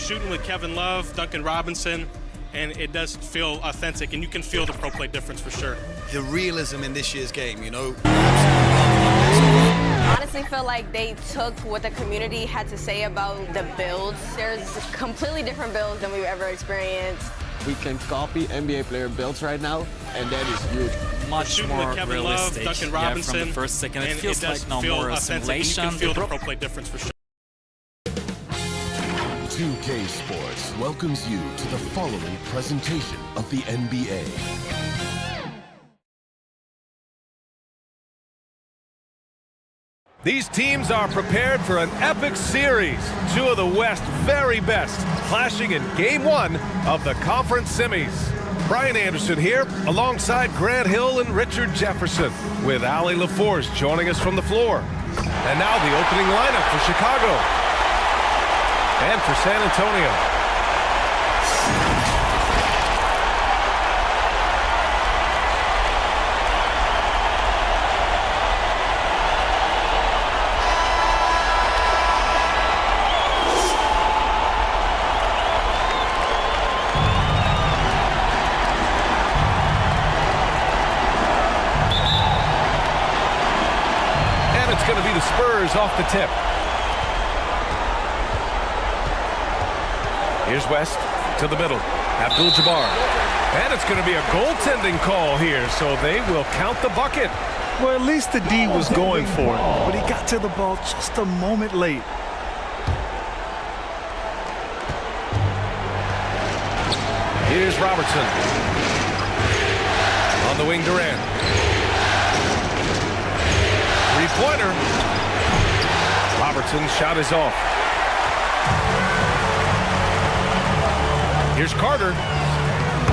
shooting with Kevin Love, Duncan Robinson, and it does feel authentic, and you can feel the pro play difference for sure. The realism in this year's game, you know. Honestly feel like they took what the community had to say about the builds. There's completely different builds than we've ever experienced. We can copy NBA player builds right now, and that is huge. Much more with Kevin realistic. Love, Duncan Robinson, from the first second. It and feels does like no feel more a authentic, simulation. and you can feel the pro play difference for sure. 2K Sports welcomes you to the following presentation of the NBA. These teams are prepared for an epic series. Two of the West's very best clashing in Game 1 of the conference semis. Brian Anderson here alongside Grant Hill and Richard Jefferson with Allie LaForce joining us from the floor. And now the opening lineup for Chicago and for San Antonio. It's going to be the Spurs off the tip. Here's West to the middle. Abdul-Jabbar. And it's going to be a goaltending call here, so they will count the bucket. Well, at least the D was going for it, but he got to the ball just a moment late. Here's Robertson. On the wing, Durant. Three-pointer. Robertson's shot is off. Here's Carter.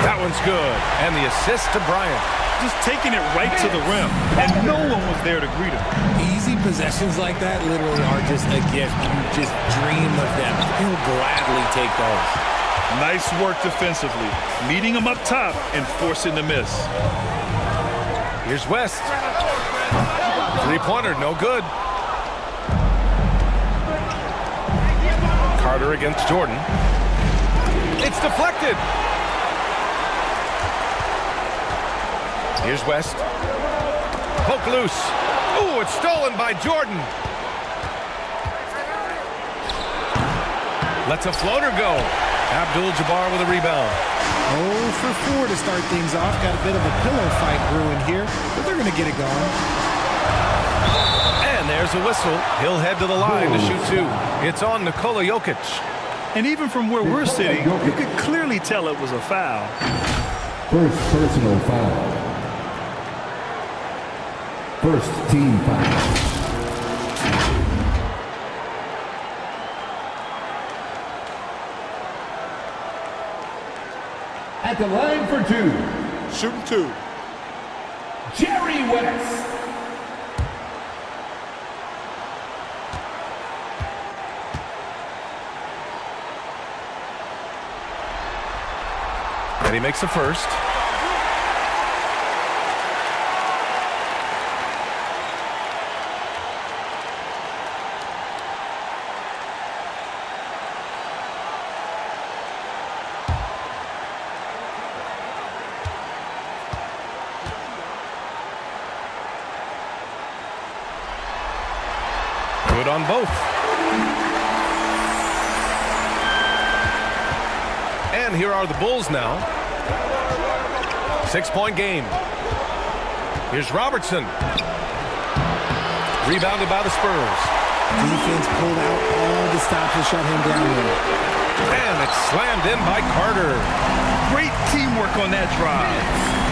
That one's good. And the assist to Bryant. Just taking it right to the rim, and no one was there to greet him. Easy possessions like that literally are just a gift. You just dream of them. He'll gladly take those. Nice work defensively, meeting him up top and forcing the miss. Here's West. Three-pointer, no good. Carter against Jordan. It's deflected. Here's West. Poke loose. Ooh, it's stolen by Jordan. Lets a floater go. Abdul-Jabbar with a rebound. 0 for 4 to start things off. Got a bit of a pillow fight brewing here, but they're going to get it going. And there's a whistle. He'll head to the line to shoot two. It's on Nikola Jokic. And even from where we're sitting, you could clearly tell it was a foul. First personal foul. First team foul. At the line for two. Shooting two. Jerry West. And he makes the first. Good on both. And here are the Bulls now. 6-point game. Here's Robertson. Rebounded by the Spurs. Defense pulled out all the stops to shut him down there. And it's slammed in by Carter. Great teamwork on that drive.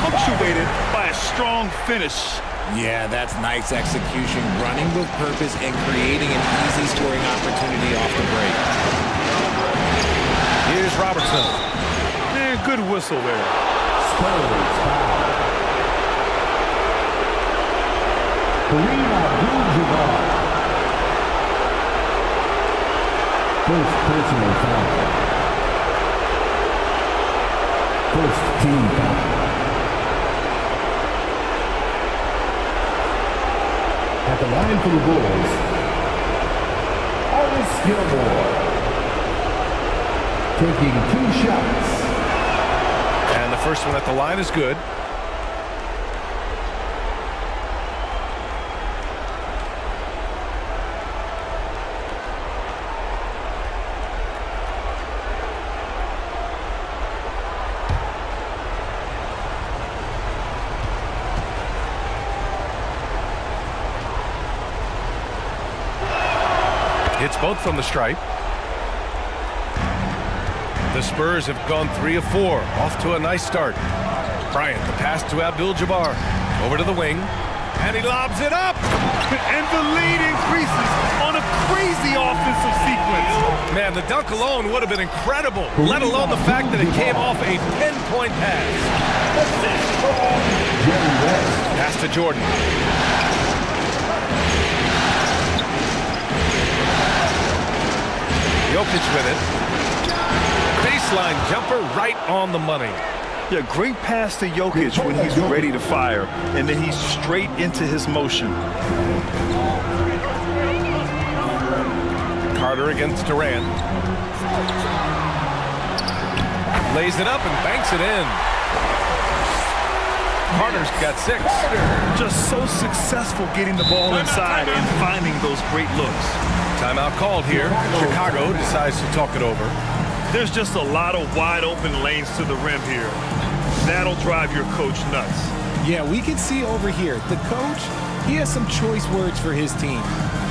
Punctuated by a strong finish. Yeah, that's nice execution, running with purpose and creating an easy scoring opportunity off the break. Here's Robertson. Man, good whistle there. Spurs foul. Kareem Abdul-Jabbar. First personal foul. First team foul. At the line for the Bulls, Artis Gilmore. taking 2 shots. And the first one at the line is good. Hits both from the stripe. The Spurs have gone 3 of 4. Off to a nice start. Bryant, the pass to Abdul-Jabbar. Over to the wing. And he lobs it up. And the lead increases on a crazy offensive sequence. Man, the dunk alone would have been incredible, let alone the fact that it came off a pinpoint pass. Pass to Jordan. Jokic with it. Baseline jumper right on the money. Yeah, great pass to Jokic when he's ready to fire, and then he's straight into his motion. Carter against Durant. Lays it up and banks it in. Carter's got 6. Just so successful getting the ball inside and finding those great looks. Timeout called here. Chicago decides to talk it over. There's just a lot of wide open lanes to the rim here. That'll drive your coach nuts. Yeah, we can see over here, the coach, he has some choice words for his team.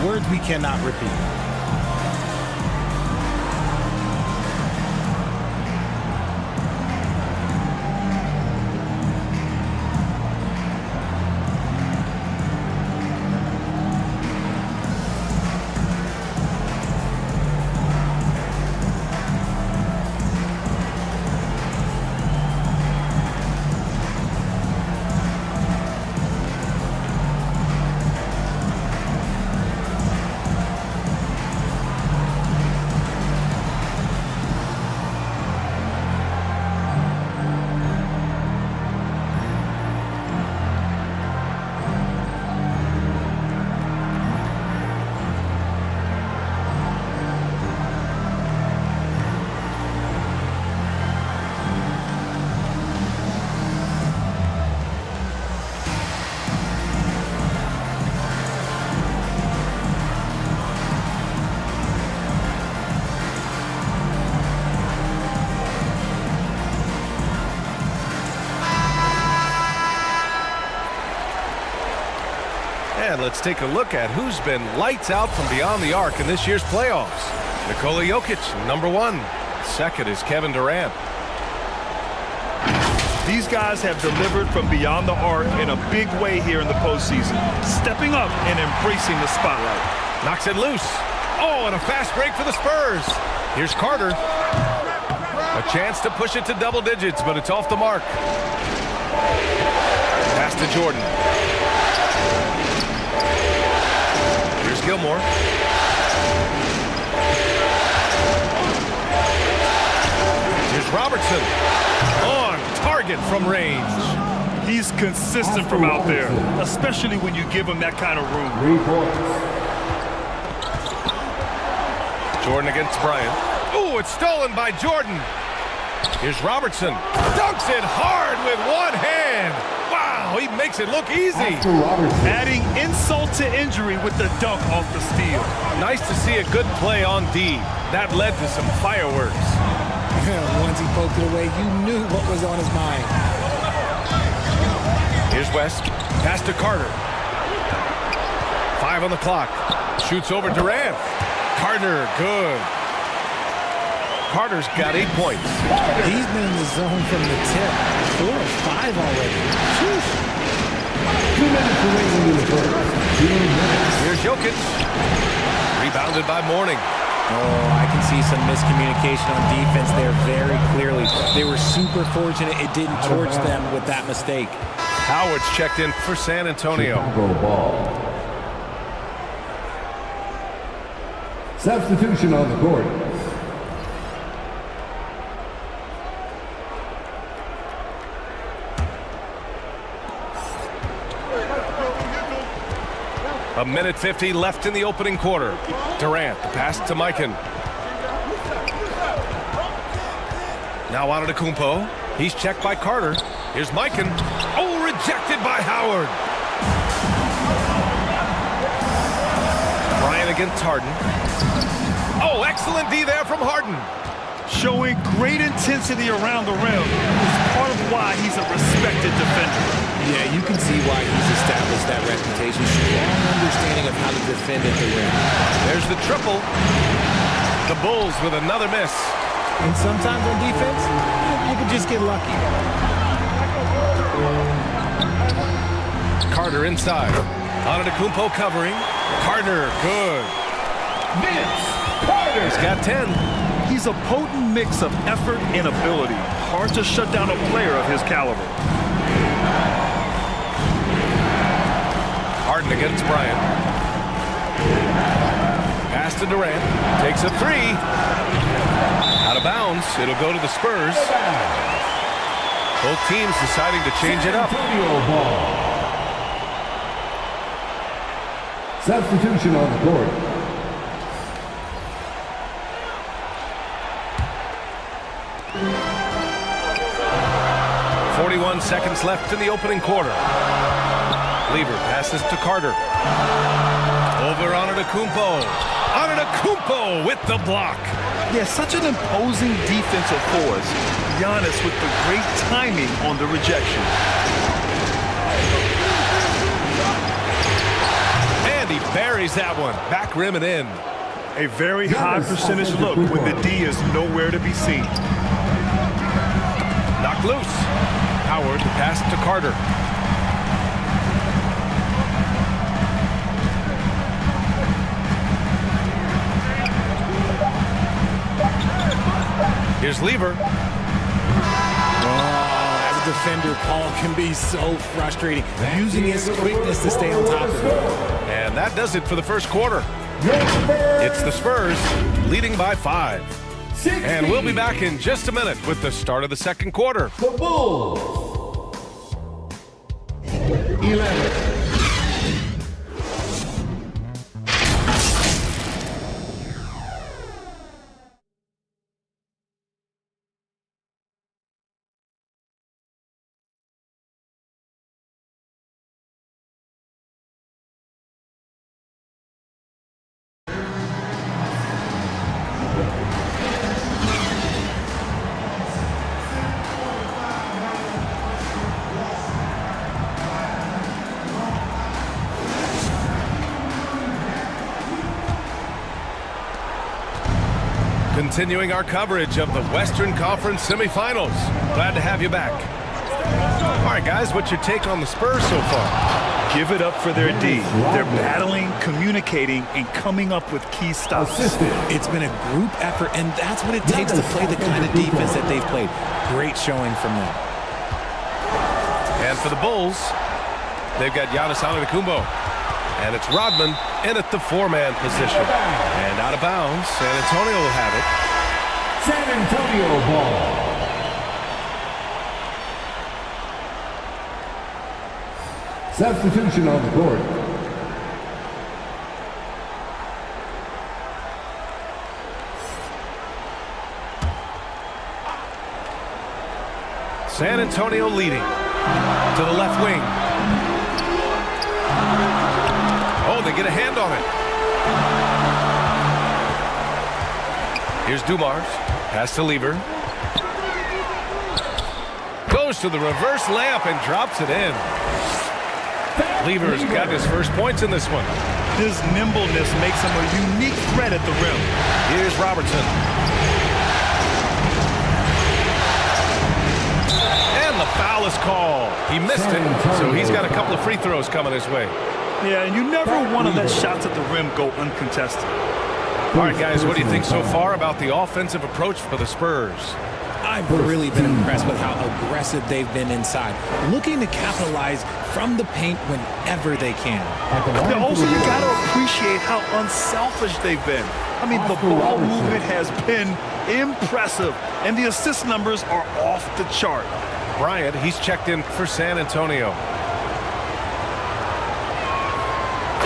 Words we cannot repeat. And let's take a look at who's been lights out from beyond the arc in this year's playoffs. Nikola Jokic, number 1. Second is Kevin Durant. These guys have delivered from beyond the arc in a big way here in the postseason, stepping up and embracing the spotlight. Knocks it loose. Oh, and a fast break for the Spurs. Here's Carter. A chance to push it to double digits, but it's off the mark. Pass to Jordan. Here's Gilmore. Here's Robertson. On target from range. He's consistent from out there, especially when you give him that kind of room. 3 points. Jordan against Bryant. Ooh, it's stolen by Jordan. Here's Robertson. Dunks it hard with one hand. Wow, he makes it look easy. Adding insult to injury with the dunk off the steal. Nice to see a good play on D. That led to some fireworks. Once he poked it away, you knew what was on his mind. Here's West. Pass to Carter. 5 on the clock. Shoots over Durant. Carter, good. Carter's got 8 points. He's been in the zone from the tip. 4 or 5 already. Sheesh. 2 minutes remaining in the first. 2 minutes. Here's Jokic. Rebounded by Mourning. Oh, I can see some miscommunication on defense there very clearly. They were super fortunate it didn't torch them with that mistake. Howard's checked in for San Antonio. Chicago ball. Substitution on the court. A minute 50 left in the opening quarter. Durant, the pass to Mikan. Now on to Kumpo. He's checked by Carter. Here's Mikan. Oh, rejected by Howard. Bryant against Harden. Oh, excellent D there from Harden. Showing great intensity around the rim is part of why he's a respected defender. Yeah, you can see why he's established that reputation. Strong understanding of how to defend at the rim. There's the triple. The Bulls with another miss. And sometimes on defense, you can just get lucky. Carter inside. Antetokounmpo covering. Carter, good. He's got 10. He's a potent mix of effort and ability. Hard to shut down a player of his caliber. Harden against Bryant. Pass to Durant. Takes a three. Out of bounds. It'll go to the Spurs. Both teams deciding to change it up. Substitution on the court. .41 seconds left in the opening quarter. Lever passes to Carter. Over Antetokounmpo. Antetokounmpo with the block. Yeah, such an imposing defensive force. Giannis with the great timing on the rejection. And he buries that one. Back rim and in. A very high percentage look when the D is nowhere to be seen. Knocked loose. Howard pass to Carter. Here's Lever. As a defender, Paul can be so frustrating, using his quickness to stay on top of it. And that does it for the first quarter. It's the Spurs leading by 5. And we'll be back in just a minute with the start of the second quarter. The Bulls. 11. Continuing our coverage of the Western Conference semifinals. Glad to have you back. All right, guys, what's your take on the Spurs so far? Give it up for their D. They're battling, communicating, and coming up with key stops. It's been a group effort, and that's what it takes to play the kind of defense that they've played. Great showing from them. And for the Bulls, they've got Giannis Antetokounmpo. And it's Rodman in at the 4-man position. And out of bounds, San Antonio will have it. San Antonio ball. Substitution on the court. San Antonio leading to the left wing. Oh, they get a hand on it. Here's Dumars. Pass to Lever. Goes to the reverse layup and drops it in. Lever's got his first points in this one. His nimbleness makes him a unique threat at the rim. Here's Robertson. And the foul is called. He missed it, so he's got a couple of free throws coming his way. Yeah, and you never want to let shots at the rim go uncontested. All right, guys, what do you think so far about the offensive approach for the Spurs? I've really been impressed with how aggressive they've been inside, looking to capitalize from the paint whenever they can. Now, also, you got to appreciate how unselfish they've been. I mean, the ball movement has been impressive, and the assist numbers are off the chart. Bryant, he's checked in for San Antonio.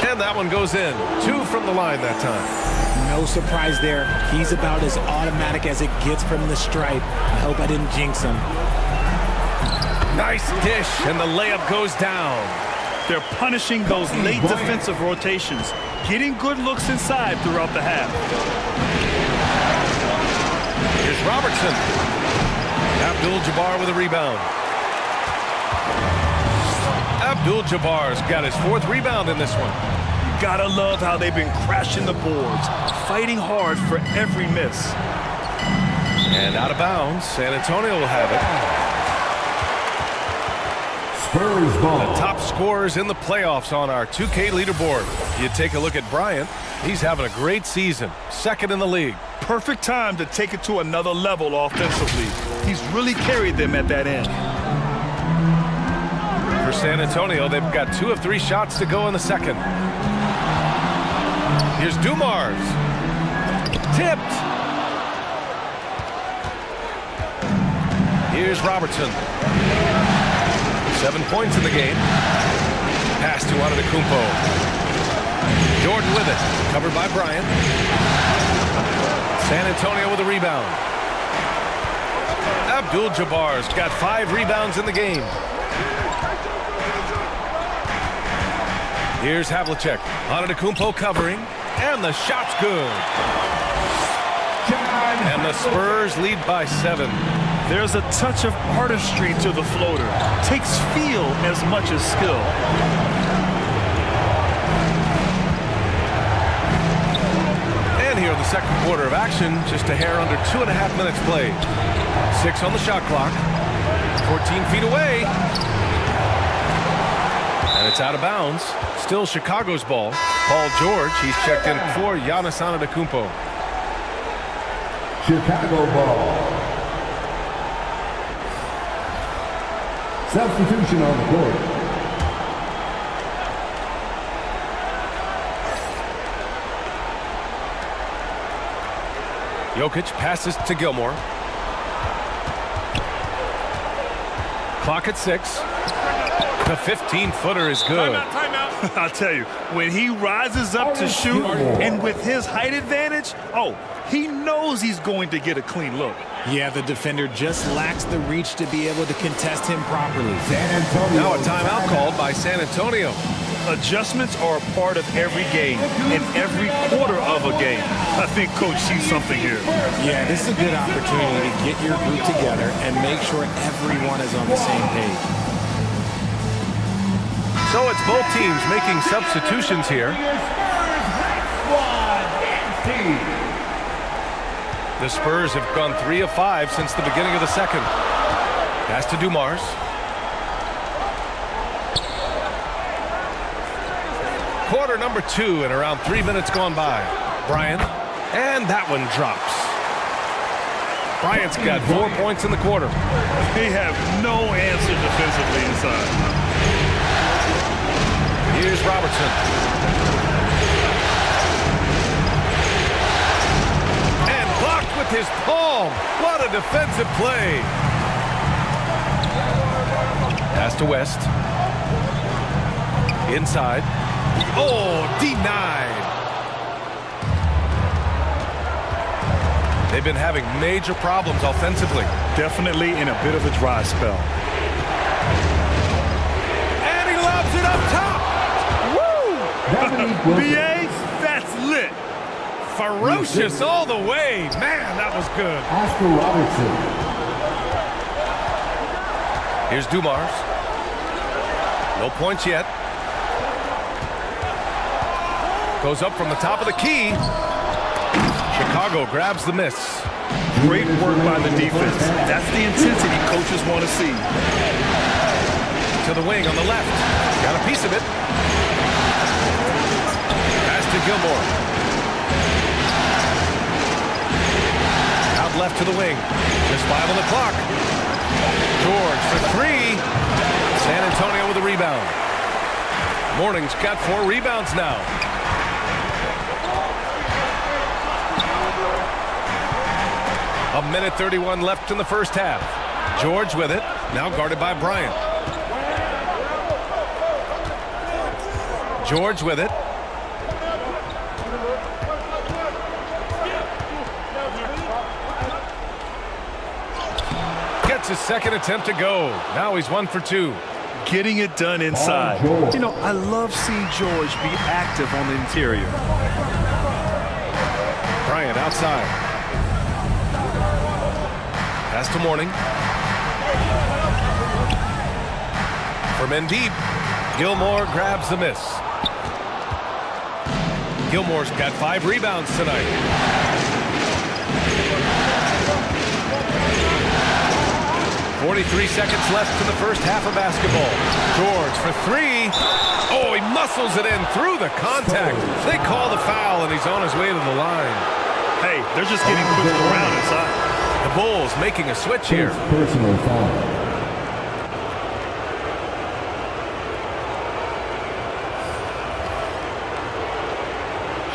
And that one goes in. 2 from the line that time. No surprise there. He's about as automatic as it gets from the stripe. I hope I didn't jinx him. Nice dish, and the layup goes down. They're punishing those late defensive rotations, getting good looks inside throughout the half. Here's Robertson. Abdul-Jabbar with a rebound. Abdul-Jabbar's got his 4th rebound in this one. You gotta love how they've been crashing the boards, fighting hard for every miss. And out of bounds, San Antonio will have it. Spurs ball. The top scorers in the playoffs on our 2K leaderboard. You take a look at Bryant. He's having a great season, 2nd in the league. Perfect time to take it to another level offensively. He's really carried them at that end. For San Antonio, they've got 2 of 3 shots to go in the second. Here's Dumars. Tipped. Here's Robertson. 7 points in the game. Pass to Antetokounmpo. Jordan with it. Covered by Bryant. San Antonio with a rebound. Abdul-Jabbar's got 5 rebounds in the game. Here's Havlicek. Antetokounmpo covering. And the shot's good. And the Spurs lead by 7. There's a touch of artistry to the floater. Takes feel as much as skill. And here in the second quarter of action, just a hair under 2.5 minutes played. 6 on the shot clock. 14 feet away. And it's out of bounds. Still Chicago's ball. Paul George, he's checked in for Giannis Antetokounmpo. Chicago ball. Substitution on the court. Jokic passes to Gilmore. Clock at 6. The 15-footer is good. Timeout. I'll tell you, when he rises up to shoot, and with his height advantage, he knows he's going to get a clean look. Yeah, the defender just lacks the reach to be able to contest him properly. San Antonio. Now a timeout called by San Antonio. Adjustments are a part of every game, and every quarter of a game. I think Coach sees something here. Yeah, this is a good opportunity to get your group together and make sure everyone is on the same page. So it's both teams making substitutions here. The Spurs have gone 3 of 5 since the beginning of the second. Pass to Dumars. Quarter number 2 and around 3 minutes gone by. Bryant, and that one drops. Bryant's got 4 points in the quarter. They have no answer defensively inside. Here's Robertson. And blocked with his palm. What a defensive play. Pass to West. Inside. Oh, denied. They've been having major problems offensively. Definitely in a bit of a dry spell. And he lobs it up top. Woo! BA, that's lit. Ferocious all the way. Man, that was good. Oscar Robertson. Here's Dumars. No points yet. Goes up from the top of the key. Chicago grabs the miss. Great work by the defense. That's the intensity coaches want to see. To the wing on the left. Got a piece of it. Pass to Gilmore. Out left to the wing. Just 5 on the clock. George for 3. San Antonio with a rebound. Morning's got 4 rebounds now. A minute 31 left in the first half. George with it, now guarded by Bryant. George with it. lets his second attempt to go. Now he's 1 for 2. Getting it done inside. You know, I love seeing George be active on the interior. Bryant outside. Pass to Mourning. From in deep, Gilmore grabs the miss. Gilmore's got 5 rebounds tonight. .43 seconds left in the first half of basketball. George for 3. Oh, he muscles it in through the contact. They call the foul, and he's on his way to the line. Hey, they're just getting pushed around inside. The Bulls making a switch here. Personal foul.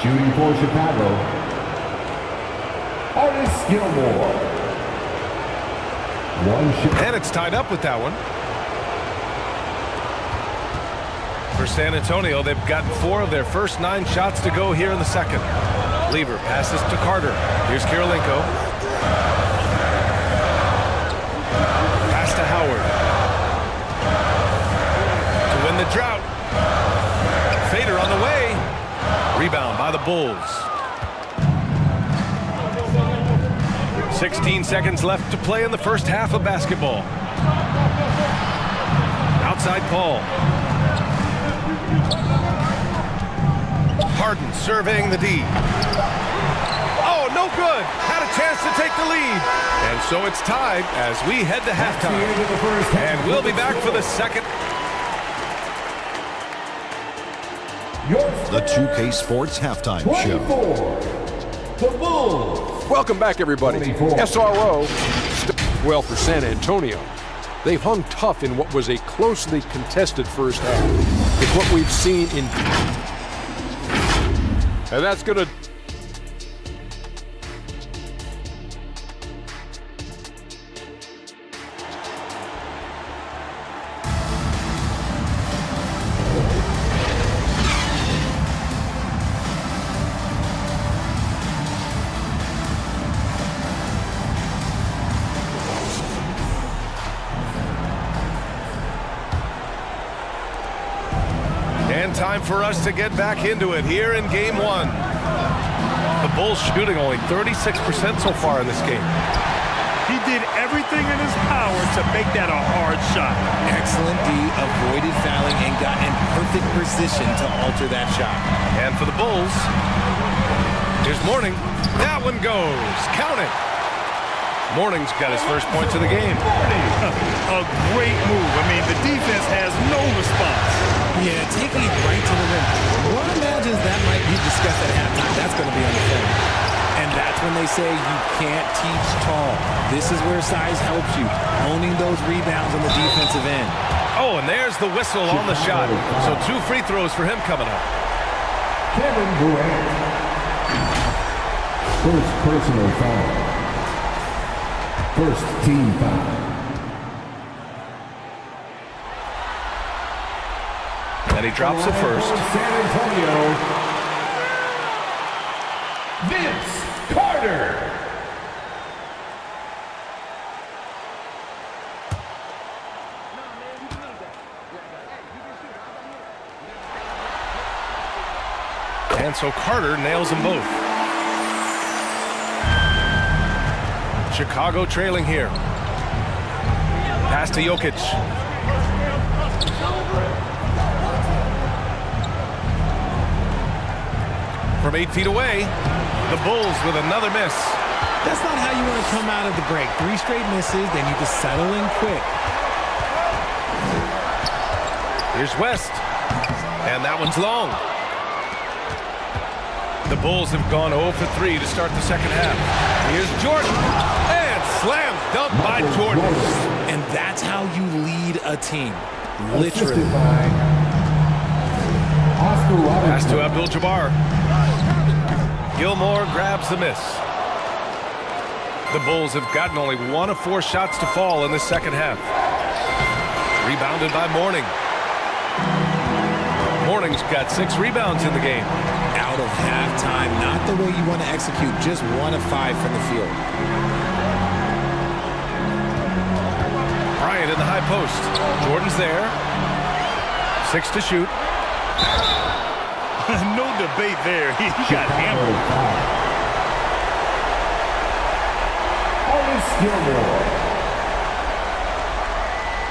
Shooting for Chicago, Artis Gilmore. And it's tied up with that one. For San Antonio, they've gotten 4 of their first 9 shots to go here in the second. Lever passes to Carter. Here's Kirilenko. Pass to Howard. To win the drought. Fader on the way. Rebound by the Bulls. 16 seconds left to play in the first half of basketball. Outside Paul. Harden surveying the D. Oh, no good. Had a chance to take the lead. And so it's tied as we head to halftime. And we'll be back for the second. The 2K Sports Halftime Show. The Bulls. Welcome back, everybody. SRO, well for San Antonio. They've hung tough in what was a closely contested first half. It's what we've seen in... And that's going to... Time for us to get back into it here in game 1. The Bulls shooting only 36% so far in this game. He did everything in his power to make that a hard shot. Excellent D, avoided fouling and got in perfect position to alter that shot. And for the Bulls, here's Mourning. That one goes. Count it. Mourning's got his first points of the game. A great move. I mean, the defense has no response. Yeah, taking it right to the rim. One imagines that might be discussed at halftime. That's going to be on the film. And that's when they say you can't teach tall. This is where size helps you. Owning those rebounds on the defensive end. Oh, and there's the whistle on the shot. So 2 free throws for him coming up. Kevin Durant. First personal foul. First team foul. And he drops it first. San Antonio, Vince Carter. And so Carter nails them both. Chicago trailing here. Pass to Jokic. From 8 feet away, the Bulls with another miss. That's not how you want to come out of the break. 3 straight misses, they need to settle in quick. Here's West, and that one's long. The Bulls have gone 0 for 3 to start the second half. Here's Jordan, and slam dunk by Jordan. And that's how you lead a team, literally. Pass to Abdul-Jabbar. Gilmore grabs the miss. The Bulls have gotten only 1 of 4 shots to fall in the second half. Rebounded by Mourning. Mourning's got 6 rebounds in the game. Out of halftime, not the way you want to execute, just 1 of 5 from the field. Bryant in the high post. Jordan's there. 6 to shoot. No debate there. He got hammered.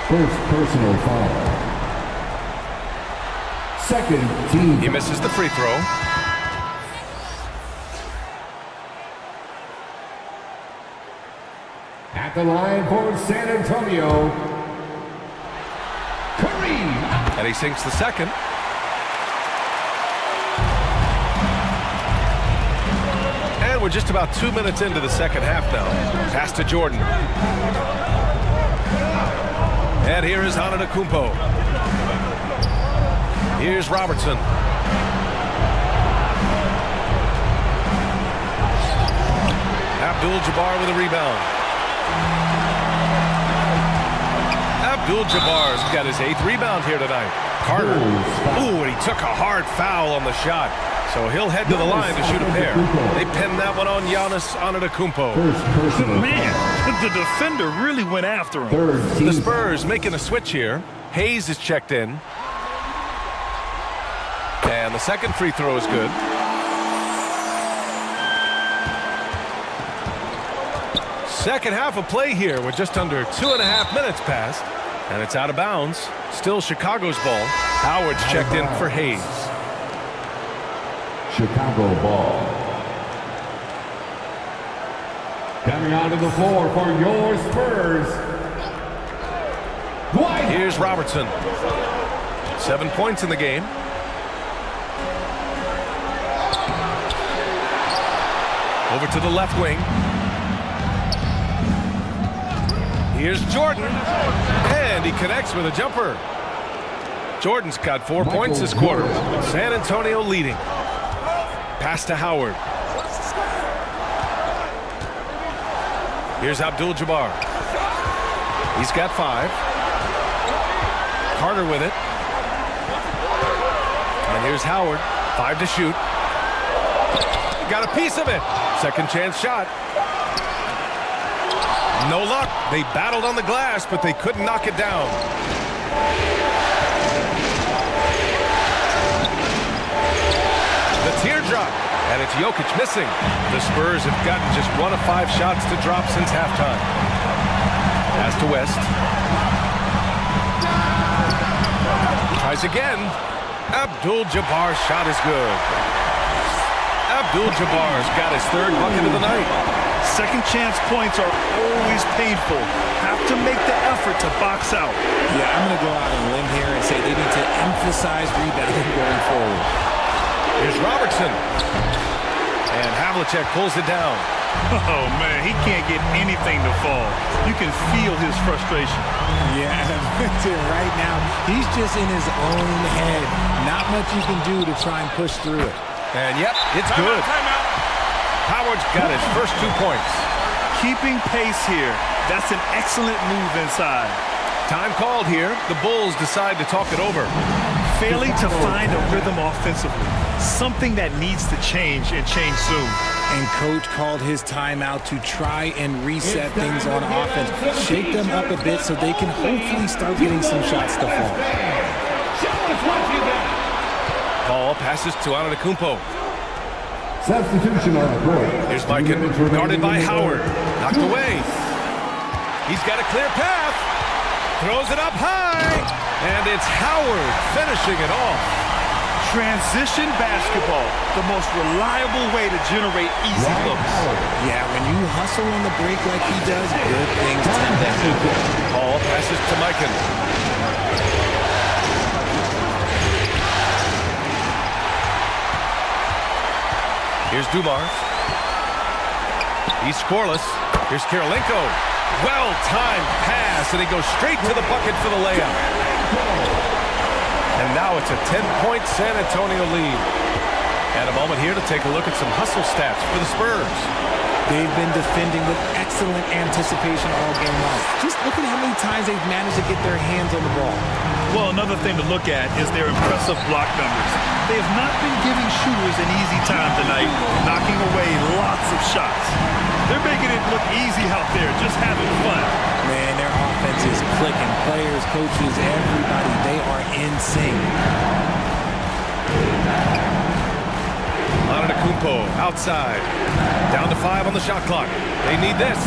First personal foul. Second team. He misses the free throw. At the line for San Antonio, Kareem. And he sinks the second. And we're just about 2 minutes into the second half now. Pass to Jordan. And here is Antetokounmpo. Here's Robertson. Abdul-Jabbar with a rebound. Abdul-Jabbar's got his 8th rebound here tonight. Carter. Ooh, and he took a hard foul on the shot. So he'll head to the line to shoot a pair. They pinned that one on Giannis Antetokounmpo. Man, the defender really went after him. The Spurs making a switch here. Hayes is checked in. And the second free throw is good. Second half of play here with just under 2.5 minutes passed. And it's out of bounds. Still Chicago's ball. Howard's checked in for Hayes. Chicago ball. Coming onto the floor for your Spurs. Here's Robertson. 7 points in the game. Over to the left wing. Here's Jordan. And he connects with a jumper. Jordan's got 4 points this quarter. San Antonio leading. Pass to Howard. Here's Abdul-Jabbar. He's got 5. Carter with it. And here's Howard. 5 to shoot. Got a piece of it. Second chance shot. No luck. They battled on the glass, but they couldn't knock it down. The teardrop. And it's Jokic missing. The Spurs have gotten just 1 of 5 shots to drop since halftime. Pass to West. Tries again. Abdul-Jabbar's shot is good. Abdul-Jabbar's got his 3rd bucket of the night. Second chance points are always painful. Have to make the effort to box out. Yeah, I'm going to go out on a limb here and say they need to emphasize rebounding going forward. Here's Robertson. And Havlicek pulls it down. Oh, man, he can't get anything to fall. You can feel his frustration. Yeah, right now, he's just in his own head. Not much you can do to try and push through it. And yep, it's good. Howard's got his first 2 points. Keeping pace here. That's an excellent move inside. Time called here. The Bulls decide to talk it over. Failing to find a rhythm offensively. Something that needs to change and change soon. And coach called his timeout to try and reset things on offense. Shake them up a bit so they can hopefully start getting some shots to fall. Ball passes to Antetokounmpo. Substitution on the court. Here's Duncan, guarded by Howard. Knocked away. He's got a clear path. Throws it up high. And it's Howard finishing it off. Transition basketball, the most reliable way to generate easy looks. Yeah, when you hustle on the break like he does, good things tend to happen. Ball passes to Mikan. Here's Dumars. He's scoreless. Here's Kirilenko. Well-timed pass, and he goes straight to the bucket for the layup. And now it's a 10-point San Antonio lead. And a moment here to take a look at some hustle stats for the Spurs. They've been defending with excellent anticipation all game long. Just look at how many times they've managed to get their hands on the ball. Well, another thing to look at is their impressive block numbers. They have not been giving shooters an easy time tonight, knocking away lots of shots. They're making it look easy out there, just having fun. Man, their offense offense is clicking. Players, coaches, everybody, they are in sync. Antetokounmpo outside. Down to 5 on the shot clock. They need this.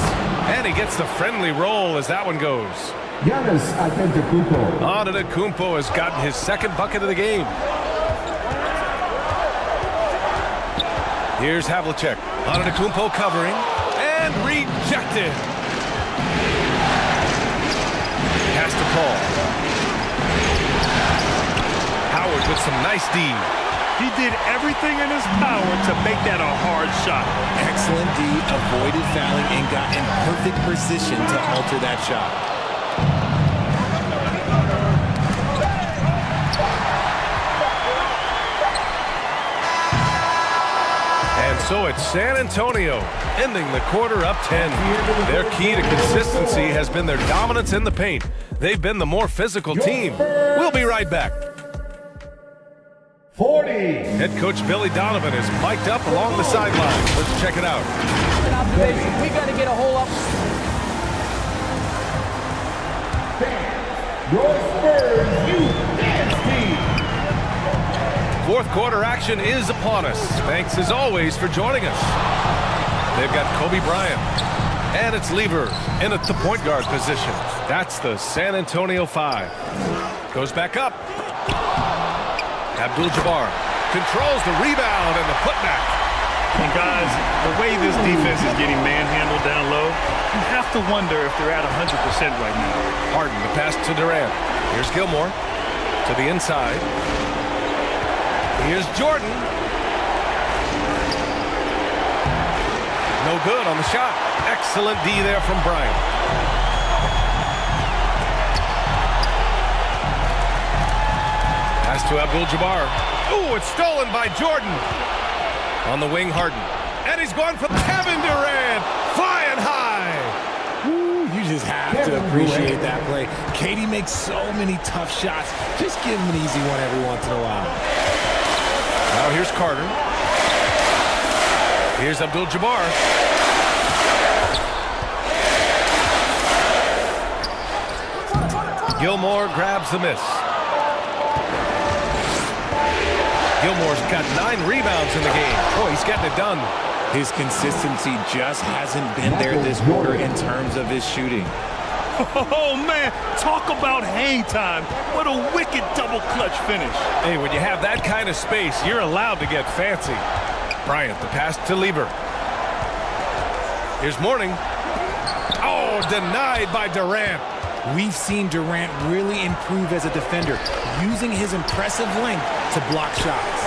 And he gets the friendly roll as that one goes. Giannis Antetokounmpo. Antetokounmpo has gotten his second bucket of the game. Here's Havlicek. Antetokounmpo covering. And rejected. Pass to Paul. Howard with some nice D. He did everything in his power to make that a hard shot. Excellent D, avoided fouling, and got in perfect position to alter that shot. And so it's San Antonio ending the quarter up 10. Their key to consistency has been their dominance in the paint. They've been the more physical team. We'll be right back. 40. Head coach Billy Donovan is mic'd up along the sidelines. Let's check it out. An observation. We got to get a hole up. Your Spurs Youth Dance Team. Fourth quarter action is upon us. Thanks as always for joining us. They've got Kobe Bryant. And it's Lever in at the point guard position. That's the San Antonio 5. Goes back up. Abdul-Jabbar controls the rebound and the putback. And guys, the way this defense is getting manhandled down low, you have to wonder if they're at 100% right now. Harden, the pass to Durant. Here's Gilmore to the inside. Here's Jordan. No good on the shot. Excellent D there from Bryant. Pass to Abdul-Jabbar. Ooh, it's stolen by Jordan. On the wing, Harden. And he's going for Kevin Durant. Flying high. Ooh, you just have to appreciate that play. Katie makes so many tough shots. Just give him an easy one every once in a while. Now here's Carter. Here's Abdul-Jabbar. Gilmore grabs the miss. Gilmore's got 9 rebounds in the game. Oh, he's getting it done. His consistency just hasn't been there this quarter in terms of his shooting. Oh, man, talk about hang time. What a wicked double clutch finish. Hey, when you have that kind of space, you're allowed to get fancy. Bryant, the pass to Lever. Here's Mourning. Oh, denied by Durant. We've seen Durant really improve as a defender, using his impressive length to block shots.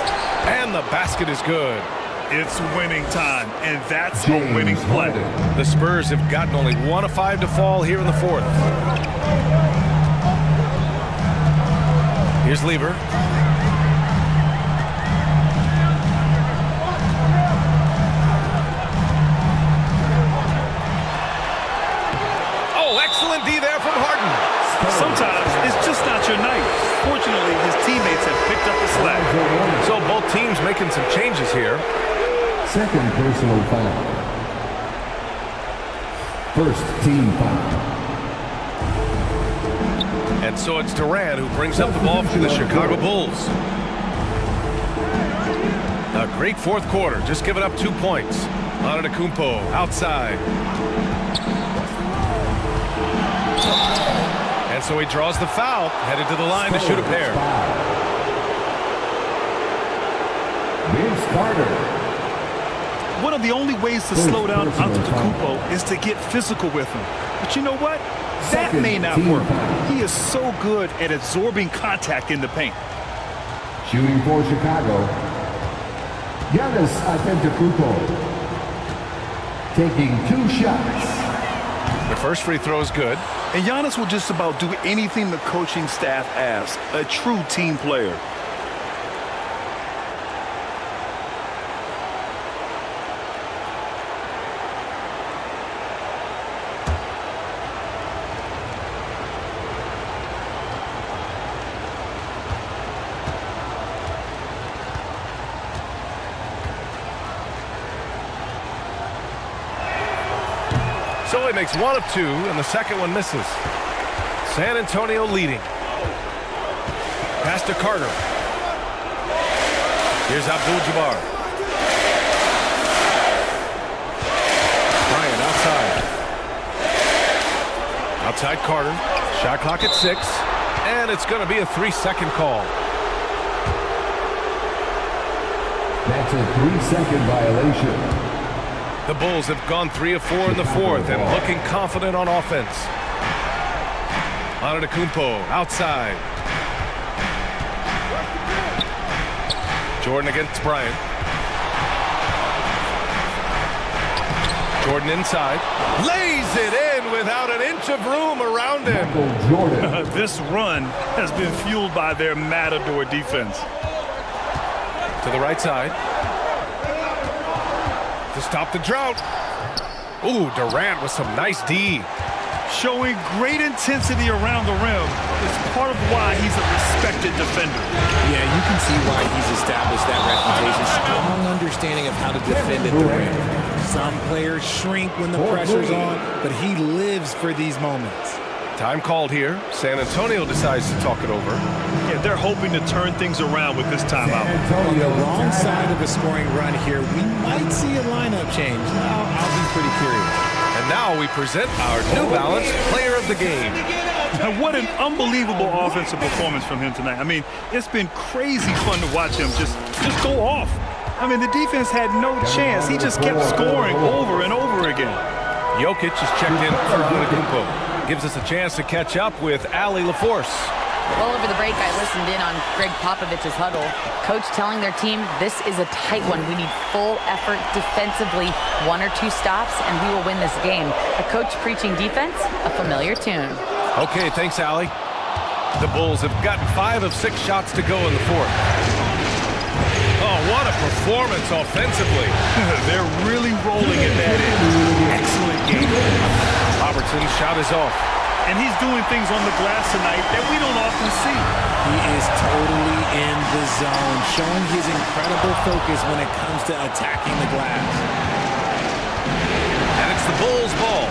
And the basket is good. It's winning time, and that's a winning play. The Spurs have gotten only 1 of 5 to fall here in the fourth. Here's Lever. Oh, excellent D there from Harden. Sometimes it's just not your night. Fortunately, his teammates have picked up the slack. So both teams making some changes here. Second personal foul. First team foul. And so it's Durant who brings up the ball for the Chicago Bulls. A great fourth quarter, just giving up 2 points. Antetokounmpo outside. And so he draws the foul, headed to the line to shoot a pair. Vince Carter. One of the only ways to slow down Antetokounmpo is to get physical with him. But you know what? That may not work. He is so good at absorbing contact in the paint. Shooting for Chicago. Giannis Antetokounmpo. Taking 2 shots. The first free throw is good. And Giannis will just about do anything the coaching staff asks. A true team player. So he makes 1 of 2, and the second one misses. San Antonio leading. Pass to Carter. Here's Abdul-Jabbar. Bryant outside. Outside Carter. Shot clock at 6. And it's going to be a 3-second call. That's a 3-second violation. The Bulls have gone 3 of 4 in the fourth and looking confident on offense. Antetokounmpo outside. Jordan against Bryant. Jordan inside. Lays it in without an inch of room around him. This run has been fueled by their matador defense. To the right side. To stop the drought. Ooh, Durant with some nice D. Showing great intensity around the rim is part of why he's a respected defender. Yeah, you can see why he's established that reputation. Strong understanding of how to defend at the rim. Some players shrink when the pressure's on, but he lives for these moments. Time called here. San Antonio decides to talk it over. Yeah, they're hoping to turn things around with this timeout. On the wrong side of a scoring run here, we might see a lineup change. I'll be pretty curious. And now we present our New Balance Player of the Game. And what an unbelievable offensive performance from him tonight. I mean, it's been crazy fun to watch him just go off. I mean, the defense had no chance. He just kept scoring over and over again. Jokic is checked in for Antetokounmpo. Gives us a chance to catch up with Allie LaForce. Well, over the break, I listened in on Greg Popovich's huddle. Coach telling their team, this is a tight one. We need full effort defensively, 1 or 2 stops, and we will win this game. A coach preaching defense, a familiar tune. Okay, thanks, Allie. The Bulls have gotten 5 of 6 shots to go in the fourth. Oh, what a performance offensively. They're really rolling at that end. Excellent game. Robertson's shot is off. And he's doing things on the glass tonight that we don't often see. He is totally in the zone, showing his incredible focus when it comes to attacking the glass. And it's the Bulls' ball.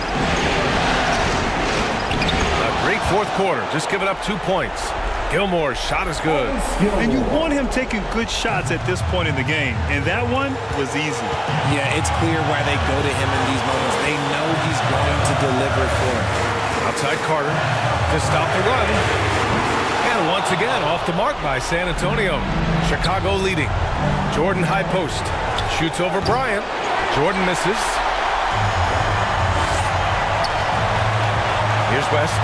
A great fourth quarter, just giving up 2 points. Gilmore's shot is good. And you want him taking good shots at this point in the game. And that one was easy. Yeah, it's clear why they go to him in these moments. They know he's going to deliver for it. Outside Carter to stop the run. And once again, off the mark by San Antonio. Chicago leading. Jordan high post. Shoots over Bryant. Jordan misses. Here's West.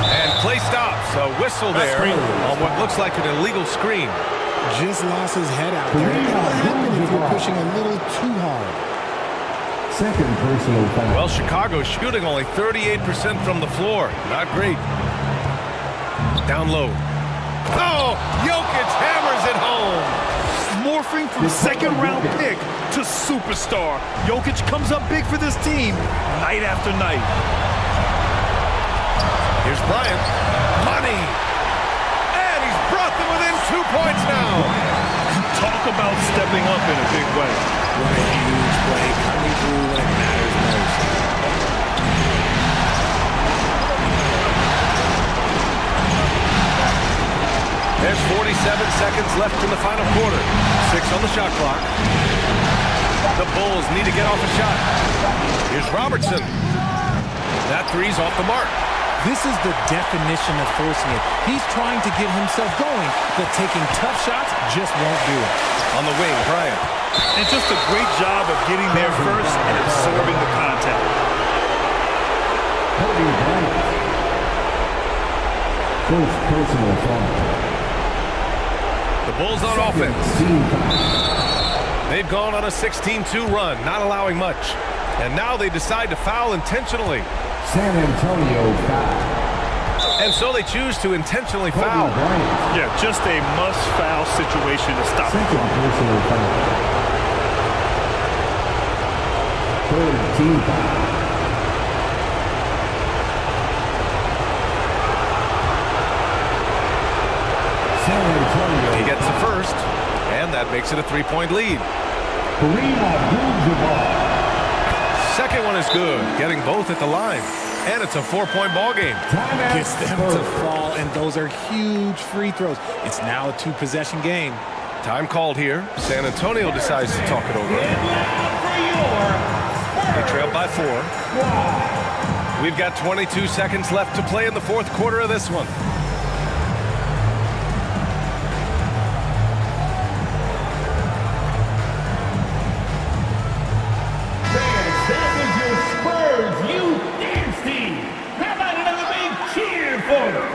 And play stops. A whistle there on what looks like an illegal screen. Just lost his head out there. What happened if you're pushing a little too hard? Second personal foul. Well, Chicago shooting only 38% from the floor. Not great. Down low. Oh, Jokic hammers it home. Morphing from second-round pick to superstar. Jokic comes up big for this team night after night. Here's Bryant. Money. And he's brought them within 2 points now. Talk about stepping up in a big way. What a huge play coming through when it matters most. There's 47 seconds left in the final quarter. 6 on the shot clock. The Bulls need to get off a shot. Here's Robertson. That three's off the mark. This is the definition of forcing it. He's trying to get himself going, but taking tough shots just won't do it. On the wing, Bryant. And just a great job of getting there first and absorbing the contact. First personal foul. The Bulls on offense. They've gone on a 16-2 run, not allowing much. And now they decide to foul intentionally. San Antonio foul. And so they choose to intentionally foul. Yeah, just a must-foul situation to stop. Second personal foul. Third team foul. San Antonio. He gets the first, and that makes it a 3-point lead. Kareem Abdul-Jabbar. Second one is good, getting both at the line. And it's a 4-point ball game. Gets them to fall, and those are huge free throws. It's now a 2-possession game. Time called here. San Antonio decides to talk it over. They trail by 4. We've got 22 seconds left to play in the fourth quarter of this one. That is your Spurs youth dance team. How about another big cheer for them?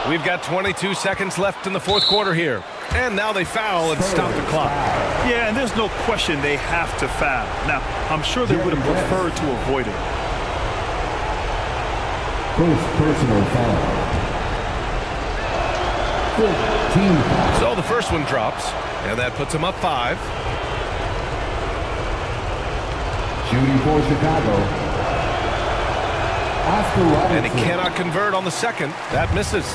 We've got 22 seconds left in the fourth quarter here. And now they foul and stop the clock. Yeah, and there's no question they have to foul. Now, I'm sure they would have preferred to avoid it. First personal foul. 15 foul. So the first one drops, and that puts them up 5. Shooting for Chicago. Oscar Robertson. And he cannot convert on the second. That misses.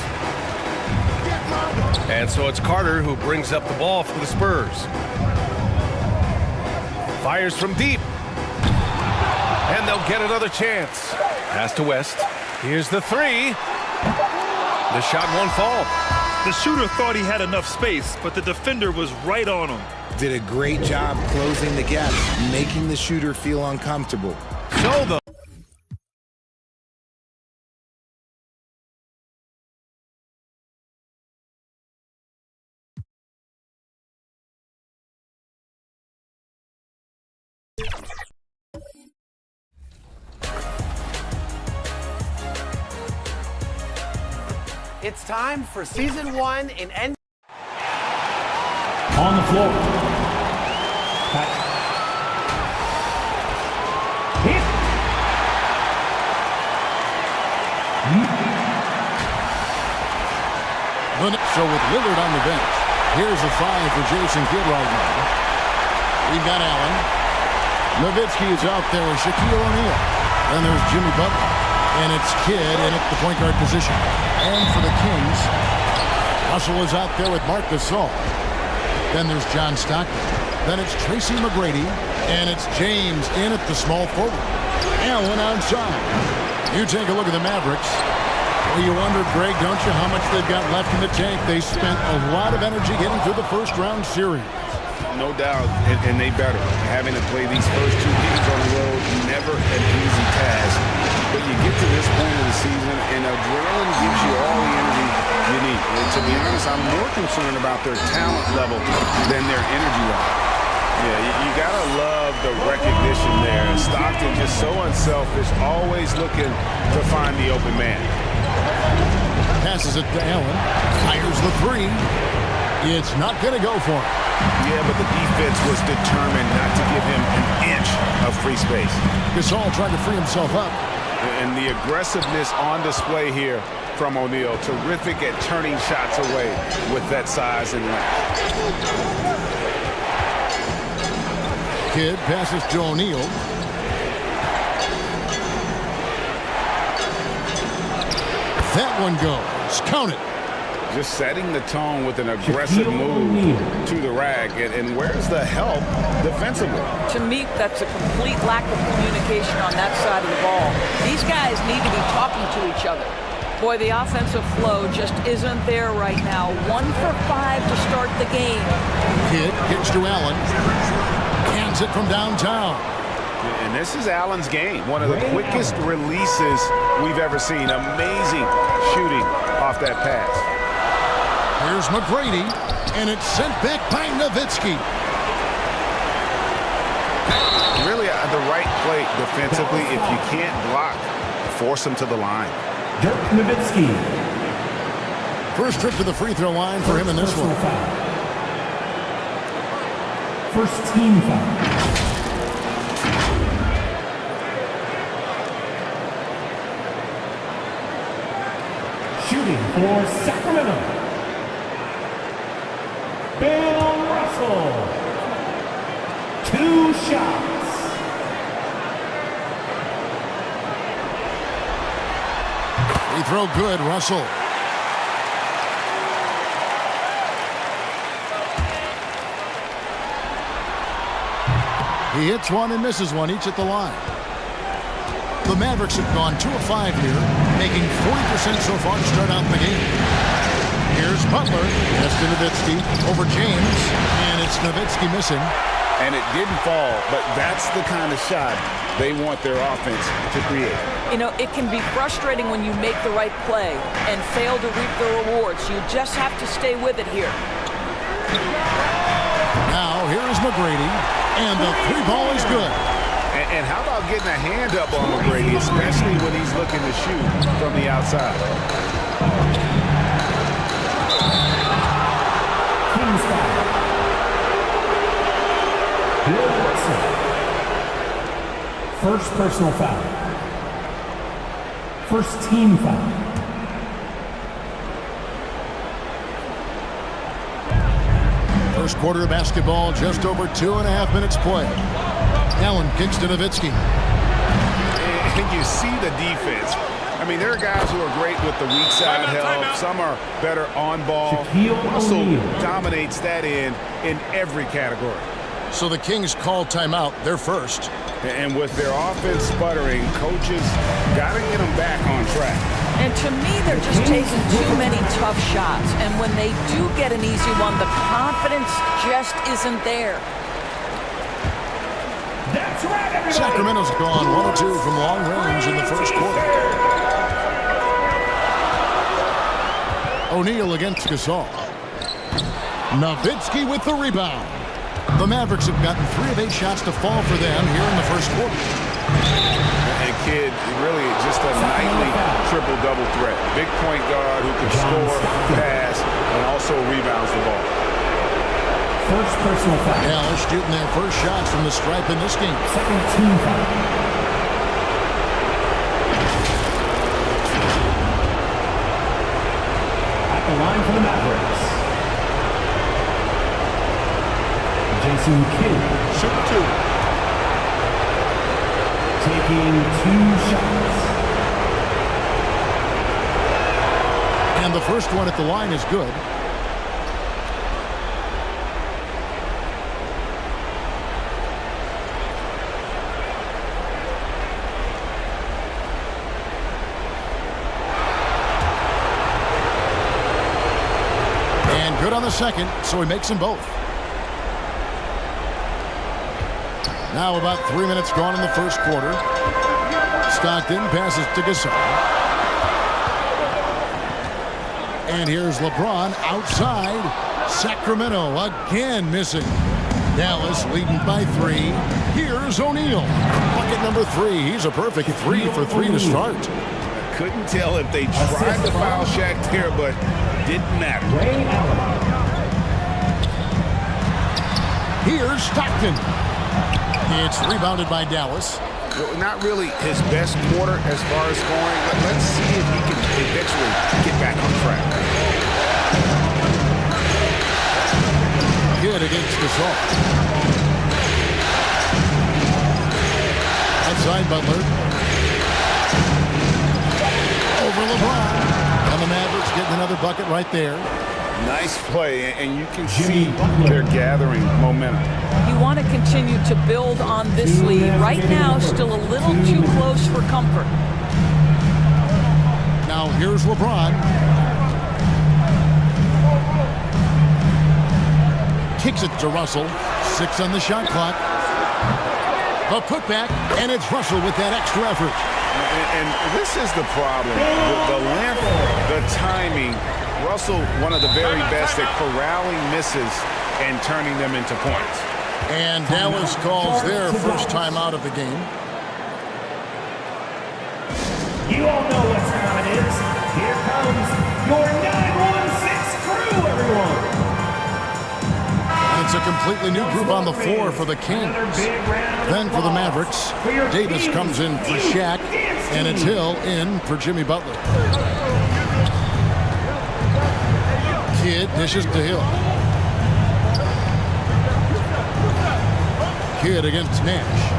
And so it's Carter who brings up the ball for the Spurs. Fires from deep. And they'll get another chance. Pass to West. Here's the 3. The shot won't fall. The shooter thought he had enough space, but the defender was right on him. Did a great job closing the gap, making the shooter feel uncomfortable. So the It's time for Season 1 in NBA. On the floor. Hit. So with Lillard on the bench, here's a 5 for Jason Kidd right now. We've got Allen. Nowitzki is out there with Shaquille O'Neal. Then there's Jimmy Butler. And it's Kidd in at the point guard position. And for the Kings, Russell is out there with Marc Gasol. Then there's John Stockton. Then it's Tracy McGrady. And it's James in at the small forward. Allen outside. You take a look at the Mavericks. Well, you wonder, Greg, don't you, how much they've got left in the tank? They spent a lot of energy getting through the first round series. No doubt, and they better. Having to play these first 2 games on the road, never an easy task. But you get to this point of the season, and adrenaline gives you all the energy you need. And to be honest, I'm more concerned about their talent level than their energy level. Yeah, you gotta love the recognition there. Stockton just so unselfish, always looking to find the open man. Passes it to Allen. Fires the 3. It's not going to go for him. Yeah, but the defense was determined not to give him an inch of free space. Gasol trying to free himself up. And the aggressiveness on display here from O'Neal. Terrific at turning shots away with that size and length. Kidd passes to O'Neal. That one goes. Count it. Just setting the tone with an aggressive move to the rack. And where's the help defensively? To me, that's a complete lack of communication on that side of the ball. These guys need to be talking to each other. Boy, the offensive flow just isn't there right now. 1 for 5 to start the game. Kidd gets to Allen. Hands it from downtown. And this is Allen's game. One of the quickest releases we've ever seen. Amazing shooting off that pass. Here's McGrady, and it's sent back by Nowitzki. Really the right play defensively. If you can't block, force him to the line. Dirk Nowitzki. First trip to the free throw line for him in this one. First team foul. Shooting for Sacramento. Bill Russell. 2 shots. Free throw good, Russell. He hits one and misses one, each at the line. The Mavericks have gone 2 of 5 here, making 40% so far to start out the game. Here's Butler. Pass to Nowitzki over James, and it's Nowitzki missing. And it didn't fall, but that's the kind of shot they want their offense to create. You know, it can be frustrating when you make the right play and fail to reap the rewards. You just have to stay with it here. Now, here is McGrady, and the 3-ball is good. And how about getting a hand up on McGrady, especially when he's looking to shoot from the outside? Kings foul. Bill Russell. First personal foul. First team foul. First quarter of basketball, just over 2.5 minutes play. Allen kicks to Nowitzki. And you see the defense. I mean, there are guys who are great with the weak side help. Some are better on ball. Russell dominates that end in every category. So the Kings call timeout, their first. And with their offense sputtering, coaches got to get them back on track. And to me, they're just taking too many tough shots. And when they do get an easy one, the confidence just isn't there. That's right, everybody. Sacramento's gone 1 of 2 from long range in the first quarter. O'Neal against Gasol. Nowitzki with the rebound. The Mavericks have gotten 3 of 8 shots to fall for them here in the first quarter. And Kidd, really just a nightly triple-double threat. Big point guard who can score, pass, and also rebounds the ball. First personal foul. Dallas shooting their first shots from the stripe in this game. Second team foul. At the line for the Mavericks. Jason Kidd. Shoot 2. Taking 2 shots. And the first one at the line is good. And good on the second, so he makes them both. Now about 3 minutes gone in the first quarter. Stockton passes to Gasol. And here's LeBron outside. Sacramento again missing. Dallas leading by 3. Here's O'Neal. Bucket number 3. He's a perfect 3 for 3 to start. I couldn't tell if they tried to foul Shaq there, but didn't matter. Here's Stockton. It's rebounded by Dallas. Well, not really his best quarter as far as scoring, but let's see if he can eventually get back on track. Good against Gasol. Outside Butler. Over LeBron. And the Mavericks getting another bucket right there. Nice play, and you can see they're gathering momentum. You want to continue to build on this lead. Right now, still a little too close for comfort. Now here's LeBron. Kicks it to Russell. 6 on the shot clock. The putback, and it's Russell with that extra effort. And this is the problem. The length, the timing. Russell, one of the very best at corralling misses and turning them into points. And Dallas calls their first time out of the game. You all know what time it is. Here comes your 916 crew, everyone. It's a completely new group on the floor for the Kings. Then for the Mavericks, Davis comes in for Shaq, and it's Hill in for Jimmy Butler. Kidd dishes to Hill. Kidd against Nash.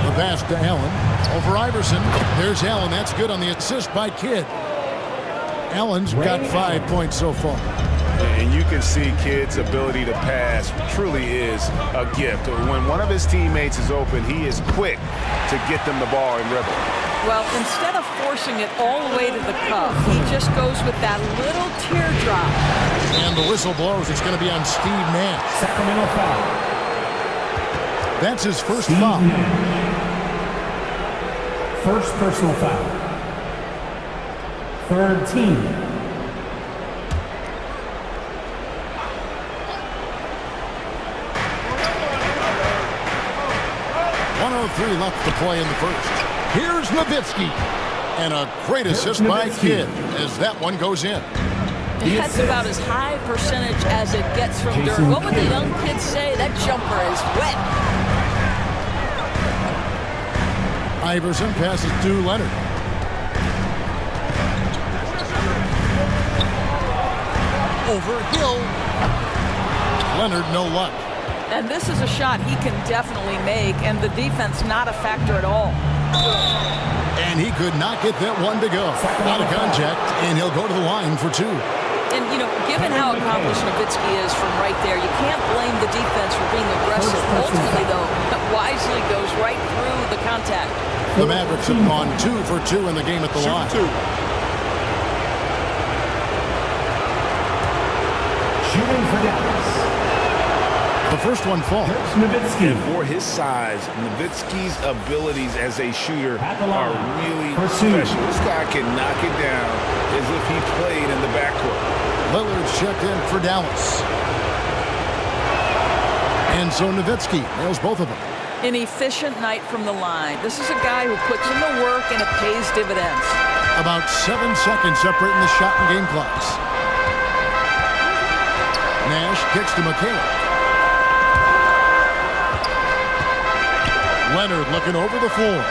The pass to Allen. Over Iverson. There's Allen. That's good on the assist by Kidd. Allen's got 5 points so far. And you can see Kidd's ability to pass truly is a gift. When one of his teammates is open, he is quick to get them the ball in rhythm. Well, instead of forcing it all the way to the cup, he just goes with that little teardrop. And the whistle blows. It's going to be on Steve Nash. Sacramento foul. That's his first foul. First personal foul. Third team. .103 left to play in the first. Here's Nowitzki. And a great assist by Kidd as that one goes in. That's about as high percentage as it gets from Dirk. What would the young kids say? That jumper is wet. Iverson passes to Leonard. Over Hill. Leonard, no luck. And this is a shot he can definitely make, and the defense not a factor at all. And he could not get that one to go. Out of contact, and he'll go to the line for two. And, you know, given how accomplished Nowitzki is from right there, you can't blame the defense for being aggressive. Ultimately, though, wisely goes right through the contact. The Mavericks have gone 2 for 2 in the game at the line. Shooting for Dallas. The first one falls. Nowitzki. And for his size, Nowitzki's abilities as a shooter are really special. This guy can knock it down as if he played in the backcourt. Lillard's checked in for Dallas. And so Nowitzki nails both of them. An efficient night from the line. This is a guy who puts in the work and it pays dividends. About 7 seconds separating the shot and game clocks. Nash kicks to McHale. Leonard looking over the floor.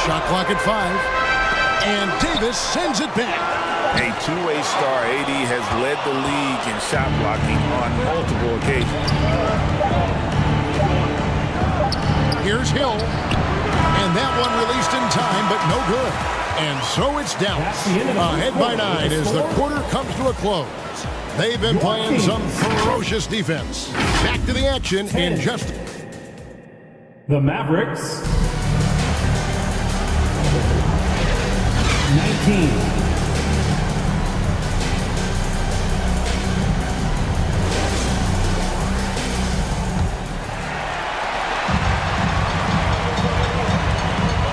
Shot clock at 5. And Davis sends it back. A two-way star, AD has led the league in shot blocking on multiple occasions. Here's Hill. And that one released in time, but no good. And so it's Dallas. Ahead by 9 as the quarter comes to a close. They've been playing some ferocious defense. Back to the action in just... The Mavericks. 19.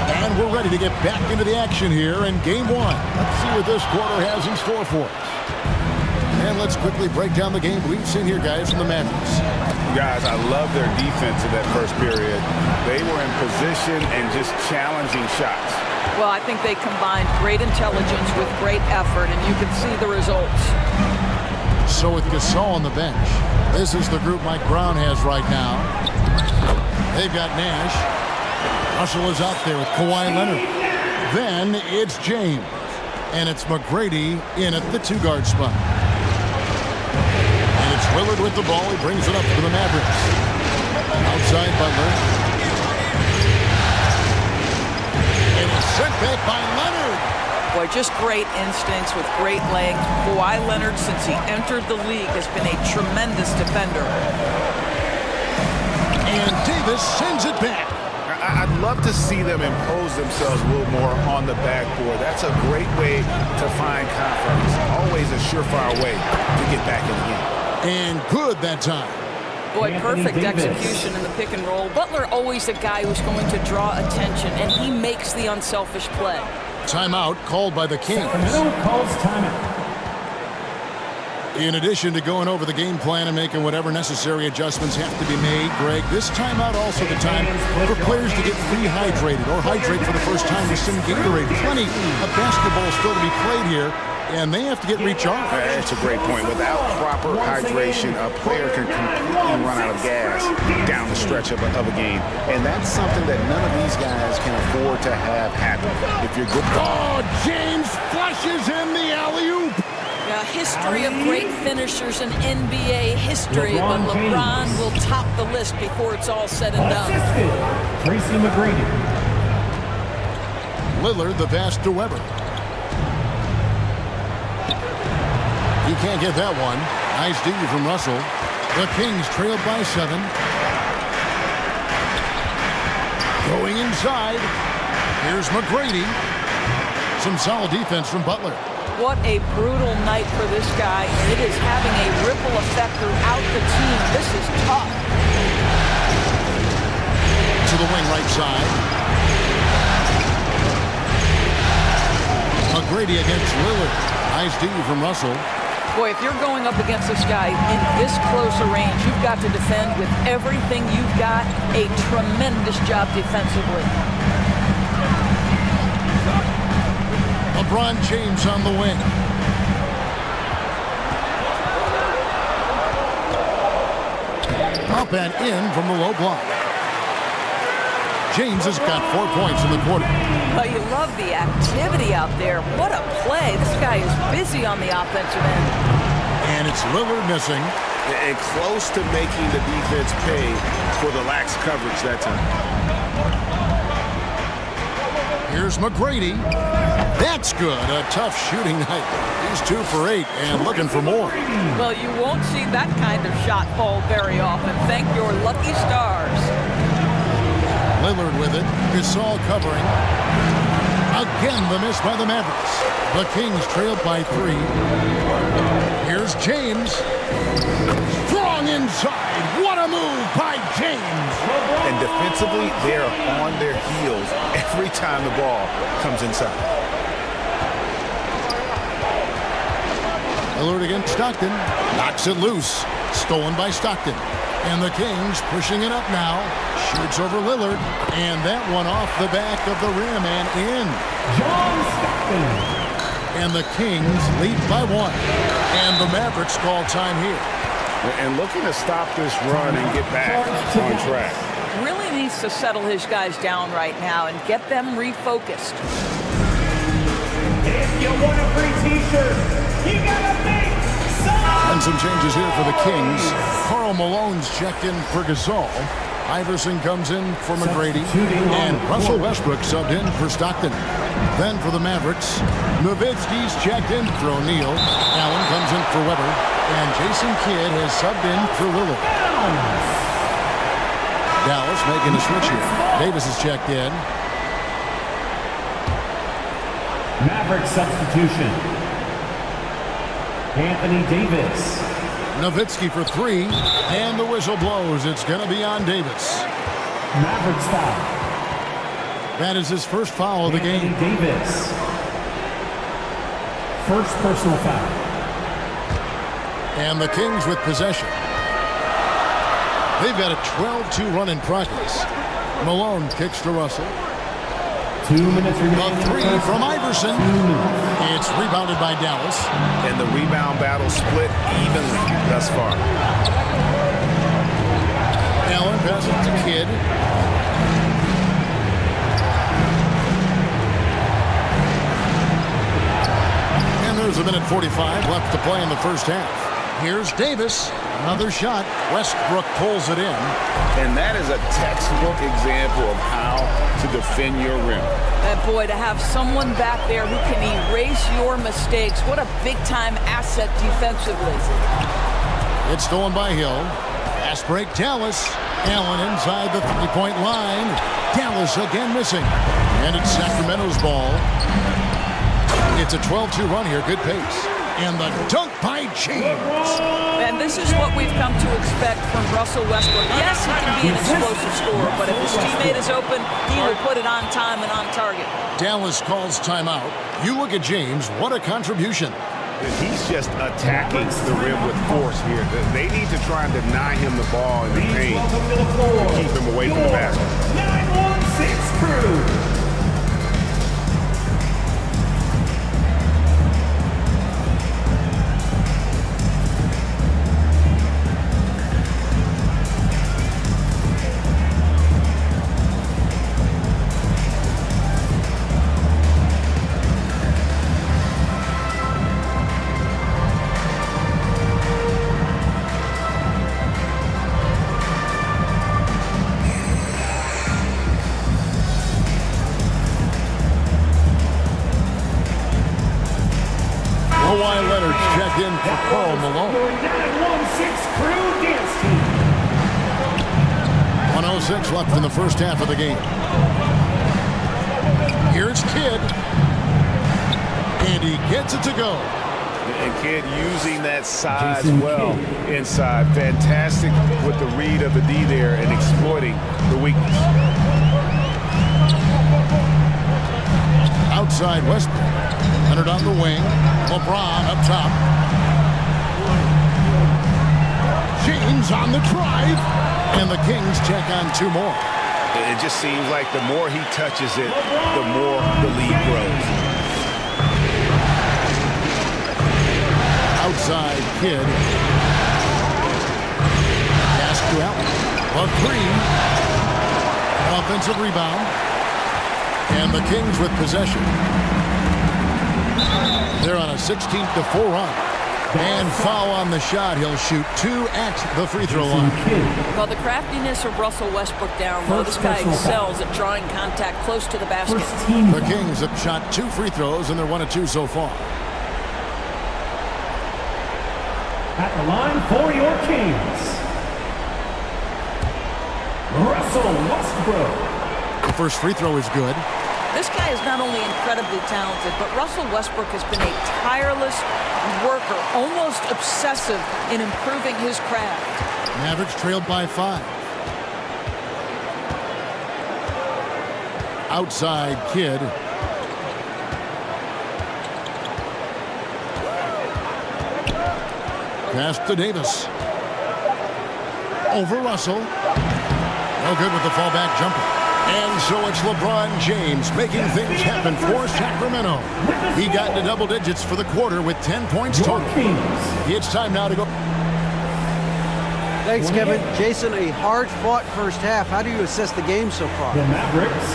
And we're ready to get back into the action here in game 1. Let's see what this quarter has in store for us. And let's quickly break down the game we've seen here, guys, from the Mavericks. Guys, I love their defense in that first period. They were in position and just challenging shots. Well, I think they combined great intelligence with great effort, and you can see the results. So with Gasol on the bench, this is the group Mike Brown has right now. They've got Nash. Russell is out there with Kawhi Leonard. Then it's James. And it's McGrady in at the 2-guard spot. And it's Lillard with the ball. He brings it up to the Mavericks. Outside Butler. And it's sent back by Leonard. Boy, just great instincts with great legs. Kawhi Leonard, since he entered the league, has been a tremendous defender. And Davis sends it back. I'd love to see them impose themselves a little more on the backboard. That's a great way to find confidence. Always a surefire way to get back in the game. And good that time. Boy, perfect execution in the pick and roll. Butler always a guy who's going to draw attention, and he makes the unselfish play. Timeout called by the Kings. Sacramento calls timeout. In addition to going over the game plan and making whatever necessary adjustments have to be made, Greg, this timeout also the time for players to get rehydrated or hydrate for the first time with some Gatorade. Plenty of basketball still to be played here, and they have to get recharged. That's a great point. Without proper hydration, a player can completely run out of gas down the stretch of a game. And that's something that none of these guys can afford to have happen. If you're good. Oh, James flushes in the alley-oop. A history of great finishers in NBA history, but LeBron will top the list before it's all said and done. Tracy McGrady. Lillard, the pass to Weber. He can't get that one. Nice D from Russell. The Kings trailed by 7. Going inside. Here's McGrady. Some solid defense from Butler. What a brutal night for this guy. It is having a ripple effect throughout the team. This is tough. To the wing right side. McGrady against Lillard. Nice D from Russell. Boy, if you're going up against this guy in this close a range, you've got to defend with everything you've got. A tremendous job defensively. LeBron James on the wing. Up and in from the low block. James has got 4 points in the quarter. Well, you love the activity out there. What a play. This guy is busy on the offensive end. And it's Lillard missing. And close to making the defense pay for the lax coverage that time. Here's McGrady. That's good. A tough shooting night. He's 2 for 8 and looking for more. Well, you won't see that kind of shot fall very often. Thank your lucky stars. Lillard with it. Gasol covering. Again, the miss by the Mavericks. The Kings trailed by 3. Here's James. Strong inside. What a move by James. And defensively, they are on their heels every time the ball comes inside. Lillard against Stockton. Knocks it loose. Stolen by Stockton. And the Kings pushing it up now. Shoots over Lillard. And that one off the back of the rim and in. John Stockton. And the Kings lead by 1. And the Mavericks call time here. And looking to stop this run and get back on track. Really needs to settle his guys down right now and get them refocused. If you want a free t-shirt, you gotta make some. And some changes here for the Kings. Karl Malone's checked in for Gasol. Iverson comes in for McGrady. And Russell Westbrook subbed in for Stockton. Then for the Mavericks, Nowitzki's checked in for O'Neal. Allen comes in for Weber. And Jason Kidd has subbed in for Lillard. Dallas making a switch here. Davis is checked in. Maverick substitution. Anthony Davis. Nowitzki for 3. And the whistle blows. It's going to be on Davis. Maverick foul. That is his first foul of the game. Davis. First personal foul. And the Kings with possession. They've got a 12-2 run in progress. Malone kicks to Russell. 2 minutes remaining. A 3 from Iverson. It's rebounded by Dallas. And the rebound battle split evenly thus far. Allen passes to Kidd. And there's a minute 45 left to play in the first half. Here's Davis. Another shot. Westbrook pulls it in. And that is a textbook example of how to defend your rim. And boy, to have someone back there who can erase your mistakes, what a big-time asset defensively. It's stolen by Hill. Fast break, Dallas. Allen inside the three-point line. Dallas again missing. And it's Sacramento's ball. It's a 12-2 run here. Good pace. And the dunk by James. And this is what we've come to expect from Russell Westbrook. Yes, he can be an explosive scorer, but if his teammate is open, he will put it on time and on target. Dallas calls timeout. You look at James, what a contribution. He's just attacking the rim with force here. They need to try and deny him the ball in the paint to keep him away from the basket. 916 crew. in for Karl Malone. 916 Crew Dance Team. 1:06 left in the first half of the game. Here's Kidd. And he gets it to go. And Kidd using that size well inside. Fantastic with the read of the D there and exploiting the weakness. Outside Westbrook. Leonard on the wing. LeBron up top. James on the drive. And the Kings check on two more. It just seems like the more he touches it, the more the lead grows. Outside Kidd. Pass to Allen. A three. Offensive rebound. And the Kings with possession. They're on a 16-4 run. And foul on the shot. He'll shoot 2 at the free throw line. Well, the craftiness of Russell Westbrook down low. This guy excels at drawing contact close to the basket. The Kings have shot 2 free throws, and they're 1 of 2 so far. At the line for your Kings, Russell Westbrook. The first free throw is good. This guy is not only incredibly talented, but Russell Westbrook has been a tireless worker, almost obsessive in improving his craft. Mavericks trailed by 5. Outside Kidd. Pass to Davis. Over Russell. No good with the fallback jumper. And so it's LeBron James making things happen for Sacramento. He got into double digits for the quarter with 10 points total. It's time now to go. Thanks, Kevin. Jason, a hard-fought first half. How do you assess the game so far? The Mavericks.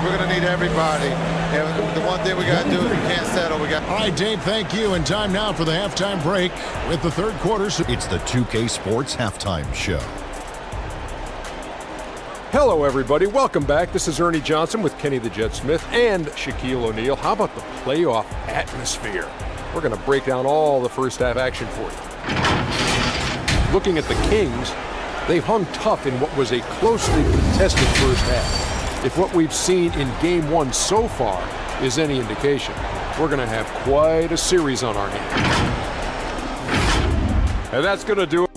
We're going to need everybody. And the one thing we got to do is we can't settle. We got. All right, Dave, thank you. And time now for the halftime break with the third quarter. It's the 2K Sports Halftime Show. Hello, everybody. Welcome back. This is Ernie Johnson with Kenny the Jet Smith and Shaquille O'Neal. How about the playoff atmosphere? We're going to break down all the first half action for you. Looking at the Kings, they've hung tough in what was a closely contested first half. If what we've seen in Game 1 so far is any indication, we're going to have quite a series on our hands. And that's going to do it.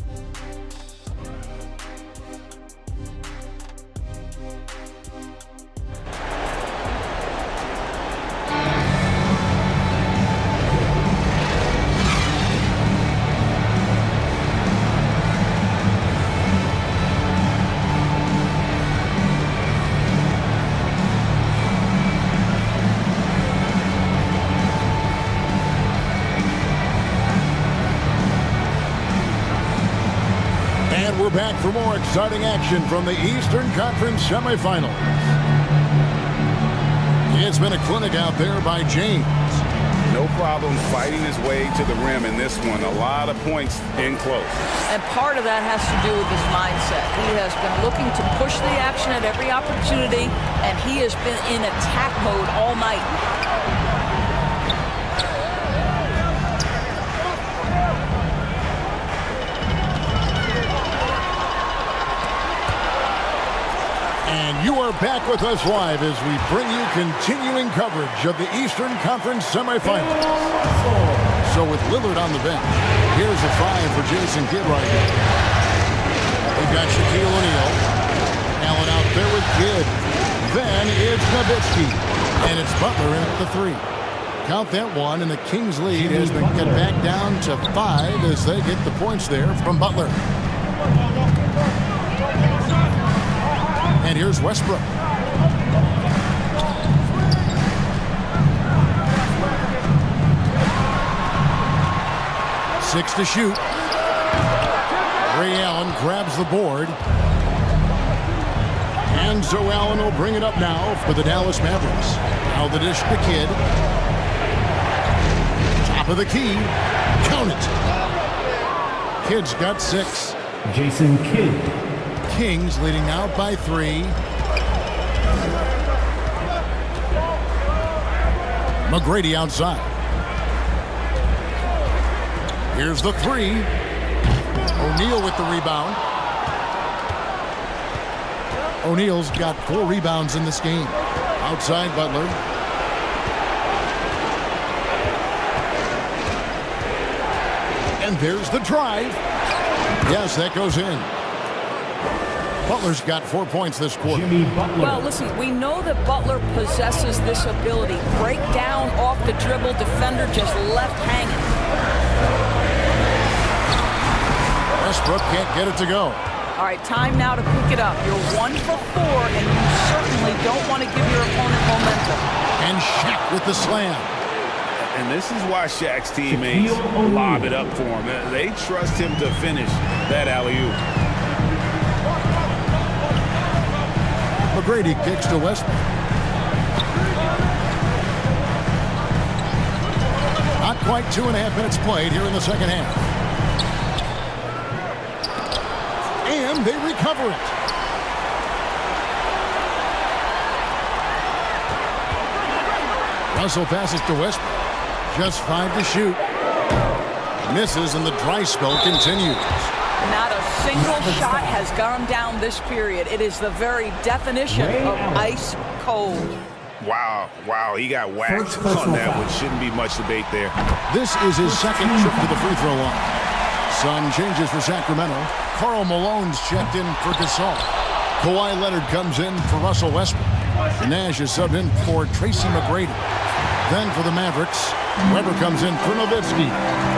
Back for more exciting action from the Eastern Conference semifinals. It's been a clinic out there by James. No problem fighting his way to the rim in this one. A lot of points in close. And part of that has to do with his mindset. He has been looking to push the action at every opportunity, and he has been in attack mode all night. You are back with us live as we bring you continuing coverage of the Eastern Conference semifinals. So with Lillard on the bench, here's a 5 for Jason Kidd right now. We've got Shaquille O'Neal. Allen out there with Kidd. Then it's Nowitzki. And it's Butler in at the 3. Count that one, and the Kings lead has been cut back down to 5 as they get the points there from Butler. And here's Westbrook. Six to shoot. Ray Allen grabs the board. And so Allen will bring it up now for the Dallas Mavericks. Now the dish to Kidd. Top of the key. Count it. Kidd's got 6. Jason Kidd. Kings leading out by 3. McGrady outside. Here's the three. O'Neal with the rebound. O'Neal's got 4 rebounds in this game. Outside Butler. And there's the drive. Yes, that goes in. Butler's got 4 points this quarter. Well, listen, we know that Butler possesses this ability. Break down off the dribble, defender just left hanging. Westbrook can't get it to go. All right, time now to pick it up. You're 1 for 4, and you certainly don't want to give your opponent momentum. And Shaq with the slam. And this is why Shaq's teammates lob it up for him. They trust him to finish that alley-oop. McGrady kicks to Westbrook. Not quite 2.5 minutes played here in the second half. And they recover it. Russell passes to Westbrook. Just 5 to shoot. Misses, and the dry spell continues. Not a single shot has gone down this period. It is the very definition of ice cold. Wow, he got whacked on that one. Shouldn't be much debate there. This is his second trip to the free throw line. Some changes for Sacramento. Karl Malone's checked in for Gasol. Kawhi Leonard comes in for Russell Westbrook. Nash is subbed in for Tracy McGrady. Then for the Mavericks, Weber comes in for Nowitzki.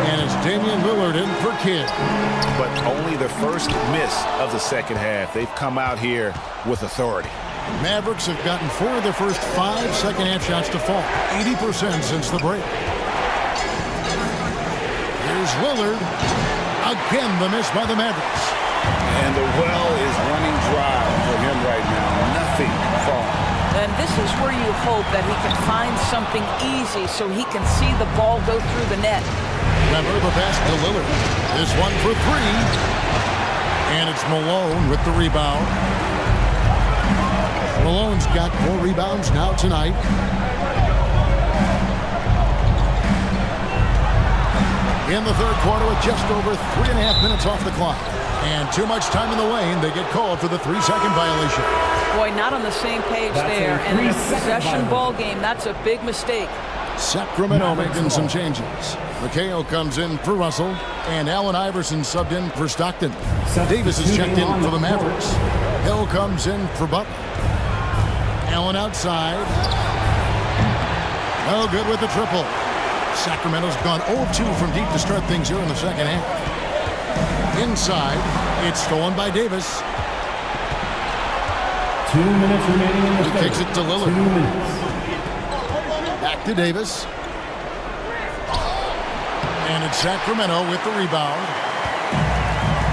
And it's Damian Lillard in for Kidd. But only the first miss of the second half. They've come out here with authority. Mavericks have gotten 4 of their first 5 second-half shots to fall. 80% since the break. Here's Lillard. Again, the miss by the Mavericks. And the well is running dry for him right now. Nothing falling. And this is where you hope that he can find something easy so he can see the ball go through the net. Weber the pass to Lillard. This one for 3. And it's Malone with the rebound. Malone's got 4 rebounds now tonight. In the third quarter with just over 3.5 minutes off the clock. And too much time in the lane, they get called for the 3-second violation. Boy, not on the same page there. And in a possession ball game, that's a big mistake. Sacramento making some changes. McHale comes in for Russell, and Allen Iverson subbed in for Stockton. Davis is checked in for the Mavericks. Hill comes in for Butler. Allen outside. No good with the triple. Sacramento's gone 0-2 from deep to start things here in the second half. Inside, it's stolen by Davis. 2 minutes remaining in the He kicks it to Lillard. 2 minutes. Back to Davis. And it's Sacramento with the rebound.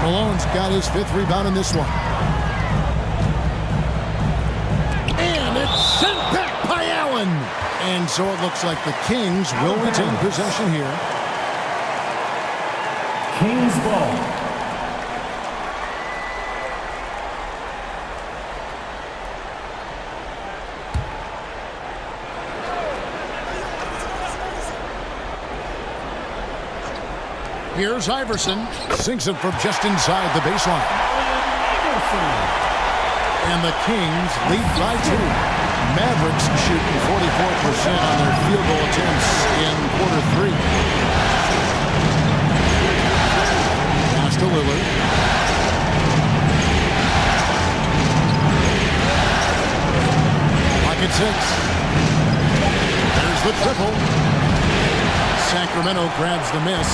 Malone's got his 5th rebound in this one. And it's sent back by Allen. And so it looks like the Kings will retain possession here. Kings ball. Here's Iverson. Sinks it from just inside the baseline. And the Kings lead by 2. Mavericks shooting 44% on their field goal attempts in quarter 3. Pass to Lillard. Pocket 6. There's the triple. Sacramento grabs the miss.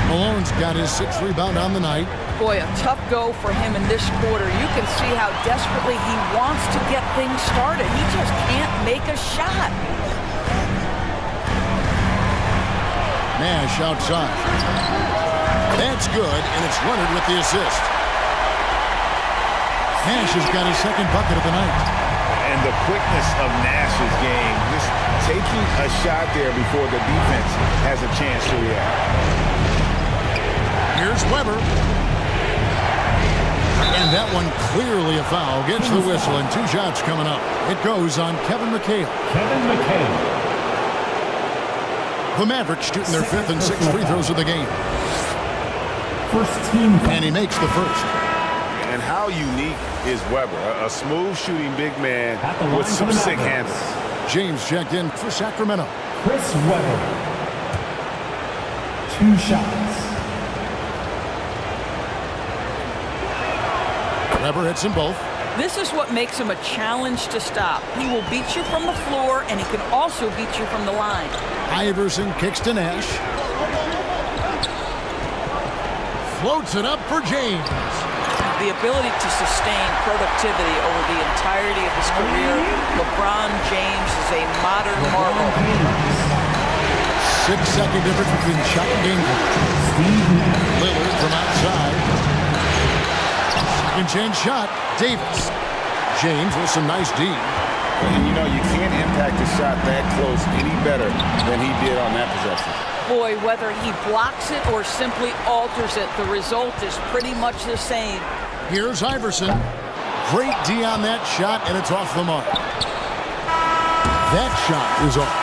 Malone's got his 6th rebound on the night. Boy, a tough go for him in this quarter. You can see how desperately he wants to get things started. He just can't make a shot. Nash outside. That's good, and it's Leonard with the assist. Nash has got his 2nd bucket of the night. And the quickness of Nash's game, just taking a shot there before the defense has a chance to react. Here's Weber. And that one clearly a foul. Gets the whistle, and 2 shots coming up. It goes on Kevin McHale. Kevin McHale. The Mavericks shooting their 5th and 6th free throws of the game. First team. And he makes the first. And how unique is Weber? A smooth shooting big man with some sick handles. James checked in for Sacramento. Chris Weber. 2 shots. Weber hits them both. This is what makes him a challenge to stop. He will beat you from the floor, and he can also beat you from the line. Iverson kicks to Nash. Floats it up for James. The ability to sustain productivity over the entirety of his career, LeBron James is a modern marvel. 6-second difference between shot and game. Lillard from outside. Second chance shot, Davis. James with some nice D. And you know, you can't impact a shot that close any better than he did on that possession. Boy, whether he blocks it or simply alters it, the result is pretty much the same. Here's Iverson. Great D on that shot, and it's off the mark. That shot is off.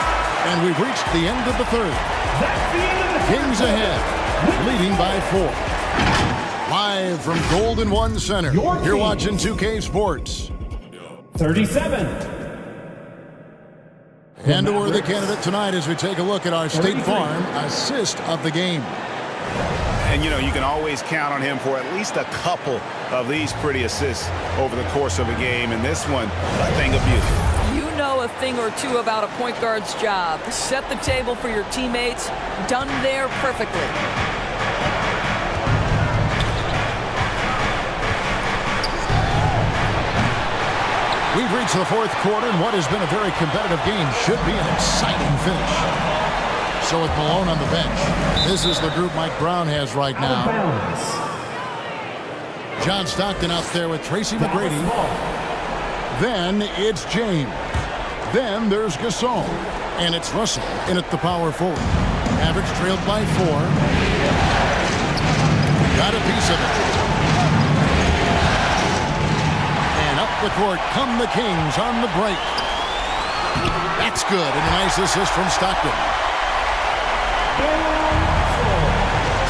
And we've reached the end of the third. Kings ahead, leading by 4. Live from Golden One Center, you're watching 2K Sports. 37. And a worthy candidate tonight as we take a look at our State Farm assist of the game. And, you know, you can always count on him for at least a couple of these pretty assists over the course of a game. And this one, a thing of beauty. You know a thing or two about a point guard's job. Set the table for your teammates. Done there perfectly. We've reached the 4th quarter, and what has been a very competitive game should be an exciting finish. So with Malone on the bench, this is the group Mike Brown has right now. John Stockton out there with Tracy McGrady. Then it's James. Then there's Gasol. And it's Russell in at the power forward. Mavericks trailed by 4. Got a piece of it. And up the court come the Kings on the break. That's good, and a nice assist from Stockton.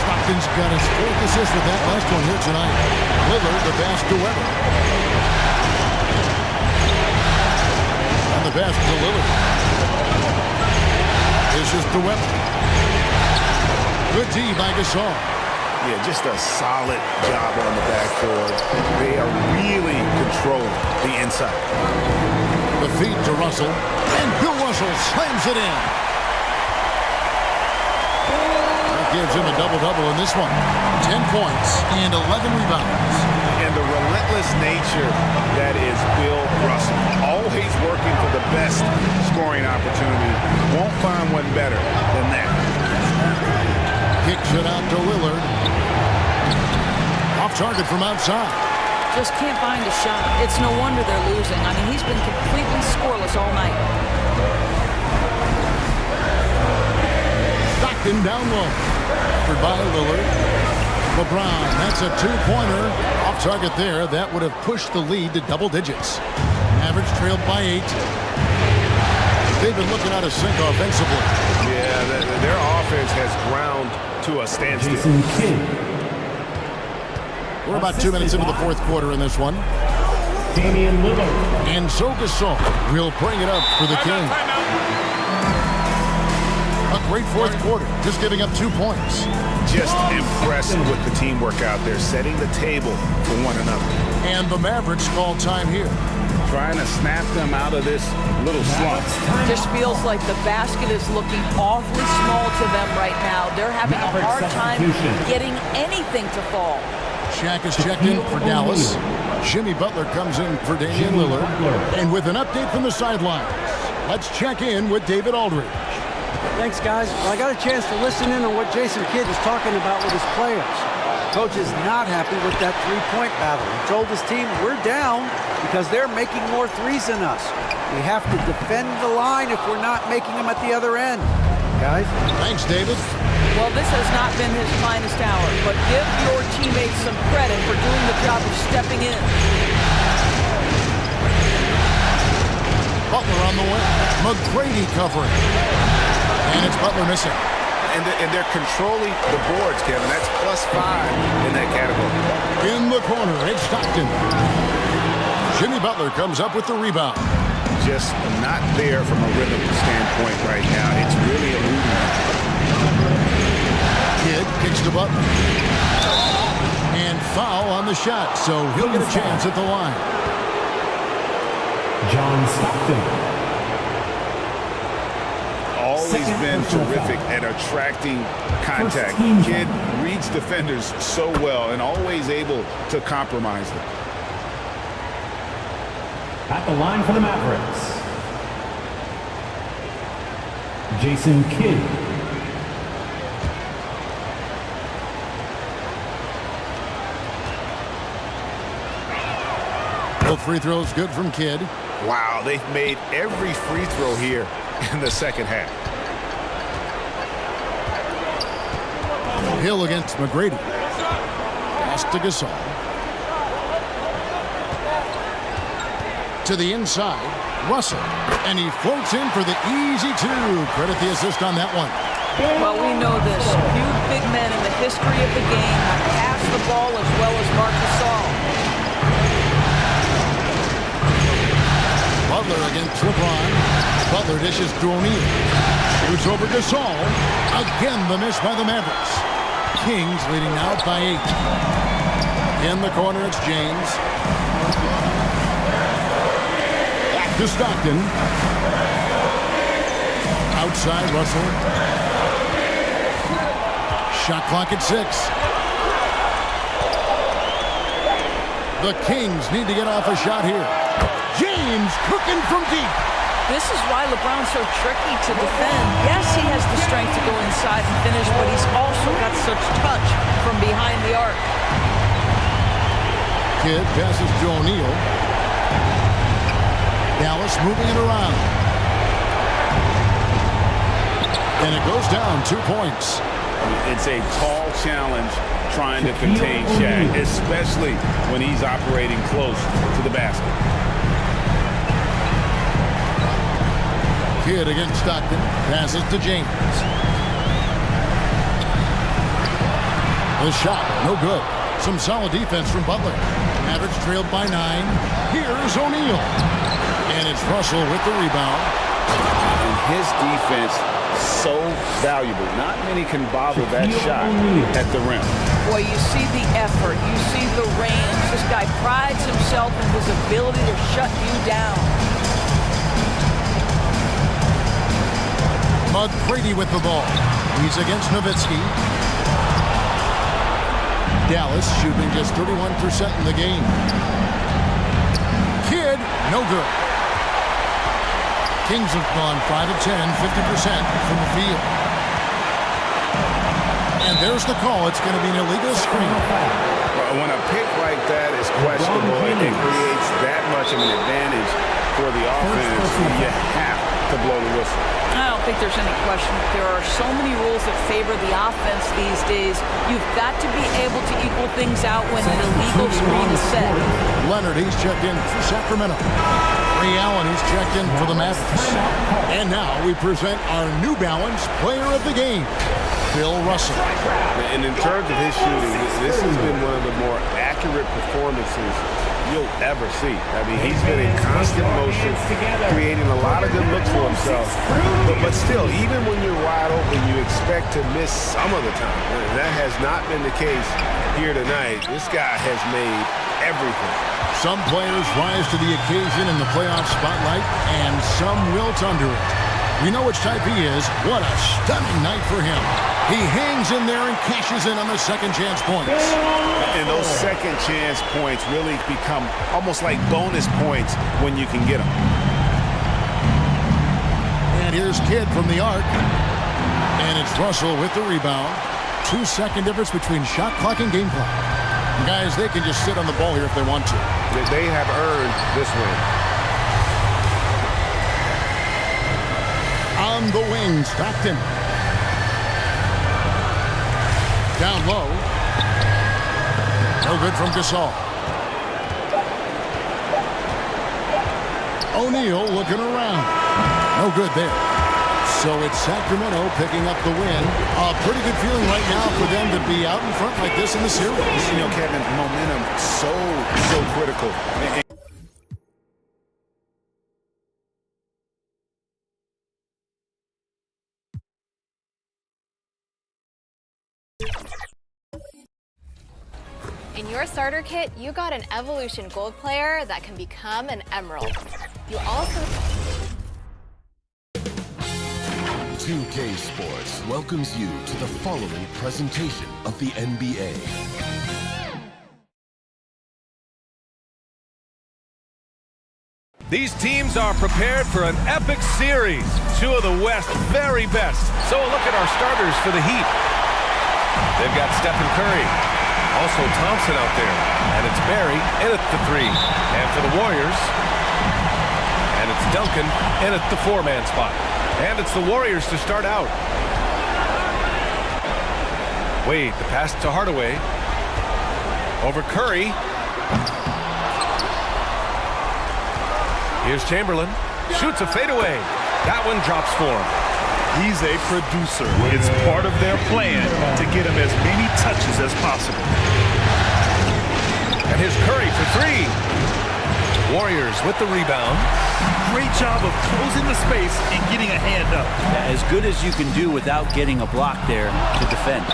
Stockton's got his 4th assist with that last one here tonight. Lillard the pass to Weber. And the pass to Lillard. This is to Weber. Good D by Gasol. Yeah, just a solid job on the backboard. They are really controlling the inside. The feed to Russell. And Bill Russell slams it in. That gives him a double-double in this one. 10 points and 11 rebounds. And the relentless nature that is Bill Russell. Always working for the best scoring opportunity. Won't find one better than that. Kicks it out to Lillard. Off target from outside. Just can't find a shot. It's no wonder they're losing. I mean, he's been completely scoreless all night. Stockton down low. Covered by Lillard. LeBron, that's a 2-pointer. Off target there. That would have pushed the lead to double digits. Average trailed by 8. They've been looking out of sync offensively. Yeah, their offense has ground to a standstill. We're about 2 minutes into the 4th quarter in this one. Damian Lillard. And so Gasol will bring it up for the Kings. A great 4th quarter, just giving up 2 points. Just impressive with the teamwork out there, setting the table for one another. And the Mavericks call time here. Trying to snap them out of this little slump. Just feels like the basket is looking awfully small to them right now. They're having a hard time getting anything to fall. Shaq is checked in for Dallas. Jimmy Butler comes in for Damian Lillard. And with an update from the sidelines, let's check in with David Aldridge. Thanks, guys. Well, I got a chance to listen in on what Jason Kidd is talking about with his players. Coach is not happy with that 3-point battle. He told his team, we're down because they're making more threes than us. We have to defend the line if we're not making them at the other end. Guys? Thanks, David. Well, this has not been his finest hour, but give your teammates some credit for doing the job of stepping in. Butler on the wing. McGrady covering. And it's Butler missing. And they're controlling the boards, Kevin. That's +5 in that category. In the corner, it's Stockton. Jimmy Butler comes up with the rebound. Just not there from a rhythm standpoint right now. It's really eluding. Kidd kicks to Butler. And foul on the shot, so he'll get a chance at the line. John Stockton. Always been terrific at attracting contact. Kidd reads defenders so well and always able to compromise them. At the line for the Mavericks, Jason Kidd. Both free throws good from Kidd. Wow, they've made every free throw here in the second half. Hill against McGrady. Pass to Gasol. To the inside, Russell. And he floats in for the easy two. Credit the assist on that one. Well, we know this. Few big men in the history of the game have passed the ball as well as Marc Gasol. Butler against LeBron. Butler dishes to O'Neal. Shoots over Gasol. Again, the miss by the Mavericks. Kings leading now by 8. In the corner, it's James. Back to Stockton. Outside, Russell. Shot clock at 6. The Kings need to get off a shot here. James cooking from deep. This is why LeBron's so tricky to defend. Yes, he has the strength to go inside and finish, but he's also got such touch from behind the arc. Kidd passes to O'Neal. Dallas moving it around. And it goes down 2 points. It's a tall challenge trying to contain Shaq, especially when he's operating close to the basket. Kidd against Stockton. Passes to James. The shot, no good. Some solid defense from Butler. Mavericks trailed by 9. Here's O'Neal. And it's Russell with the rebound. And his defense, so valuable. Not many can bother that shot at the rim. Boy, you see the effort. You see the range. This guy prides himself in his ability to shut you down. Bud Brady with the ball. He's against Nowitzki. Dallas shooting just 31% in the game. Kidd, no good. Kings have gone 5 of 10, 50% from the field. And there's the call. It's going to be an illegal screen. When a pick like that is questionable and it creates that much of an advantage for the offense, you have to blow the whistle. I don't think there's any question. There are so many rules that favor the offense these days. You've got to be able to equal things out when an illegal screen is set. Leonard, he's checked in for Sacramento. Ray Allen, he's checked in for the Mavericks. And now we present our New Balance Player of the Game, Bill Russell. And in terms of his shooting, this has been one of the more accurate performances you'll ever see. I mean, he's been in constant motion, creating a lot of good looks for himself. But still, even when you're wide open, you expect to miss some of the time. And that has not been the case here tonight. This guy has made everything. Some players rise to the occasion in the playoff spotlight, and some wilt under it. We know which type he is. What a stunning night for him. He hangs in there and cashes in on the second chance points. And those second chance points really become almost like bonus points when you can get them. And here's Kidd from the arc. And it's Russell with the rebound. 2-second difference between shot clock and game clock. Guys, they can just sit on the ball here if they want to. They have earned this win. On the wing, Stockton. Down low. No good from Gasol. O'Neal looking around. No good there. So it's Sacramento picking up the win. A pretty good feeling right now for them to be out in front like this in the series. You know, Kevin, momentum so critical. In your starter kit, you got an Evolution Gold player that can become an Emerald. You also... 2K Sports welcomes you to the following presentation of the NBA. These teams are prepared for an epic series. Two of the West's very best. So a look at our starters for the Heat. They've got Stephen Curry. Also Thompson out there. And it's Barry in at the 3. And for the Warriors, and it's Duncan in at the 4-man spot. And it's the Warriors to start out. Wade, the pass to Hardaway. Over Curry. Here's Chamberlain. Shoots a fadeaway. That one drops for him. He's a producer. It's part of their plan to get him as many touches as possible. And here's Curry for 3. Warriors with the rebound. Great job of closing the space and getting a hand up. As good as you can do without getting a block there to defend.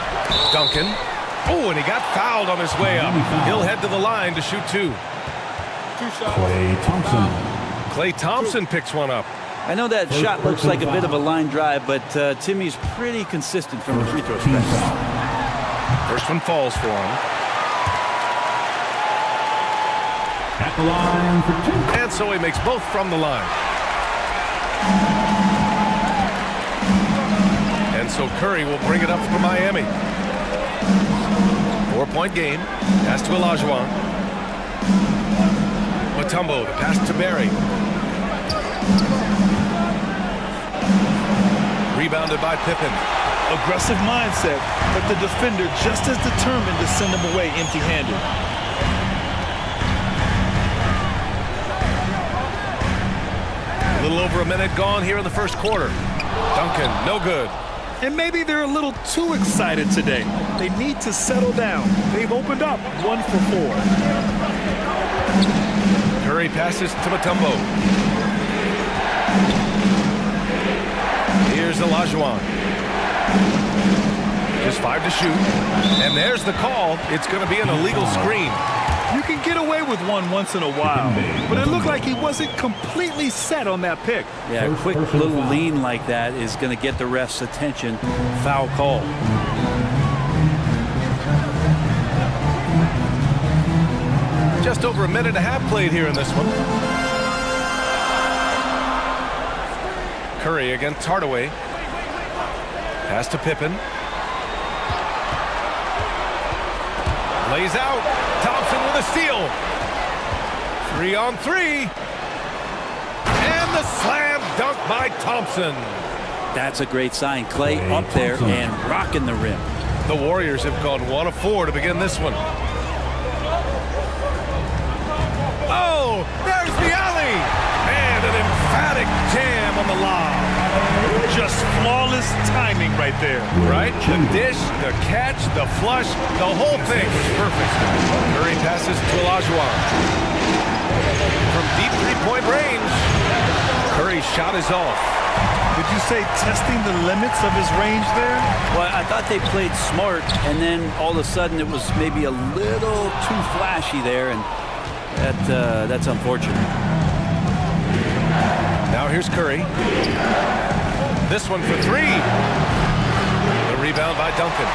Duncan. Oh, and he got fouled on his way up. He'll head to the line to shoot 2. Klay Thompson picks one up. I know that shot looks like a bit of a line drive, but Timmy's pretty consistent from the free throw stretch. First one falls for him. At the line for 2. And so he makes both from the line. And so Curry will bring it up for Miami. 4-point game. Pass to Olajuwon. Mutombo, the pass to Barry. Rebounded by Pippen. Aggressive mindset, but the defender just as determined to send him away empty-handed. A little over a minute gone here in the first quarter. Duncan, no good. And maybe they're a little too excited today. They need to settle down. They've opened up 1 for 4. Curry passes to Mutombo. Here's Olajuwon. Just 5 to shoot. And there's the call. It's going to be an illegal screen. You can get away with one once in a while, but it looked like he wasn't completely set on that pick. Yeah, a quick little lean like that is going to get the ref's attention. Foul call. Just over a minute and a half played here in this one. Curry against Hardaway. Pass to Pippen. Lays out. Thompson with a steal. 3 on 3. And the slam dunk by Thompson. That's a great sign. Klay up there and rocking the rim. The Warriors have gone 1 of 4 to begin this one. Oh, there's the alley. And an emphatic jam on the lob. Just flawless timing right there. Right? The dish, the catch, the flush, the whole thing was perfect. Curry passes to Olajuwon. From deep 3-point range, Curry's shot is off. Did you say testing the limits of his range there? Well, I thought they played smart, and then all of a sudden it was maybe a little too flashy there, and that's unfortunate. Now here's Curry. This one for 3. The rebound by Duncan.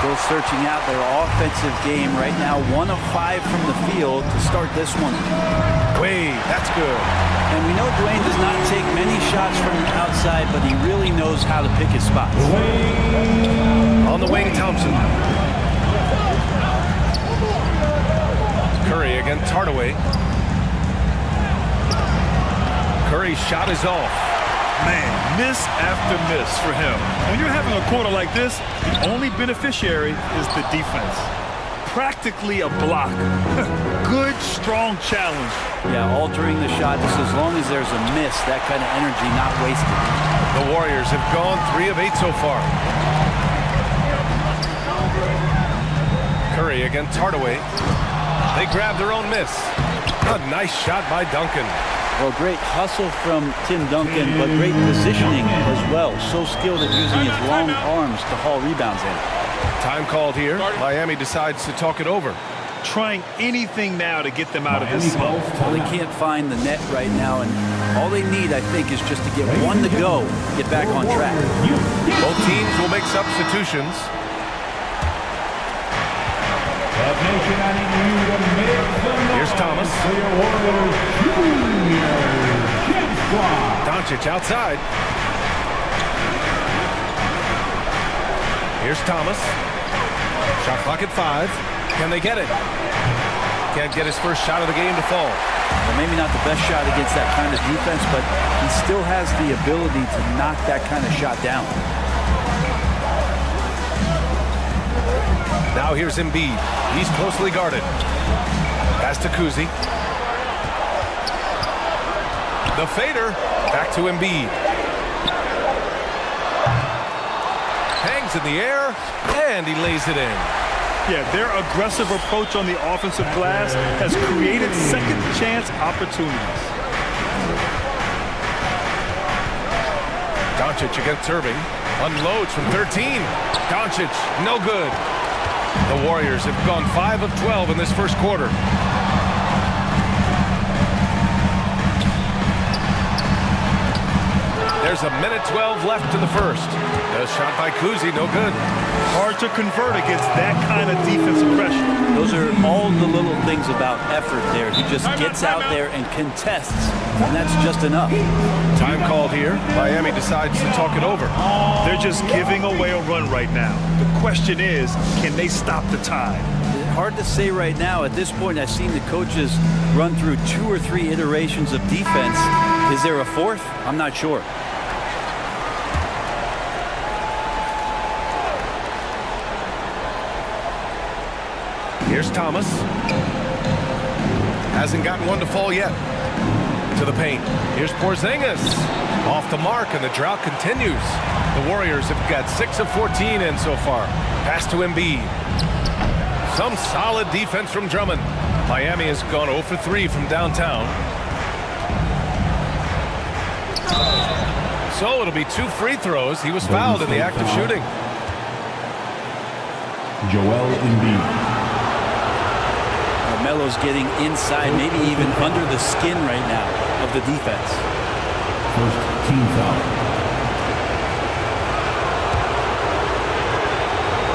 Still searching out their offensive game right now. 1 of 5 from the field to start this one. Wade, that's good. And we know Dwayne does not take many shots from the outside, but he really knows how to pick his spots. On the wing, Thompson. Curry against Hardaway. Curry's shot is off. Man, miss after miss for him. When you're having a quarter like this, the only beneficiary is the defense. practically a block. Good, strong challenge. Yeah, altering the shot just as long as there's a miss, that kind of energy not wasted. The Warriors have gone 3 of 8 so far. Curry against Hardaway. They grab their own miss. A nice shot by Duncan. Well, great hustle from Tim Duncan, but great positioning as well. So skilled at using his long arms to haul rebounds in. Time called here. Miami decides to talk it over. Trying anything now to get them out of this slump. Well, they can't find the net right now, and all they need, I think, is just to get one to go, get back on track. Both teams will make substitutions. Here's Thomas. Doncic outside. Here's Thomas. Shot clock at 5. Can they get it? Can't get his first shot of the game to fall. Well, maybe not the best shot against that kind of defense, but he still has the ability to knock that kind of shot down. Now here's Embiid. He's closely guarded. Pass to Kuzi. The fader. Back to Embiid. Hangs in the air, and he lays it in. Yeah, their aggressive approach on the offensive glass has created second chance opportunities. Doncic against Irving. Unloads from 13. Doncic, no good. The Warriors have gone 5 of 12 in this first quarter. There's a minute 12 left in the first. A shot by Kuzi, no good. Hard to convert against that kind of defensive pressure. Those are all the little things about effort there. He just gets out there and contests, and that's just enough. Time called here. Miami decides to talk it over. They're just giving away a run right now. The question is, can they stop the tide? Hard to say right now. At this point, I've seen the coaches run through 2 or 3 iterations of defense. Is there a fourth? I'm not sure. Here's Thomas. Hasn't gotten one to fall yet. To the paint. Here's Porzingis. Off the mark, and the drought continues. The Warriors have got 6 of 14 in so far. Pass to Embiid. Some solid defense from Drummond. Miami has gone 0 for 3 from downtown. So it'll be 2 free throws. He was fouled in the act of shooting. Joel Embiid. Melo's getting inside, maybe even under the skin right now of the defense. First team foul.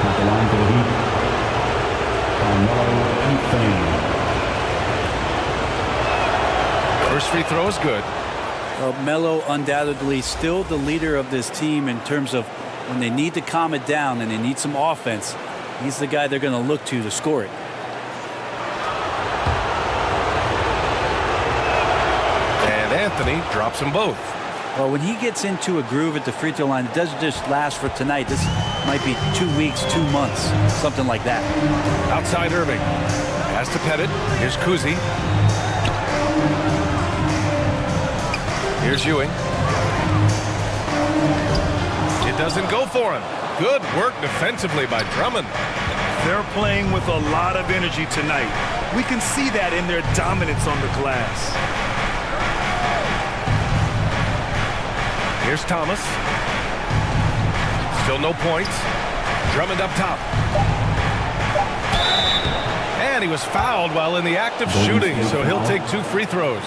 At the line for the Heat. Carmelo Anthony. First free throw is good. Well, Melo undoubtedly still the leader of this team in terms of when they need to calm it down and they need some offense. He's the guy they're going to look to score it. Anthony drops them both. Well, when he gets into a groove at the free throw line, it doesn't just last for tonight. This might be 2 weeks, 2 months, something like that. Outside Irving. Pass to Pettit. Here's Kuzi. Here's Ewing. It doesn't go for him. Good work defensively by Drummond. They're playing with a lot of energy tonight. We can see that in their dominance on the glass. Here's Thomas. Still no points. Drummond up top. And he was fouled while in the act of shooting, so he'll take 2 free throws.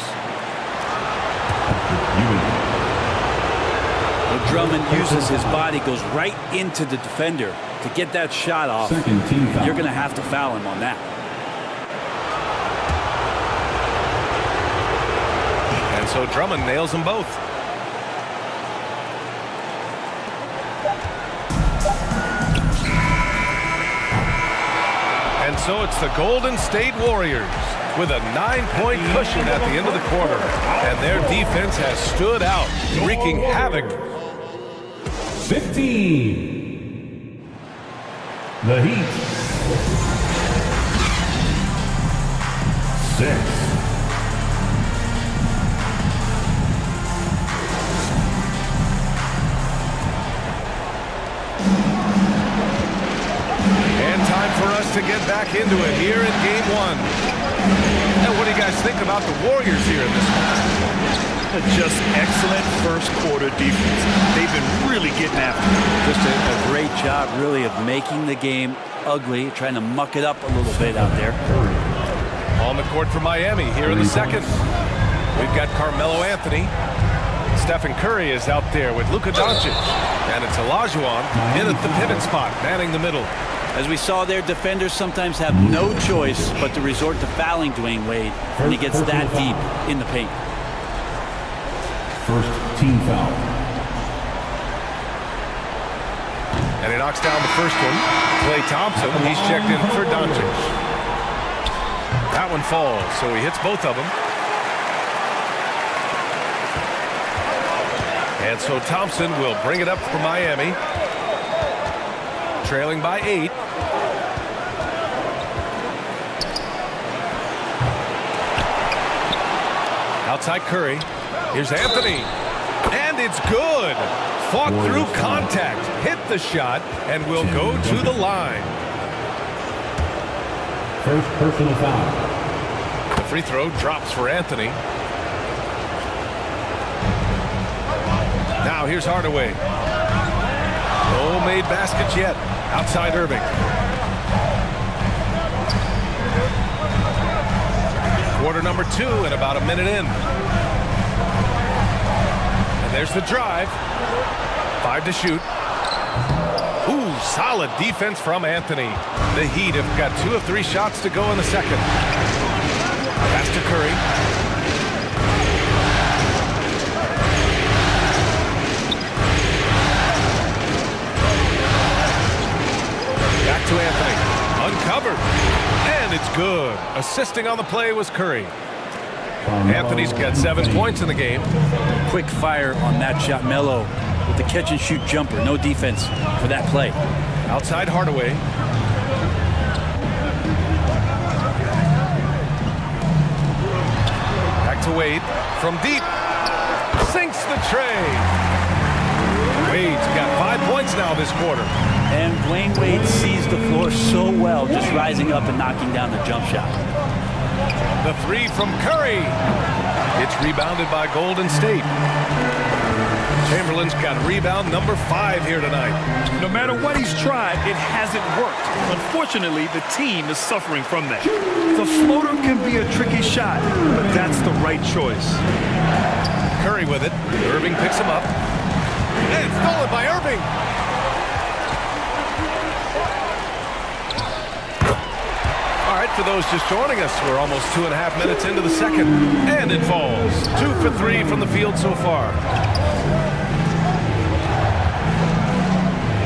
Well, Drummond uses his body, goes right into the defender to get that shot off. You're going to have to foul him on that. And so Drummond nails them both. And so it's the Golden State Warriors with a 9-point cushion at the end of the quarter. And their defense has stood out, wreaking havoc. 15. The Heat. 6. For us to get back into it here in game 1. And what do you guys think about the Warriors here in this one? Just excellent first quarter defense. They've been really getting after it. Just a great job, really, of making the game ugly, trying to muck it up a little bit out there. On the court for Miami here in the second. We've got Carmelo Anthony. Stephen Curry is out there with Luka Doncic. And it's Olajuwon in at the pivot spot, manning the middle. As we saw there, defenders sometimes have no choice but to resort to fouling Dwayne Wade when he gets that deep in the paint. First team foul. And he knocks down the first one. Klay Thompson, he's checked in for Doncic. That one falls, so he hits both of them. And so Thompson will bring it up for Miami. Trailing by 8. Outside Curry. Here's Anthony. And it's good. Fought through contact. Hit the shot and will go to the line. First personal foul. The free throw drops for Anthony. Now here's Hardaway. No made baskets yet. Outside Irving. Quarter number 2 and about a minute in. And there's the drive. 5 to shoot. Ooh, solid defense from Anthony. The Heat have got 2 of 3 shots to go in the second. Pass to Curry. Back to Anthony. Uncovered. And it's good. Assisting on the play was Curry. Anthony's got 7 points in the game. Quick fire on that shot. Melo with the catch and shoot jumper. No defense for that play. Outside Hardaway. Back to Wade. From deep. Sinks the tray. Wade's got 5 points now this quarter. And Dwayne Wade sees the floor so well, just rising up and knocking down the jump shot. The 3 from Curry. It's rebounded by Golden State. Chamberlain's got rebound number 5 here tonight. No matter what he's tried, it hasn't worked. Unfortunately, the team is suffering from that. The floater can be a tricky shot, but that's the right choice. Curry with it. Irving picks him up. And it's stolen by Irving. All right, for those just joining us, we're almost 2.5 minutes into the second. And it falls. 2 for 3 from the field so far.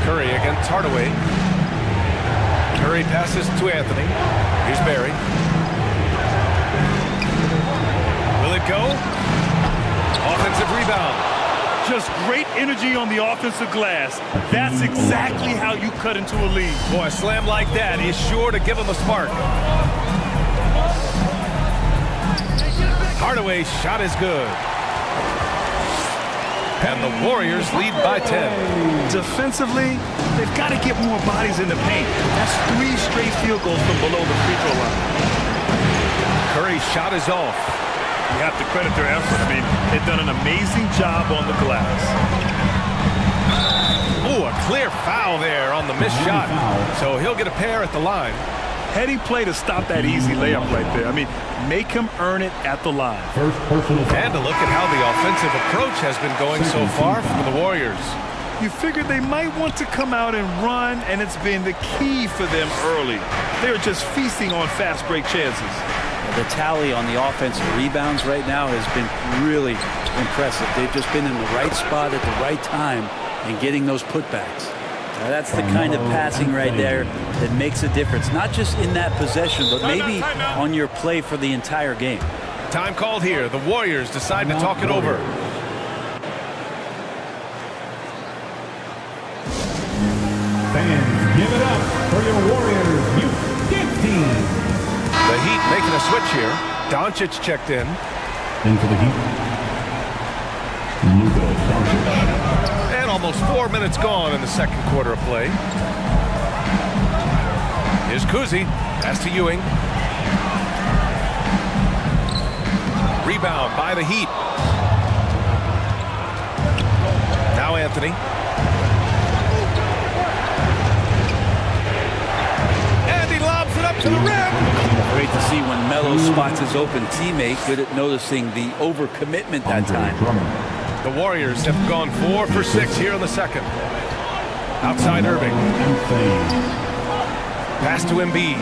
Curry against Hardaway. Curry passes to Anthony. Here's Barry. Will it go? Offensive rebound. Just great energy on the offensive glass. That's exactly how you cut into a lead. Boy, a slam like that is sure to give him a spark. Hardaway's shot is good. And the Warriors lead by 10. Defensively, they've got to get more bodies in the paint. That's 3 straight field goals from below the free throw line. Curry's shot is off. You have to credit their effort. I mean, they've done an amazing job on the glass. Ooh, a clear foul there on the missed shot. So he'll get a pair at the line. Heady play to stop that easy layup right there. I mean, make him earn it at the line. First personal foul. And to look at how the offensive approach has been going so far for the Warriors. You figured they might want to come out and run, and it's been the key for them early. They're just feasting on fast break chances. The tally on the offensive rebounds right now has been really impressive. They've just been in the right spot at the right time and getting those putbacks. Now that's the kind of passing right there that makes a difference, not just in that possession, but maybe on your play for the entire game. Time called here. The Warriors decide to talk it over. Fans, give it up for your Warriors Youth Dance Team. The Heat making a switch here. Doncic checked in. In for the Heat, Luka Doncic. And almost 4 minutes gone in the second quarter of play. Here's Kuzi. Pass to Ewing. Rebound by the Heat. Now Anthony. And he lobs it up to the rim. Great to see when Melo spots his open teammate. Good at noticing the overcommitment that time. The Warriors have gone 4 for 6 here in the second. Outside Irving. Pass to Embiid.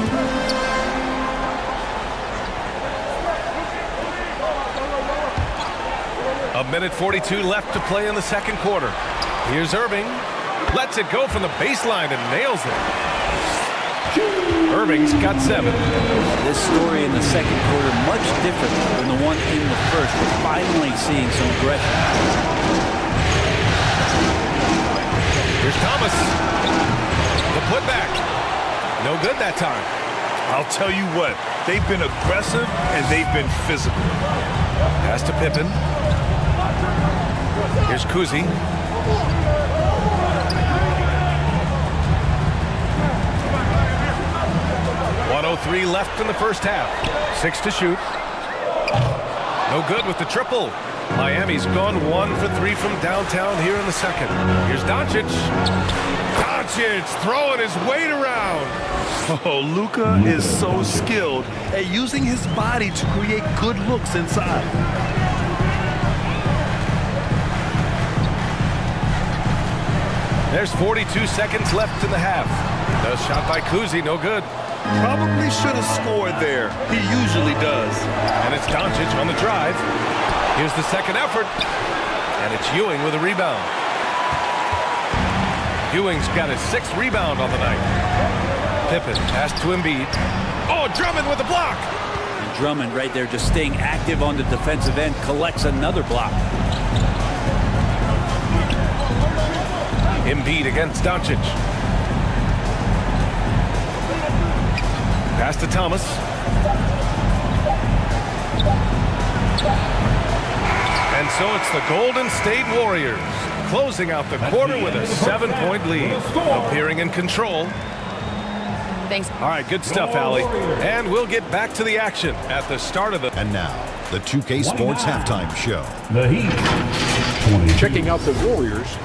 A minute 42 left to play in the second quarter. Here's Irving. Lets it go from the baseline and nails it. Irving's got 7. This story in the second quarter much different than the one in the first. We're finally seeing some aggression. Here's Thomas. The putback. No good that time. I'll tell you what, they've been aggressive and they've been physical. Pass to Pippen. Here's Kuzi. .103 left in the first half. 6 to shoot. No good with the triple. Miami's gone 1 for 3 from downtown here in the second. Here's Doncic. Doncic throwing his weight around. Oh, Luka is so skilled at using his body to create good looks inside. There's 42 seconds left in the half. The shot by Kuzi, no good. Probably should have scored there. He usually does. And it's Doncic on the drive. Here's the second effort. And it's Ewing with a rebound. Ewing's got his 6th rebound on the night. Pippen pass to Embiid. Oh, Drummond with the block. And Drummond right there just staying active on the defensive end, collects another block. Embiid against Doncic. Pass to Thomas. And so it's the Golden State Warriors closing out the quarter with a 7-point lead. Appearing in control. Thanks. All right, good stuff, Allie. And we'll get back to the action at the start of the... And now, the 2K Sports Halftime Show. The Heat. Checking out the Warriors,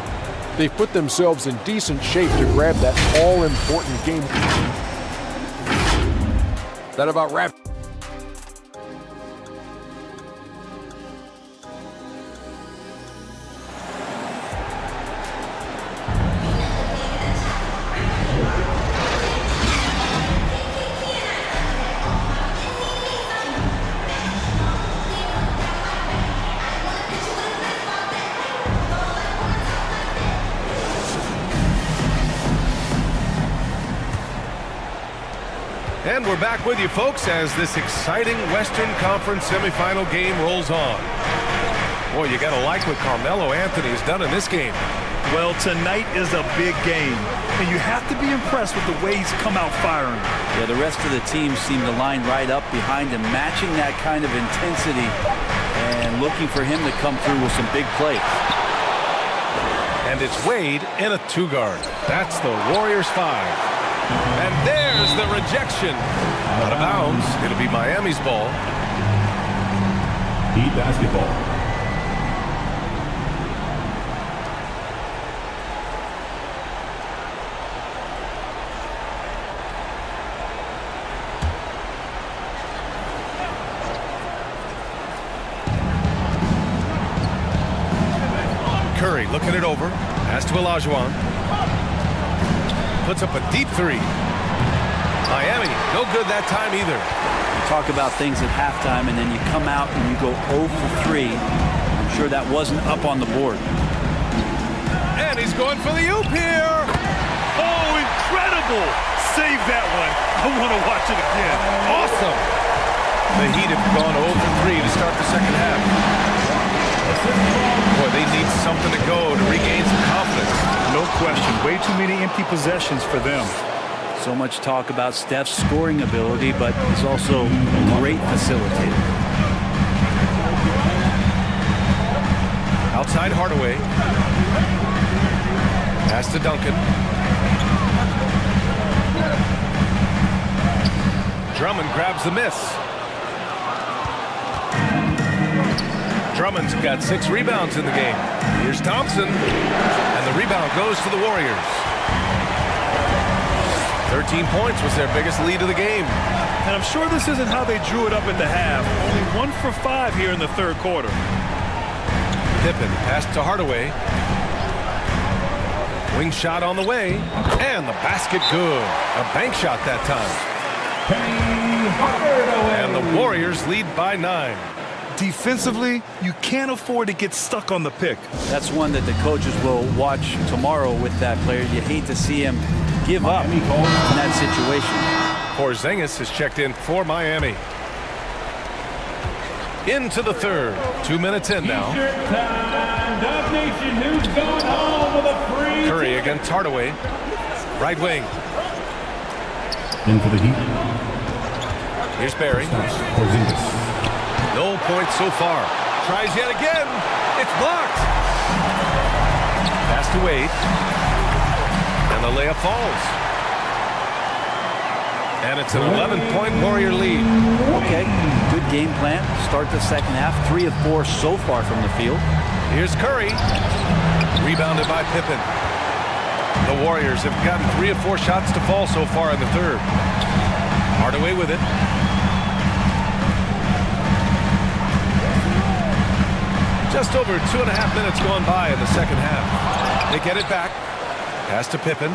they've put themselves in decent shape to grab that all-important game. That about wraps. And we're back with you, folks, as this exciting Western Conference semifinal game rolls on. Boy, you got to like what Carmelo Anthony has done in this game. Well, tonight is a big game, and you have to be impressed with the way he's come out firing. Yeah, the rest of the team seem to line right up behind him, matching that kind of intensity and looking for him to come through with some big plays. And it's Wade in a 2-guard. That's the Warriors 5. And there's the rejection. Out of bounds. It'll be Miami's ball. Heat basketball. Curry looking it over. Pass to Olajuwon. Puts up a deep 3. Miami, no good that time either. You talk about things at halftime, and then you come out and you go 0 for 3. I'm sure that wasn't up on the board. And he's going for the oop here. Oh, incredible! Save that one. I want to watch it again. Awesome. The Heat have gone 0 for 3 to start the second half. Boy, they need something to go to regain some confidence. No question. Way too many empty possessions for them. So much talk about Steph's scoring ability, but he's also a great facilitator. Outside Hardaway. Pass to Duncan. Drummond grabs the miss. Drummond's got 6 rebounds in the game. Here's Thompson, and the rebound goes to the Warriors. 13 points was their biggest lead of the game. And I'm sure this isn't how they drew it up at the half. Only 1 for 5 here in the third quarter. Pippen passed to Hardaway. Wing shot on the way, and the basket good. A bank shot that time. And the Warriors lead by 9. Defensively, you can't afford to get stuck on the pick. That's one that the coaches will watch tomorrow with that player. You hate to see him give up in that situation. Porzingis has checked in for Miami. Into the third. 2 minutes in now. Curry against Hardaway. Right wing. In for the Heat. Here's Barry. Porzingis. No points so far. Tries yet again. It's blocked. Pass to Wade. And the layup falls. And it's an 11-point Warrior lead. Okay, good game plan. Start the second half. 3 of 4 so far from the field. Here's Curry. Rebounded by Pippen. The Warriors have gotten 3 of 4 shots to fall so far in the third. Hardaway with it. Just over 2.5 minutes gone by in the second half. They get it back. Pass to Pippen.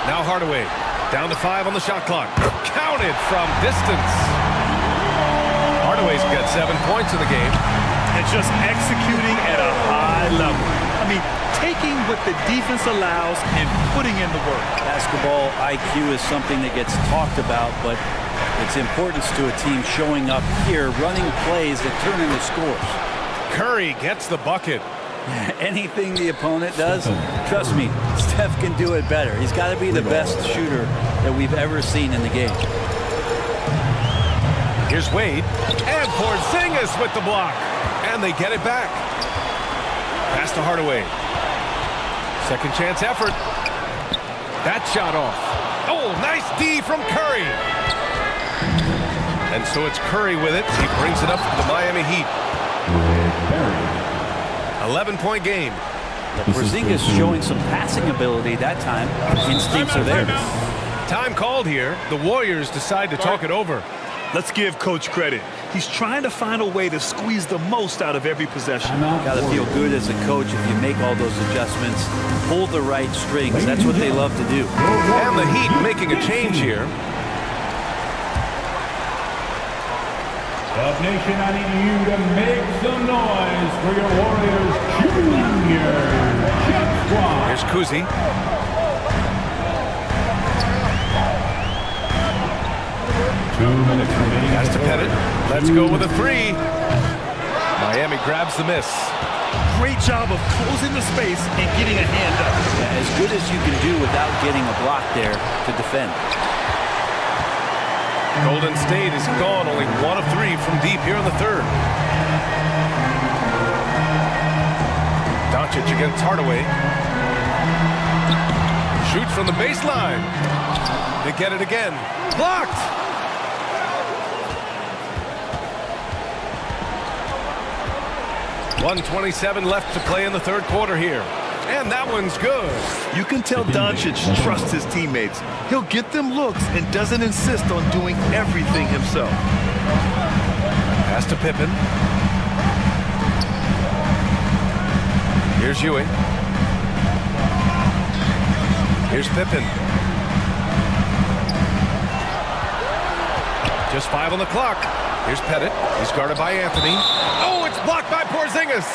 Now Hardaway. Down to 5 on the shot clock. Counted from distance. Hardaway's got 7 points in the game. And just executing at a high level. I mean, taking what the defense allows and putting in the work. Basketball IQ is something that gets talked about, but its importance to a team showing up here, running plays that turn into scores. Curry gets the bucket. Anything the opponent does, trust me, Steph can do it better. He's got to be the best shooter that we've ever seen in the game. Here's Wade. And Porzingis with the block. And they get it back. Pass to Hardaway. Second chance effort. That shot off. Oh, nice D from Curry. And so it's Curry with it. He brings it up to the Miami Heat. 11-point game. Porzingis showing some passing ability that time. Instincts are there. Time called here. The Warriors decide to talk it over. Let's give Coach credit. He's trying to find a way to squeeze the most out of every possession. Got to feel good as a coach if you make all those adjustments, pull the right strings. That's what they love to do. And the Heat making a change here. Dub Nation, I need you to make some noise for your Warriors Junior Check Squad. Here's Kuzi. Has to pet it. Let's go with a 3. Miami grabs the miss. Great job of closing the space and getting a hand up. Yeah, as good as you can do without getting a block there to defend. Golden State is gone, only 1 of 3 from deep here in the third. Doncic against Hardaway. Shoots from the baseline. They get it again. Blocked! .127 left to play in the third quarter here. And that one's good. You can tell Doncic trusts his teammates. He'll get them looks and doesn't insist on doing everything himself. Pass to Pippen. Here's Ewing. Here's Pippen. Just 5 on the clock. Here's Pettit. He's guarded by Anthony. Oh, it's blocked by Porzingis.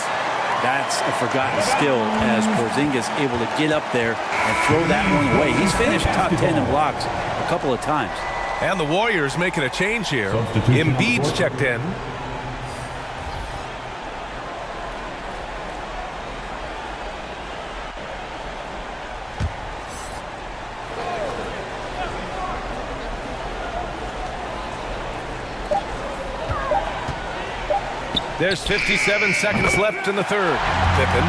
That's a forgotten skill as Porzingis able to get up there and throw that one away. He's finished top 10 in blocks a couple of times. And the Warriors making a change here. Embiid's checked in. There's 57 seconds left in the third. Pippen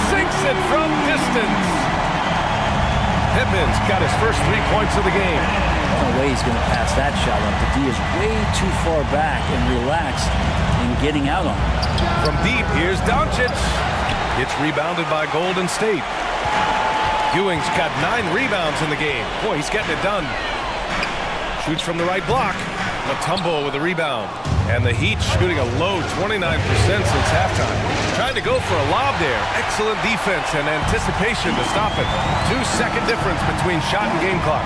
sinks it from distance. Pippen's got his first 3 points of the game. No way he's going to pass that shot up. The D is way too far back and relaxed in getting out on it. From deep, here's Doncic. It's rebounded by Golden State. Ewing's got 9 rebounds in the game. Boy, he's getting it done. Shoots from the right block. Mutombo with a rebound. And the Heat shooting a low 29% since halftime. Trying to go for a lob there. Excellent defense and anticipation to stop it. 2-second difference between shot and game clock.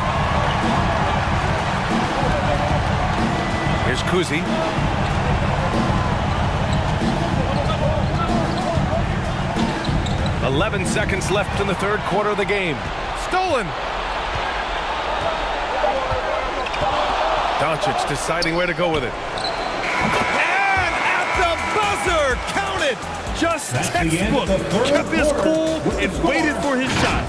Here's Kuzi. "11 seconds left in the third quarter of the game. Stolen. Doncic deciding where to go with it. And at the buzzer, counted. Just textbook. Kept his cool and waited for his shot.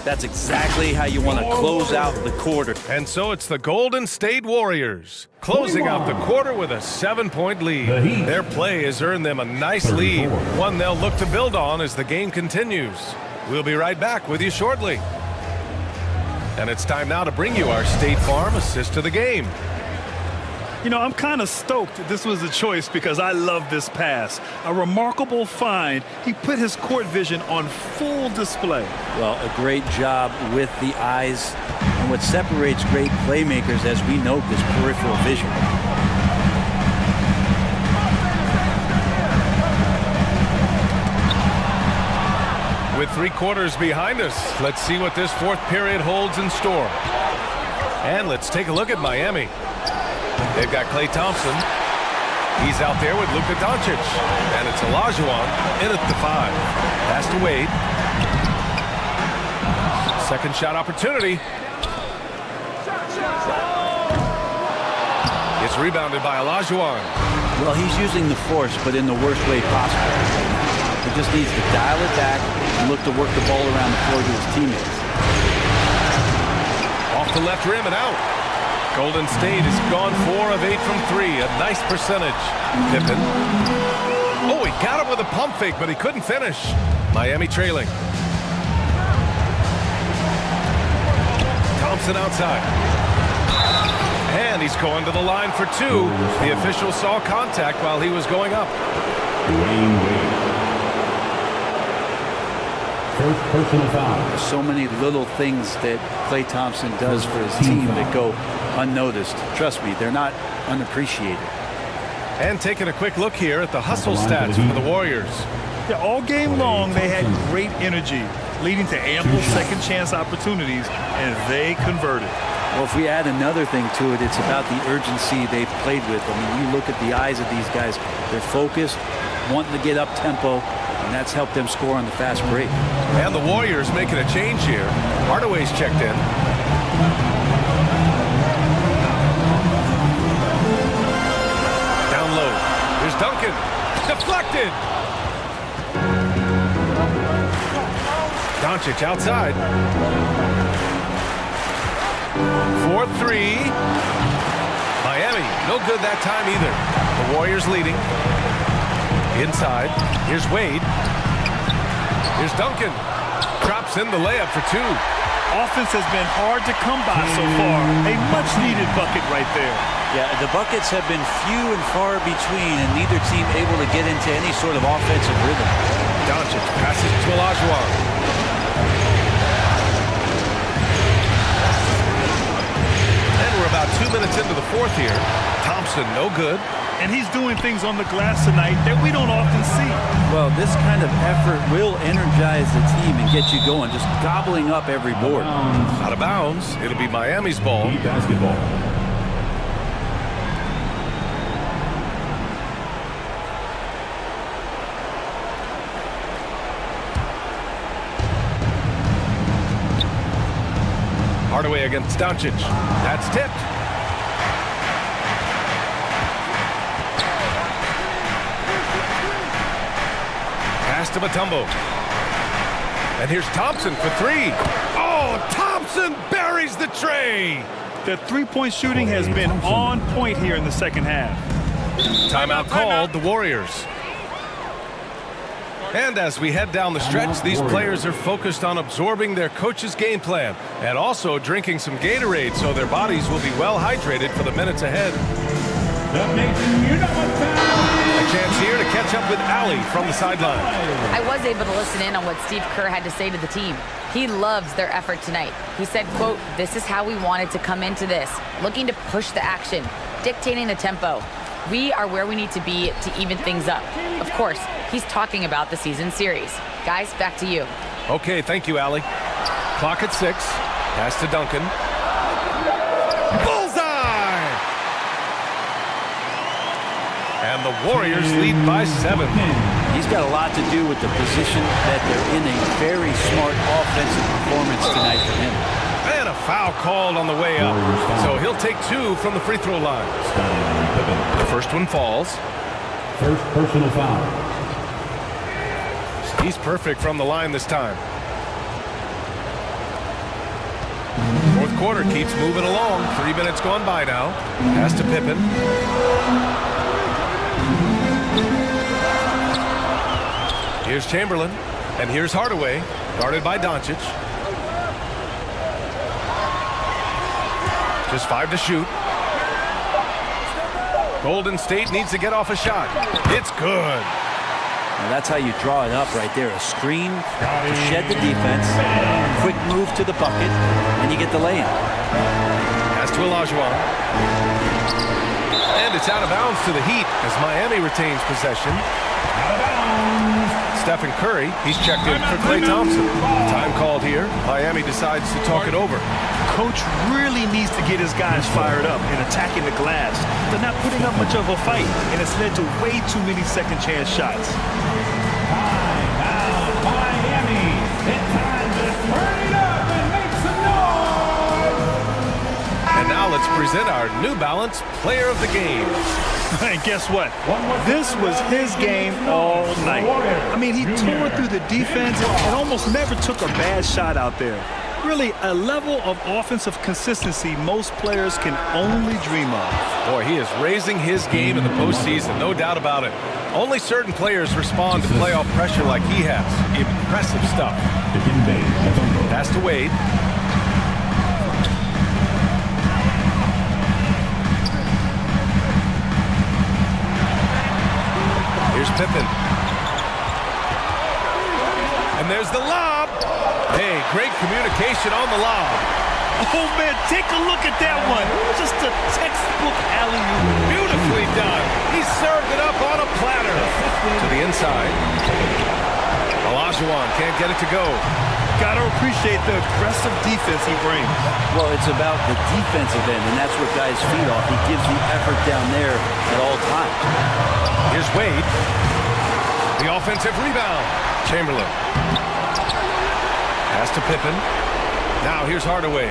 That's exactly how you want to close out the quarter. And so it's the Golden State Warriors closing out the quarter with a 7-point lead. Their play has earned them a nice lead, one they'll look to build on as the game continues. We'll be right back with you shortly. And it's time now to bring you our State Farm assist to the game. You know, I'm kind of stoked that this was a choice because I love this pass. A remarkable find. He put his court vision on full display. Well, a great job with the eyes. And what separates great playmakers, as we note, is peripheral vision. With 3 quarters behind us, let's see what this fourth period holds in store. And let's take a look at Miami. They've got Klay Thompson. He's out there with Luka Doncic. And it's Olajuwon in at the 5. Pass to Wade. Second shot opportunity. It's rebounded by Olajuwon. Well, he's using the force, but in the worst way possible. He just needs to dial it back and look to work the ball around the floor to his teammates. Off the left rim and out. Golden State has gone 4 of 8 from 3. A nice percentage. Pippen. Oh, he got him with a pump fake, but he couldn't finish. Miami trailing. Thompson outside. And he's going to the line for 2. The official saw contact while he was going up. First personal foul. There's so many little things that Klay Thompson does for his team that go unnoticed. Trust me, they're not unappreciated. And taking a quick look here at the hustle stats for the Warriors. Yeah, all game long, they had great energy, leading to ample second chance opportunities, and they converted. Well, if we add another thing to it, it's about the urgency they've played with. I mean, you look at the eyes of these guys, they're focused, wanting to get up tempo, and that's helped them score on the fast break. And the Warriors making a change here. Hardaway's checked in. Down low. Here's Duncan. Deflected. Doncic outside. 4-3. Miami, no good that time either. The Warriors leading. Inside. Here's Wade. Here's Duncan. Drops in the layup for 2. Offense has been hard to come by so far. A much-needed bucket right there. Yeah, the buckets have been few and far between, and neither team able to get into any sort of offensive rhythm. Doncic passes to Olajuwon. And we're about 2 minutes into the fourth here. Thompson, no good. And he's doing things on the glass tonight that we don't often see. Well, this kind of effort will energize the team and get you going, just gobbling up every board. Out of bounds. It'll be Miami's ball. Basketball. Hardaway against Doncic. That's tipped. Pass to Mutombo. And here's Thompson for 3. Oh, Thompson buries the tray. The three-point shooting has been on point here in the second half. Timeout called, the Warriors. And as we head down the stretch, these players are focused on absorbing their coach's game plan and also drinking some Gatorade so their bodies will be well hydrated for the minutes ahead. A chance here to catch up with Allie from the sideline. I was able to listen in on what Steve Kerr had to say to the team. He loves their effort tonight. He said, quote, "This is how we wanted to come into this, looking to push the action, dictating the tempo. We are where we need to be to even things up." Of course, he's talking about the season series. Guys, back to you. Okay, thank you, Allie. Clock at 6. Pass to Duncan. Bullseye! And the Warriors lead by 7. He's got a lot to do with the position that they're in. A very smart offensive performance tonight from him. And a foul called on the way up. So he'll take 2 from the free throw line. The first one falls. First personal foul. He's perfect from the line this time. Fourth quarter keeps moving along. 3 minutes gone by now. Pass to Pippen. Here's Chamberlain. And here's Hardaway, guarded by Doncic. Just 5 to shoot. Golden State needs to get off a shot. It's good. Now that's how you draw it up right there. A screen to shed the defense, quick move to the bucket, and you get the lay-in. Pass to Olajuwon. And it's out of bounds to the Heat as Miami retains possession. Stephen Curry, he's checked in for Klay Thompson. Time called here. Miami decides to talk it over. Coach really needs to get his guys fired up and attacking the glass. They're not putting up much of a fight, and it's led to way too many second chance shots. Time out, Miami. It's time to turn it up and make some noise. And now let's present our New Balance Player of the Game. And guess what? This was his game all night. I mean, he tore through the defense and almost never took a bad shot out there. Really, a level of offensive consistency most players can only dream of. Boy, he is raising his game in the postseason, no doubt about it. Only certain players respond to playoff pressure like he has. Impressive stuff. Pass to Wade. Here's Pippen. And there's the lob. Hey, great communication on the lob. Oh, man, take a look at that one. Just a textbook alley-oop. Beautifully done. He served it up on a platter. To the inside. Olajuwon can't get it to go. Got to appreciate the aggressive defense he brings. Well, it's about the defensive end, and that's what guys feed off. He gives the effort down there at all times. Here's Wade. The offensive rebound. Chamberlain. Pass to Pippen. Now here's Hardaway.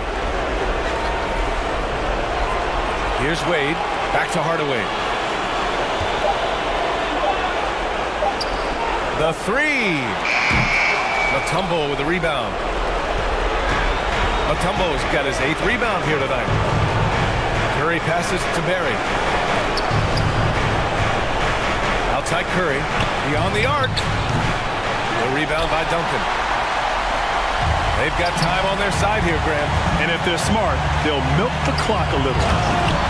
Here's Wade. Back to Hardaway. The 3. Mutombo with the rebound. Mutombo's got his 8th rebound here tonight. Curry passes to Barry. Outside Curry. Beyond the arc. The rebound by Duncan. They've got time on their side here, Graham. And if they're smart, they'll milk the clock a little.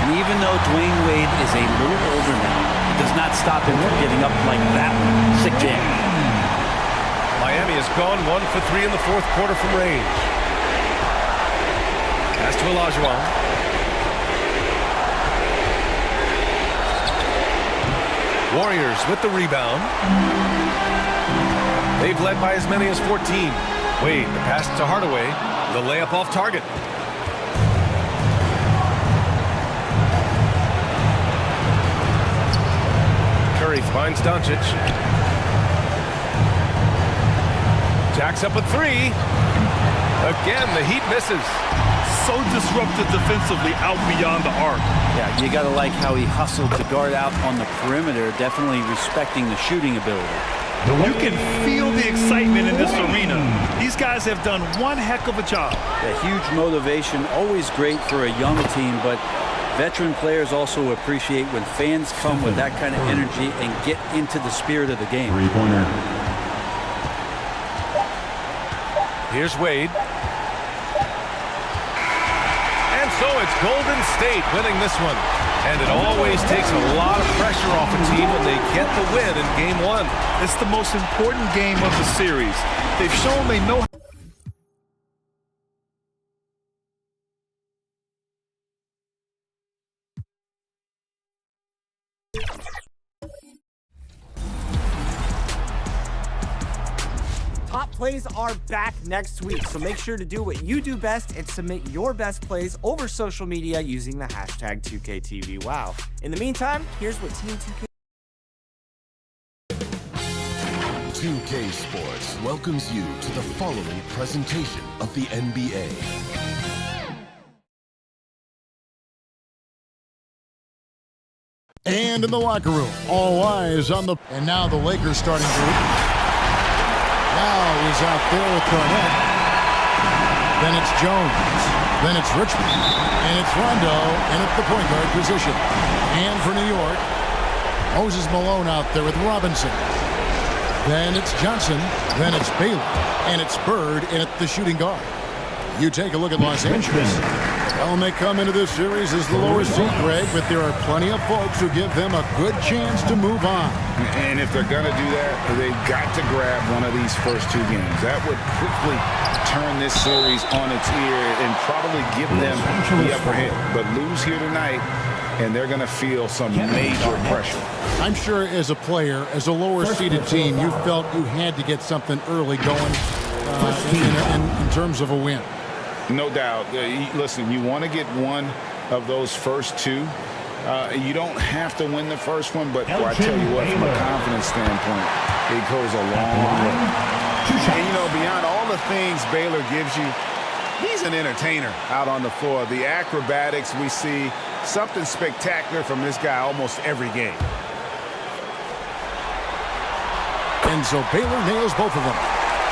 And even though Dwayne Wade is a little older now, it does not stop him from getting up like that one. Sick jam. Miami has gone 1 for 3 in the fourth quarter from range. Pass to Olajuwon. Warriors with the rebound. They've led by as many as 14. Wade, the pass to Hardaway. The layup off target. Curry finds Doncic. Jacks up a 3. Again, the Heat misses. So disruptive defensively out beyond the arc. Yeah, you got to like how he hustled to guard out on the perimeter, definitely respecting the shooting ability. You can feel the excitement in this arena. These guys have done one heck of a job. A huge motivation, always great for a young team, but veteran players also appreciate when fans come with that kind of energy and get into the spirit of the game. Here's Wade. And so it's Golden State winning this one. And it always takes a lot of pressure off a team when they get the win in Game 1. It's the most important game of the series. They've shown they know. Top plays are back next week, so make sure to do what you do best and submit your best plays over social media using the hashtag 2KTVWow. In the meantime, here's what Team 2K Sports welcomes you to the following presentation of the NBA. And in the locker room, all eyes on the... And now the Lakers starting group. Now is out there with Garnett. Then it's Jones. Then it's Richmond. And it's Rondo in at the point guard position. And for New York, Moses Malone out there with Robinson. Then it's Johnson. Then it's Baylor. And it's Bird in at the shooting guard. You take a look at Los Angeles. Well, they come into this series as the lower seed, Greg, but there are plenty of folks who give them a good chance to move on. And if they're going to do that, they've got to grab one of these first two games. That would quickly turn this series on its ear and probably give them the upper hand. But lose here tonight, and they're going to feel some major pressure. I'm sure as a player, as a lower-seeded team, you felt you had to get something early going in terms of a win. No doubt. Listen, you want to get one of those first two. You don't have to win the first one, but I tell you what, from a confidence standpoint, it goes a long way. And, you know, beyond all the things Baylor gives you, he's an entertainer out on the floor. The acrobatics we see, something spectacular from this guy almost every game. And so Baylor nails both of them.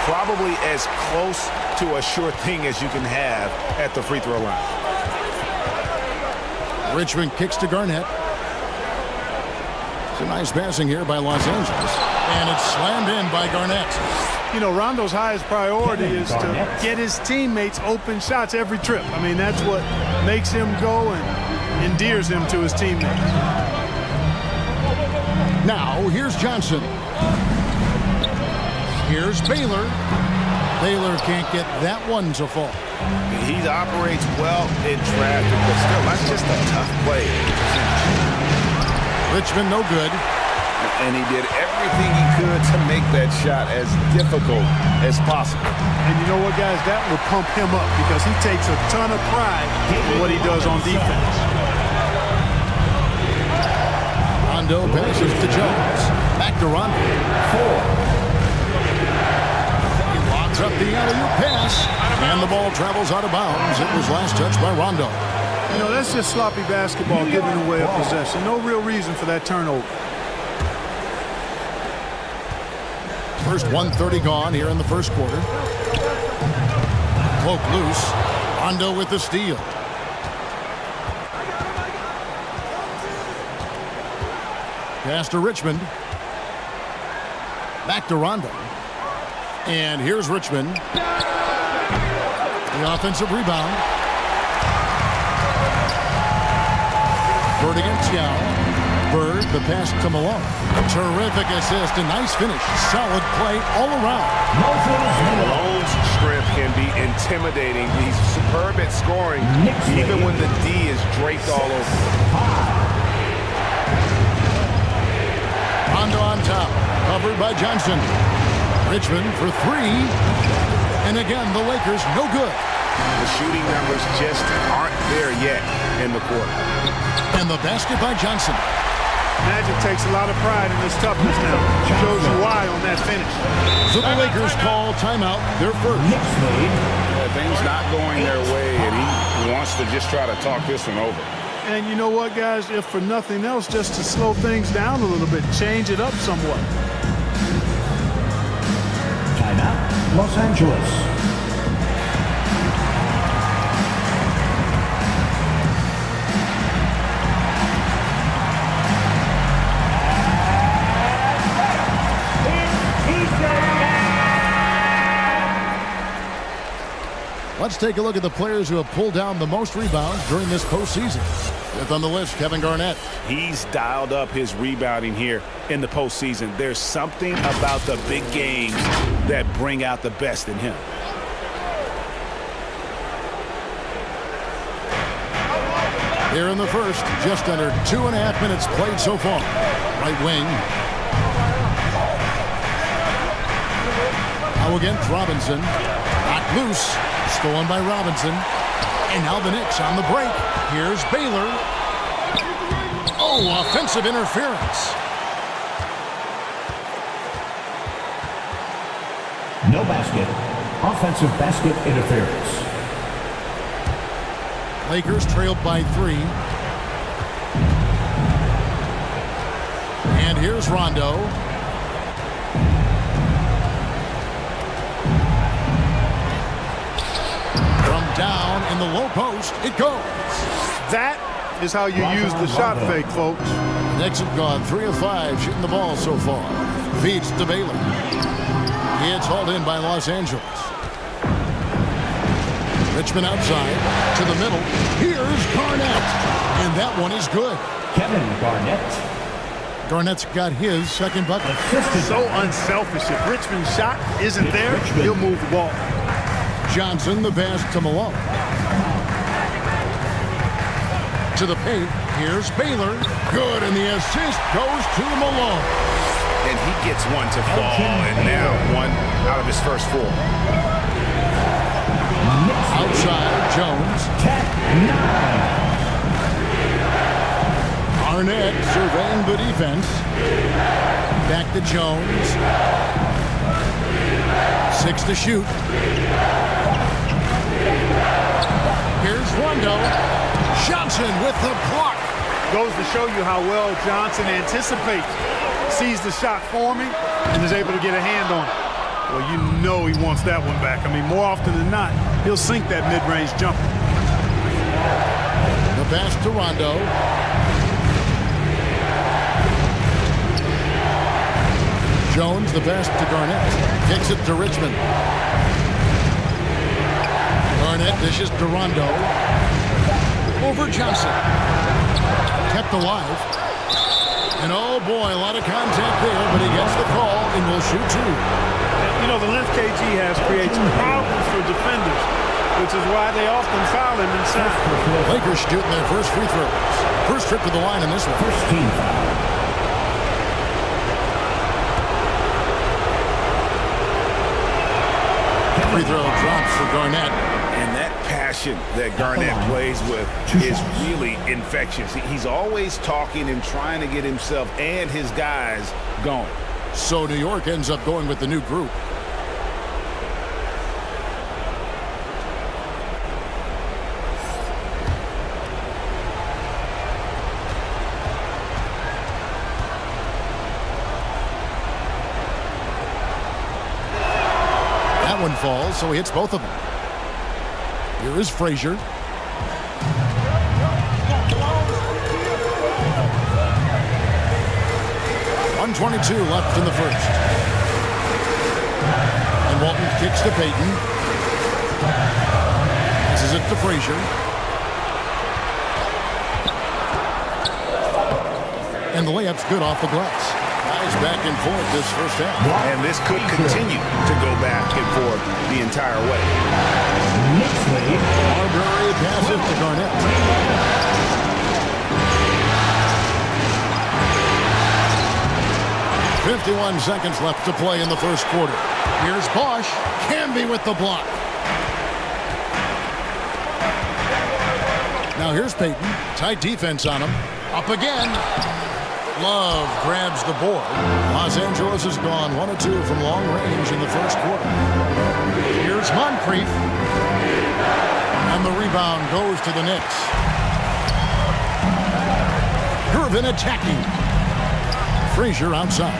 Probably as close to a sure thing as you can have at the free throw line. Richmond kicks to Garnett. It's a nice passing here by Los Angeles. And it's slammed in by Garnett. You know, Rondo's highest priority is to get his teammates open shots every trip. I mean, that's what makes him go and endears him to his teammates. Now, here's Johnson. Here's Baylor. Baylor can't get that one to fall. He operates well in traffic, but still, that's just a tough play. Richmond no good. And he did everything he could to make that shot as difficult as possible. And you know what, guys? That would pump him up because he takes a ton of pride in what he does on defense. Rondo passes to Jones. Back to Rondo. Up the alley-oop pass, and the ball travels out of bounds. It was last touched by Rondo. You know, that's just sloppy basketball giving away a possession. No real reason for that turnover. First 1:30 gone here in the first quarter. Cloak loose. Rondo with the steal. Pass to Richmond. Back to Rondo. And here's Richmond. The offensive rebound. Bird against Yao. Bird, the pass to Malone. Terrific assist, a nice finish. Solid play all around. Malone's strength can be intimidating. He's superb at scoring, even when the D is draped all over. Rondo on top. Covered by Johnson. Richmond for three. And again, the Lakers no good. The shooting numbers just aren't there yet in the quarter. And the basket by Johnson. Magic takes a lot of pride in his toughness now. Shows you why on that finish. So the Lakers call timeout, their first. Things not going their way, and he wants to just try to talk this one over. And you know what, guys? If for nothing else, just to slow things down a little bit, change it up somewhat. Timeout, Los Angeles. Let's take a look at the players who have pulled down the most rebounds during this postseason. Fifth on the list, Kevin Garnett. He's dialed up his rebounding here in the postseason. There's something about the big games that bring out the best in him. Here in the first, just under 2.5 minutes played so far. Right wing. Now against Robinson. Knocked loose. Stolen by Robinson. And now the Knicks on the break. Here's Baylor. Oh, offensive interference. No basket. Offensive basket interference. Lakers trailed by 3. And here's Rondo. From down in the low post, it goes. That is how you use the shot fake, folks. Knicks have gone 3 of 5 shooting the ball so far. Feeds to Baylor. It's hauled in by Los Angeles. Richmond outside to the middle. Here's Garnett. And that one is good. Kevin Garnett. Garnett's got his second bucket. So unselfish. If Richmond's shot isn't there, he'll move the ball. Johnson, the pass to Malone. To the paint. Here's Baylor. Good, and the assist goes to Malone. And he gets one to fall, and now one out of his first 4. Outside, Jones. Garnett surveying the defense. Back to Jones. 6 to shoot. Here's Rondo. Johnson with the block. Goes to show you how well Johnson anticipates. Sees the shot forming and is able to get a hand on it. Well, you know he wants that one back. I mean, more often than not, he'll sink that mid-range jumper. The pass to Rondo. Jones, the pass to Garnett. Kicks it to Richmond. Garnett dishes to Rondo. Over Johnson. Kept alive. And oh boy, a lot of contact there, but he gets the call and will shoot 2. You know, the length KG has creates problems for defenders, which is why they often foul him inside. Lakers shooting their first free throws. First trip to the line in this one. First team foul. Free throw drops for Garnett. And that passion that Garnett plays with is really infectious. He's always talking and trying to get himself and his guys going. So New York ends up going with the new group. That one falls, so he hits both of them. Here is Frazier. 1:22 left in the first. And Walton kicks to Payton. This is it to Frazier. And the layup's good off the glass. Guys back and forth this first half. And this could continue to go back and forth the entire way. Marbury passes to Garnett. .51 seconds left to play in the first quarter. Here's Bosch. Camby with the block. Now here's Payton. Tight defense on him. Up again. Love grabs the board. Los Angeles has gone 1 of 2 from long range in the first quarter. Here's Moncrief. And the rebound goes to the Knicks. Gervin attacking. Frazier outside.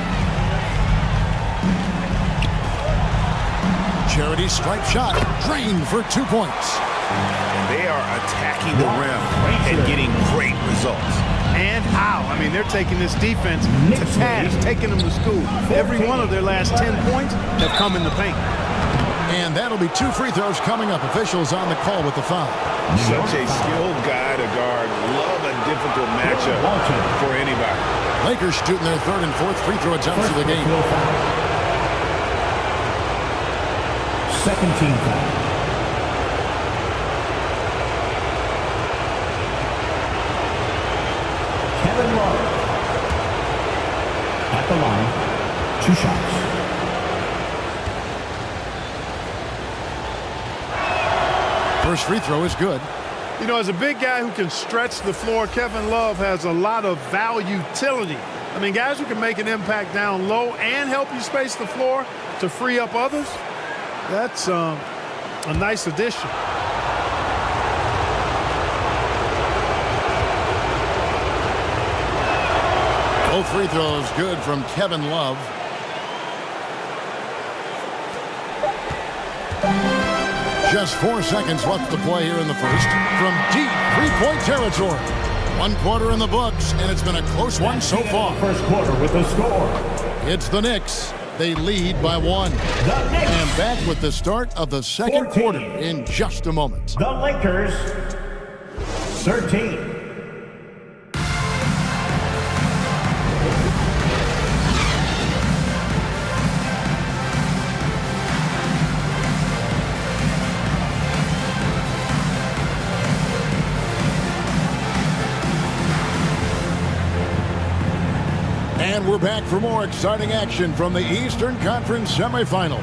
Charity stripe shot. Drained for 2 points. And they are attacking the rim and getting great results. And how? I mean, they're taking this defense to task, taking them to school. Every one of their last 10 points have come in the paint. And that'll be 2 free throws coming up. Officials on the call with the foul. Such a skilled guy to guard. Love a difficult matchup for anybody. Lakers shooting their 3rd and 4th free throw attempts of the game. Second team foul. Kevin Love at the line. 2 shots. First free throw is good. You know, as a big guy who can stretch the floor, Kevin Love has a lot of utility. I mean, guys who can make an impact down low and help you space the floor to free up others, that's a nice addition. Both free throws good from Kevin Love. Just 4 seconds left to play here in the first. From deep three-point territory. 1 quarter in the books, and it's been a close one so far. First quarter with the score. It's the Knicks. They lead by 1. And back with the start of the second quarter in just a moment. The Lakers, 13. And we're back for more exciting action from the Eastern Conference semifinal.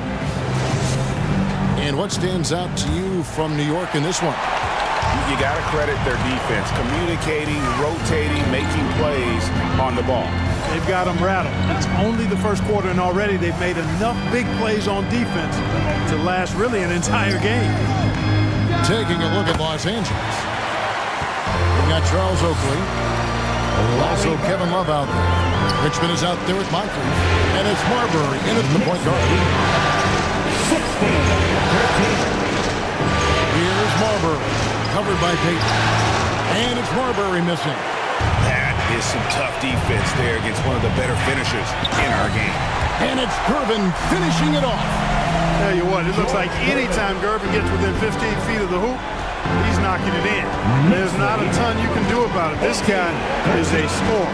And what stands out to you from New York in this one? You got to credit their defense, communicating, rotating, making plays on the ball. They've got them rattled. It's only the first quarter, and already they've made enough big plays on defense to last really an entire game. Taking a look at Los Angeles. We got Charles Oakley. Also Kevin Love out there. Richmond is out there with Moncrief. And it's Marbury in at the point guard. 16-13. Here's Marbury. Covered by Payton. And it's Marbury missing. That is some tough defense there against one of the better finishers in our game. And it's Gervin finishing it off. Tell you what, it looks like anytime Gervin gets within 15 feet of the hoop, he's knocking it in. There's not a ton you can do about it. This guy is a scorer.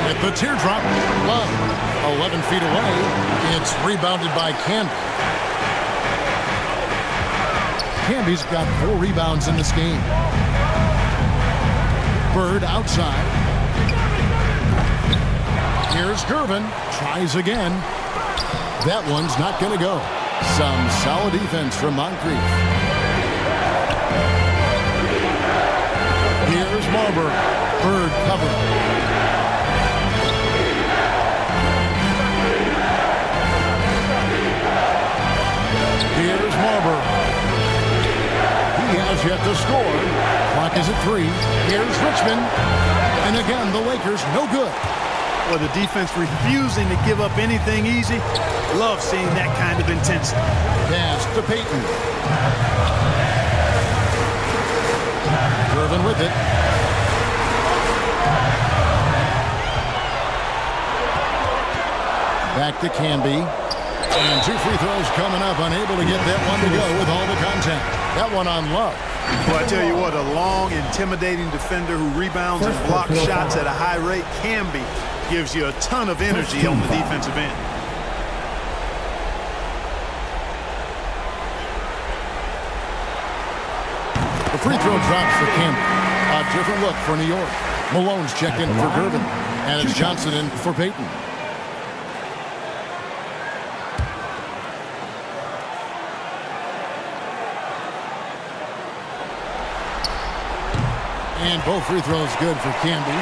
At the teardrop, Love, 11 feet away. It's rebounded by Canby. Canby's got 4 rebounds in this game. Bird outside. Here's Gervin. Tries again. That one's not going to go. Some solid defense from Moncrief. Here's Marbury. Bird covered. Here's Marbury. He has yet to score. Clock is at 3. Here's Richmond. And again, the Lakers no good. Well, the defense refusing to give up anything easy. Love seeing that kind of intensity. Pass to Payton. Gervin with it. Back to Canby. And 2 free throws coming up. Unable to get that one to go with all the contact. That one on Love. Well, I tell you what, a long, intimidating defender who rebounds and blocks shots at a high rate can be. Gives you a ton of energy on the defensive end. The free throw drops for Campbell. A different look for New York. Malone's checked in for Gervin. And it's Johnson in for Payton. And both free throws good for Canby.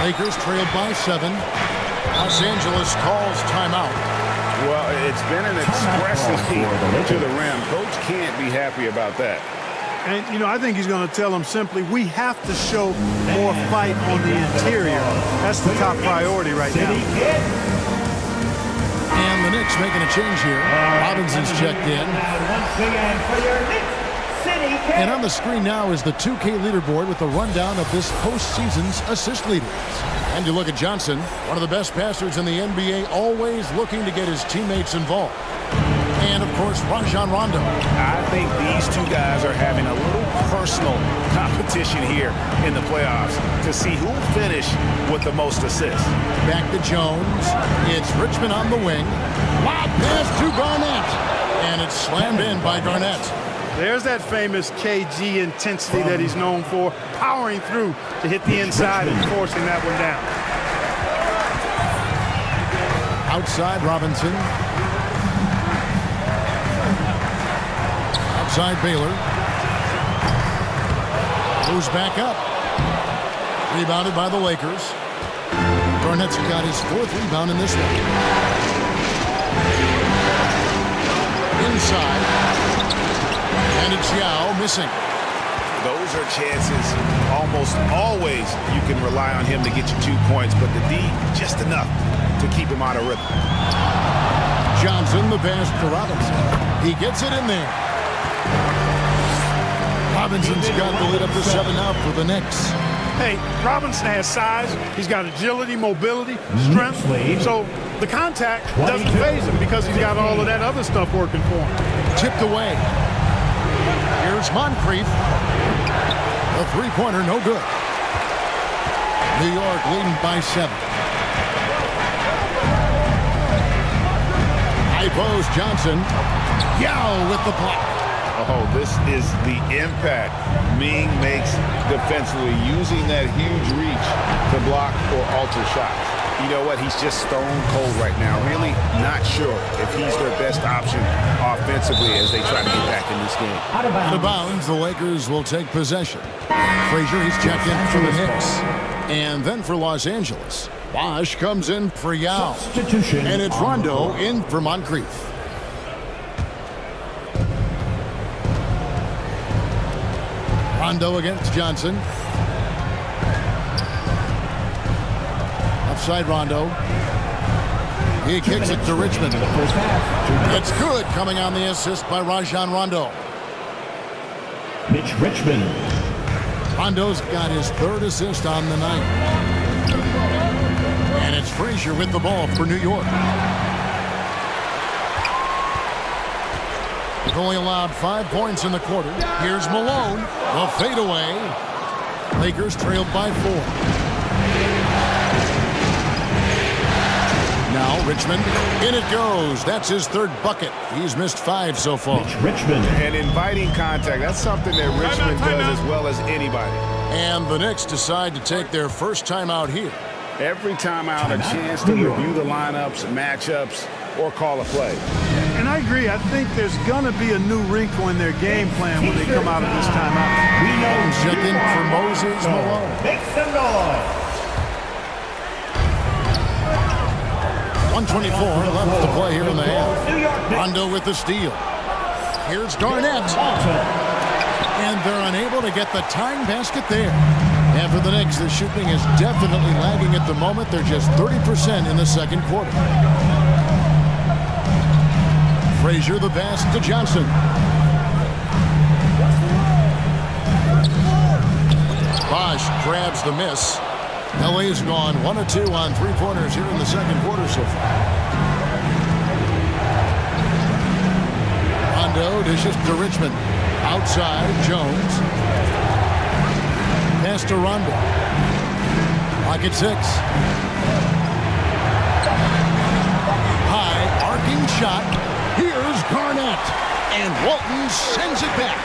Lakers trailed by 7. Los Angeles calls timeout. Well, it's been an expressive to the rim. Coach can't be happy about that. And, you know, I think he's going to tell them simply, we have to show more fight on the interior. That's the top priority right now. And the Knicks making a change here. Robinson's checked in. And on the screen now is the 2K leaderboard with the rundown of this postseason's assist leaders. And you look at Johnson, one of the best passers in the NBA, always looking to get his teammates involved. And, of course, Rajon Rondo. I think these two guys are having a little personal competition here in the playoffs to see who will finish with the most assists. Back to Jones. It's Richmond on the wing. Lob pass to Garnett. And it's slammed in by Garnett. There's that famous KG intensity that he's known for, powering through to hit the inside and forcing that one down. Outside Robinson. Outside Baylor. Moves back up. Rebounded by the Lakers. Garnett's got his 4th rebound in this one. Inside. And it's Yao missing. Those are chances almost always you can rely on him to get you 2 points, but the D just enough to keep him out of rhythm. Johnson, the pass to Robinson. He gets it in there. Robinson's got the lead up to 7 now for the Knicks. Hey, Robinson has size. He's got agility, mobility, strength. So the contact doesn't faze him because he's got all of that other stuff working for him. Tipped away. Here's Moncrief. A three-pointer, no good. New York leading by 7. High post, Johnson. Yao with the block. Oh, this is the impact Ming makes defensively, using that huge reach to block or alter shots. You know what? He's just stone cold right now. Really not sure if he's their best option offensively as they try to get back in this game. Out of bounds, the Lakers will take possession. Frazier, he's checked in for the Knicks. And then for Los Angeles. Bosch comes in for Yao. And it's Rondo in for Moncrief. Rondo against Johnson. Offside Rondo. He kicks it to Richmond. It's good, coming on the assist by Rajon Rondo. Mitch Richmond. Rondo's got his 3rd assist on the night. And it's Frazier with the ball for New York. They've only allowed 5 points in the quarter. Here's Malone. The fadeaway. Lakers trailed by 4. Now Richmond. In it goes. That's his 3rd bucket. He's missed 5 so far. Richmond. And inviting contact. That's something that Richmond does as well as anybody. And the Knicks decide to take their first timeout here. Every timeout, a chance to review the lineups, matchups, or call a play. And I agree. I think there's going to be a new wrinkle in their game plan when they come out of this timeout. Check in for Moses Malone. Make some noise. 1:24 left to play here in the half. Rondo with the steal. Here's Garnett. And they're unable to get the tying basket there. And for the Knicks, the shooting is definitely lagging at the moment. They're just 30% in the second quarter. Frazier, the pass to Johnson. Bosch grabs the miss. LA's gone 1 of 2 on 3-pointers here in the second quarter so far. Rondo dishes to Richmond. Outside, Jones. Pass to Rondo. Clock at 6. High, arcing shot. Here's Garnett. And Walton sends it back.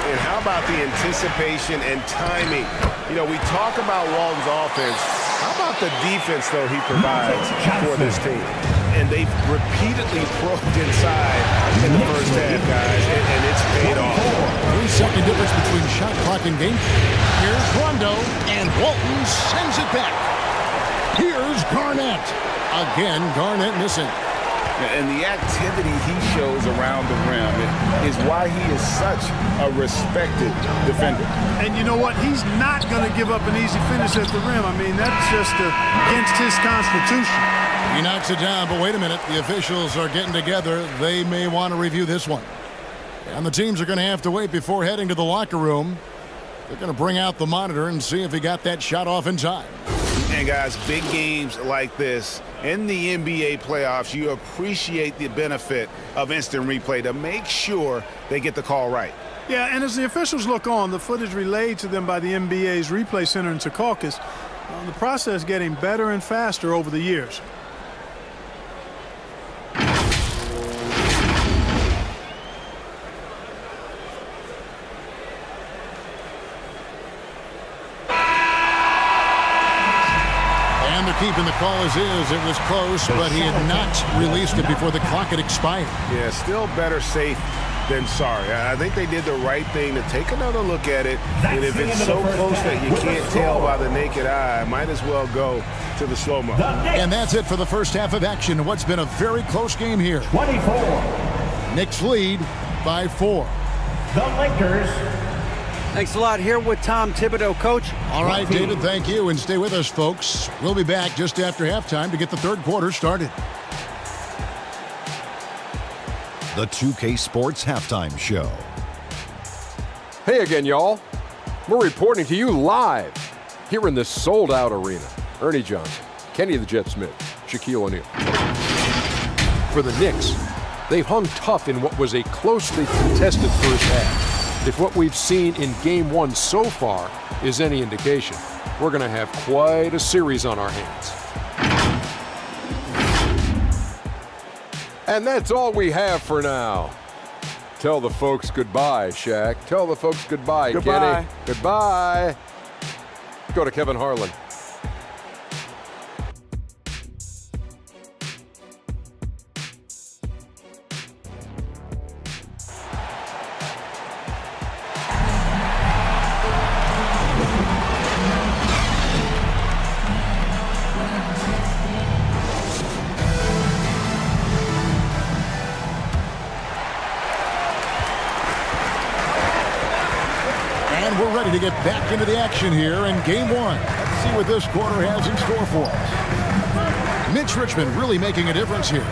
And how about the anticipation and timing? You know, we talk about Walton's offense. How about the defense, though, he provides for this team? And they've repeatedly probed inside in the first half, guys, and it's paid off. 3-second difference between shot clock and game. Here's Rondo, and Walton sends it back. Here's Garnett. Again, Garnett missing. And the activity he shows around the rim is why he is such a respected defender. And you know what? He's not going to give up an easy finish at the rim. I mean, that's just against his constitution. He knocks it down, but wait a minute. The officials are getting together. They may want to review this one. And the teams are going to have to wait before heading to the locker room. They're going to bring out the monitor and see if he got that shot off in time. And guys, big games like this in the NBA playoffs, you appreciate the benefit of instant replay to make sure they get the call right. Yeah, and as the officials look on, the footage relayed to them by the NBA's replay center in Secaucus, the process getting better and faster over the years. And they're keeping the call as is. It was close, but he had not released it before the clock had expired. Yeah, still better safe than sorry. I think they did the right thing to take another look at it. And if it's so close that you can't tell by the naked eye, might as well go to the slow-mo. And that's it for the first half of action. What's been a very close game here. 24. Knicks lead by 4. The Lakers. Thanks a lot. Here with Tom Thibodeau, Coach. All right, David, thank you. And stay with us, folks. We'll be back just after halftime to get the third quarter started. The 2K Sports Halftime Show. Hey again, y'all. We're reporting to you live here in this sold-out arena. Ernie Johnson, Kenny the Jet Smith, Shaquille O'Neal. For the Knicks, they've hung tough in what was a closely contested first half. If what we've seen in Game 1 so far is any indication, we're going to have quite a series on our hands. And that's all we have for now. Tell the folks goodbye, Shaq. Tell the folks goodbye, Goodbye. Kenny. Goodbye. Go to Kevin Harlan. We're ready to get back into the action here in Game 1. Let's see what this quarter has in store for us. Mitch Richmond really making a difference here.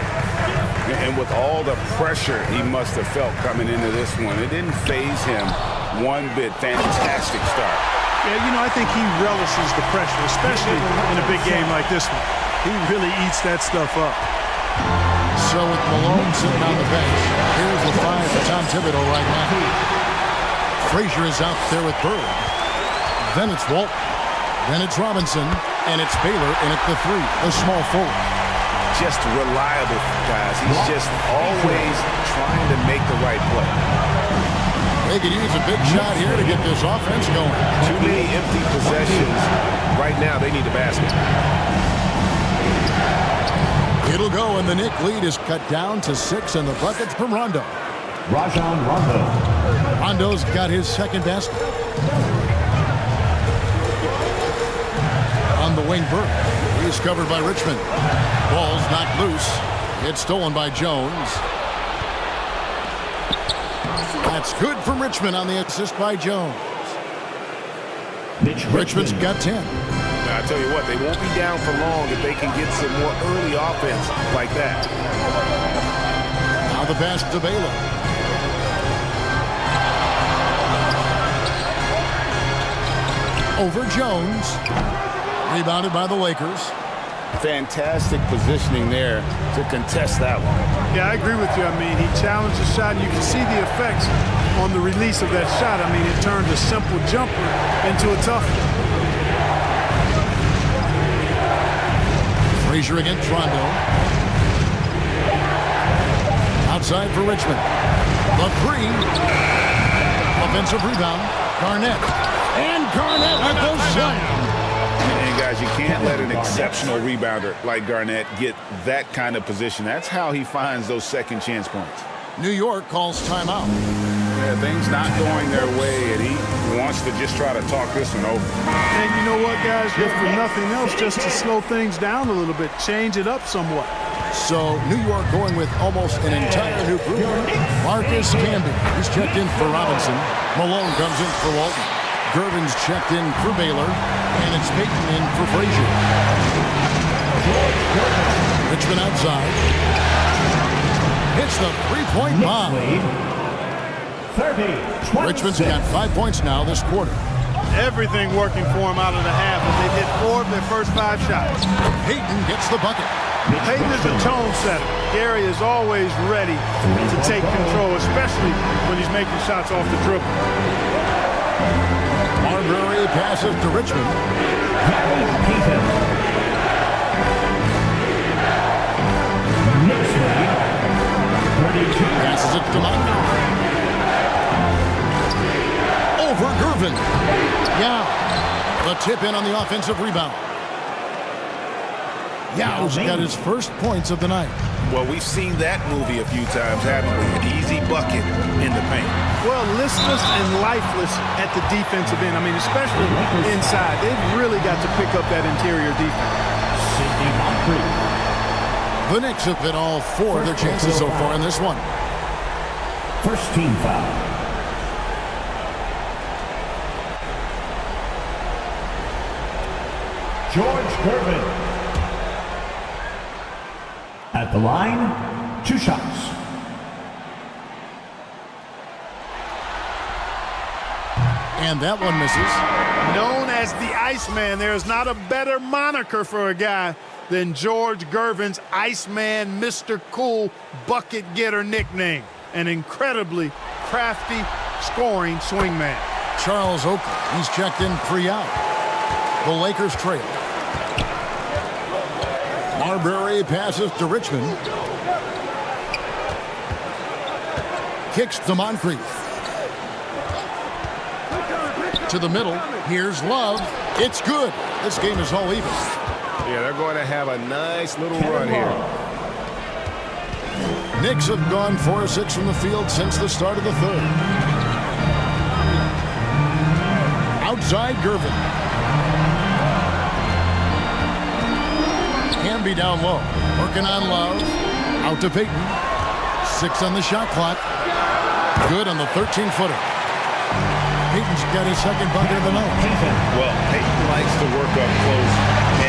And with all the pressure he must have felt coming into this one, it didn't faze him one bit. Fantastic start. Yeah, I think he relishes the pressure, especially in a big game like this one. He really eats that stuff up. So with Malone sitting on the bench, here's the 5 for Tom Thibodeau right now. Frazier is out there with Bird. Then it's Walton. Then it's Robinson. And it's Baylor in at the 3, the small forward. Just reliable, guys. He's just always trying to make the right play. They could use a big shot here to get this offense going. Too many empty possessions. Right now, they need a basket. It'll go, and the Knick lead is cut down to 6, and the buckets from Rondo. Rajon Rondo. Rondo's got his second basket. On the wing, Burke. He's covered by Richmond. Ball's knocked loose. It's stolen by Jones. That's good from Richmond on the assist by Jones. Richmond's got 10. Now, I tell you what, they won't be down for long if they can get some more early offense like that. Now the pass to Baylor. Over Jones. Rebounded by the Lakers. Fantastic positioning there to contest that one. Yeah, I agree with you. I mean, he challenged the shot, and you can see the effects on the release of that shot. I mean, it turned a simple jumper into a tough one. Frazier against Rondo. Outside for Richmond. The 3. Offensive rebound. Garnett. And Garnett with the slam. And guys, you can't let an exceptional rebounder like Garnett get that kind of position. That's how he finds those second chance points. New York calls timeout. Yeah, things not going their way, and he wants to just try to talk this one over. And you know what, guys? If for nothing else, just to slow things down a little bit, change it up somewhat. So New York going with almost an entire new group. Marcus Camby, he's checked in for Robinson. Malone comes in for Walton. Gervin's checked in for Baylor. And it's Payton in for Frazier. Richmond outside. Hits the three-point bomb. Richmond's got 5 points now this quarter. Everything working for him out of the half, and they've hit 4 of their first 5 shots. Peyton gets the bucket. Peyton is a tone setter. Gary is always ready to take control, especially when he's making shots off the dribble. Marbury passes to Richmond. Passes it to Montgomery. Over Gervin. Yeah. The tip in on the offensive rebound. Yow's got his first points of the night. Well, we've seen that movie a few times, haven't we? An easy bucket in the paint. Well, listless and lifeless at the defensive end. I mean, especially inside. They've really got to pick up that interior defense. The Knicks have hit all 4 of their chances so far in this one. First team foul. George Gervin. At the line, 2 shots. And that one misses. Known as the Iceman, there is not a better moniker for a guy than George Gervin's Iceman, Mr. Cool bucket getter nickname. An incredibly crafty scoring swingman. Charles Oakley, he's checked in 3 out. The Lakers trail. Marbury passes to Richmond. Kicks to Moncrief. To the middle. Here's Love. It's good. This game is all even. Yeah, they're going to have a nice little run here. Knicks have gone 4 of 6 from the field since the start of the third. Outside Gervin. Can be down low. Working on Love. Out to Peyton. 6 on the shot clock. Good on the 13-footer. Peyton's got his second bucket of the night. Well, Peyton likes to work up close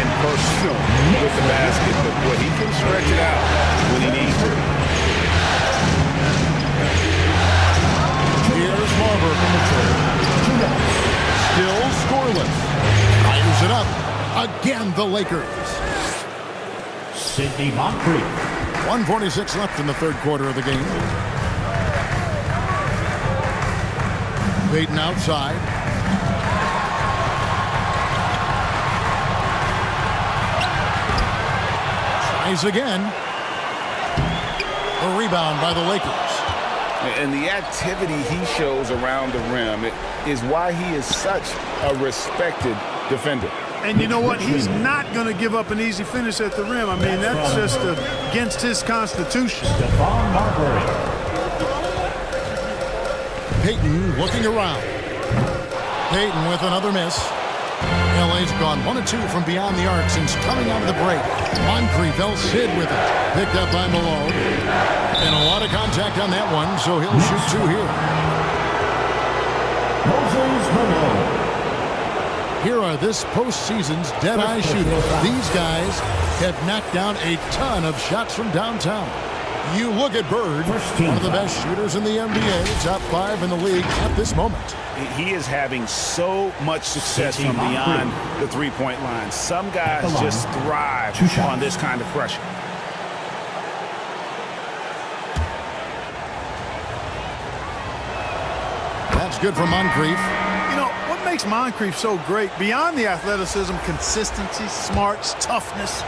and personal with the basket, but boy, he can stretch it out when he needs to. Here's Marbury from the trade. Still scoreless. Fires it up. Again, the Lakers. Sidney Moncrief. 1:46 left in the third quarter of the game. Peyton outside. Tries again. A rebound by the Lakers. And the activity he shows around the rim is why he is such a respected defender. And you know what? He's not going to give up an easy finish at the rim. I mean, that's just against his constitution. Stephon Marbury. Peyton looking around. Peyton with another miss. LA's gone 1 of 2 from beyond the arc since coming out of the break. Moncrief, El Cid with it. Picked up by Malone. And a lot of contact on that one, so he'll shoot 2 here. Moses Malone. Here are this postseason's dead-eye shooters. These guys have knocked down a ton of shots from downtown. You look at Bird, one of the best shooters in the NBA, top 5 in the league at this moment. He is having so much success from beyond the three-point line. Some guys just thrive on this kind of pressure. That's good for Moncrief. You know, what makes Moncrief so great, beyond the athleticism, consistency, smarts, toughness,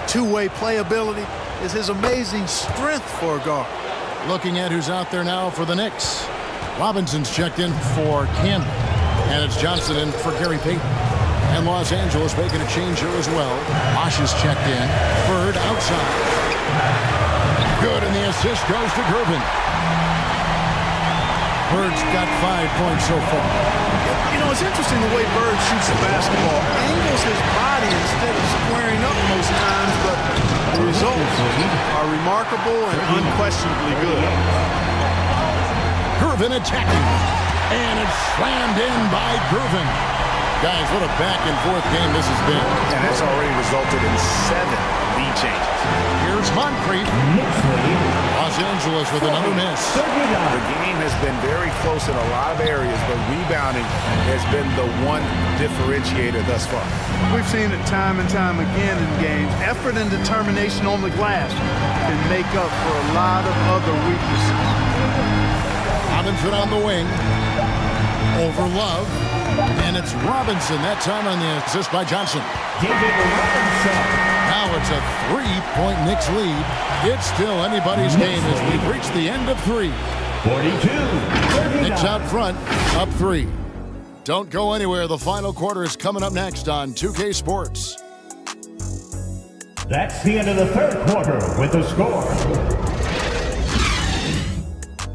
two-way playability, is his amazing strength for a guard. Looking at who's out there now for the Knicks. Robinson's checked in for Campbell. And it's Johnson in for Gary Payton. And Los Angeles making a change here as well. Bosh is checked in. Bird outside. Good, and the assist goes to Gervin. Bird's got 5 points so far. You know, it's interesting the way Bird shoots the basketball. Angles his body instead of squaring up most times, but the results are remarkable and unquestionably good. Gervin attacking. And it's slammed in by Gervin. Guys, what a back-and-forth game this has been. And that's already resulted in 7 speed changes. Here's Moncrief. Los Angeles with another miss. The game has been very close in a lot of areas, but rebounding has been the one differentiator thus far. We've seen it time and time again in games. Effort and determination on the glass can make up for a lot of other weaknesses. Robinson on the wing. Over Love. And it's Robinson that time on the assist by Johnson. Now it's a 3-point Knicks lead. It's still anybody's game as we've reached the end of 3. 42. Knicks out front, up 3. Don't go anywhere. The final quarter is coming up next on 2K Sports. That's the end of the third quarter with the score.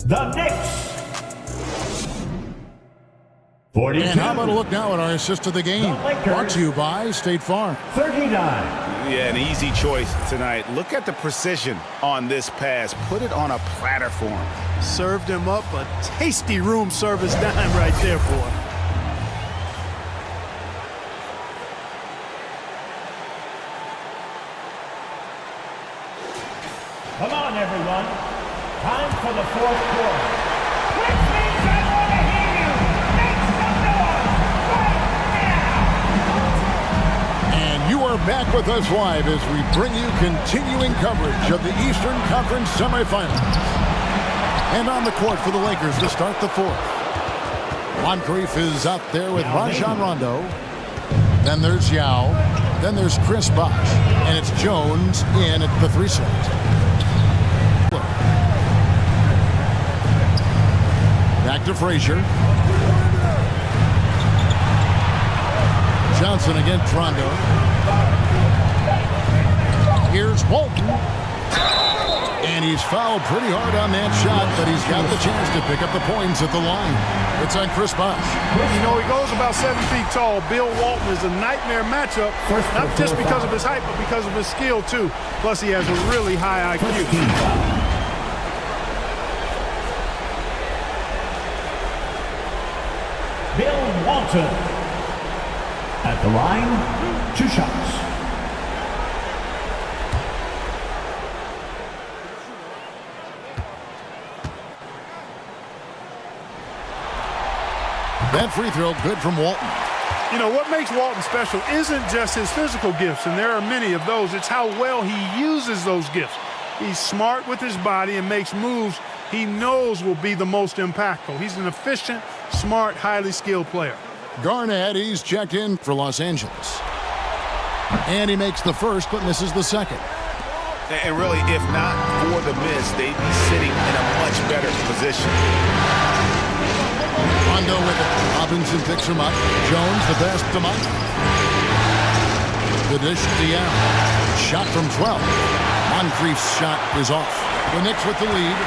The Knicks 42. And how about a look now at our assist of the game? Brought to you by State Farm. 39. Yeah, an easy choice tonight. Look at the precision on this pass. Put it on a platter for him. Served him up a tasty room service dime right there for him. Come on, everyone. Time for the fourth quarter. Which means I want to hear you. Make some noise right now. And you are back with us live as we bring you continuing coverage of the Eastern Conference semifinals. And on the court for the Lakers to start the fourth. Moncrief is out there with Rajon Rondo. Then there's Yao. Then there's Chris Bosh. And it's Jones in at the 3 slot. Back to Frazier. Johnson against Rondo. Here's Walton. And he's fouled pretty hard on that shot, but he's got the chance to pick up the points at the line. It's on Chris Bosh. You know, he goes about 7 feet tall. Bill Walton is a nightmare matchup, not just because of his height, but because of his skill, too. Plus, he has a really high IQ. Bill Walton. At the line, 2 shots. That free throw good from Walton. You know, what makes Walton special isn't just his physical gifts, and there are many of those. It's how well he uses those gifts. He's smart with his body and makes moves he knows will be the most impactful. He's an efficient, smart, highly skilled player. Garnett, he's checked in for Los Angeles. And he makes the first, but misses the second. And really, if not for the miss, they'd be sitting in a much better position. Rondo with it. Robinson picks him up. Jones the best to Mike. The dish to Yao. Shot from 12. Moncrief's shot is off. The Knicks with the lead.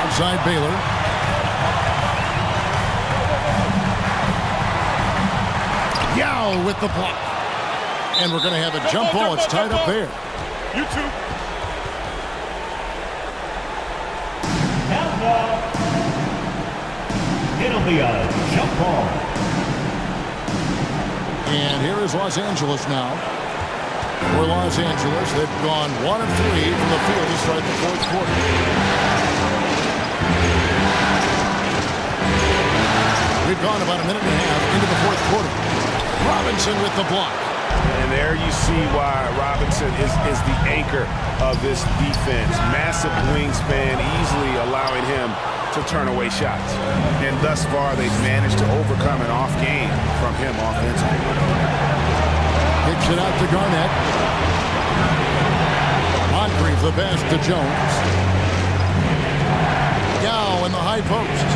Outside Baylor. Yao with the block. And we're going to have a jump ball. It's tied up there. You too. It'll be a jump ball. And here is Los Angeles now. For Los Angeles, they've gone 1 of 3 from the field to start the fourth quarter. We've gone about a minute and a half into the fourth quarter. Robinson with the block. And there you see why Robinson is the anchor of this defense. Massive wingspan, easily allowing him to turn away shots. And thus far, they've managed to overcome an off game from him offensively. Kicks it out to Garnett. Moncrief the pass to Jones. Yao in the high post.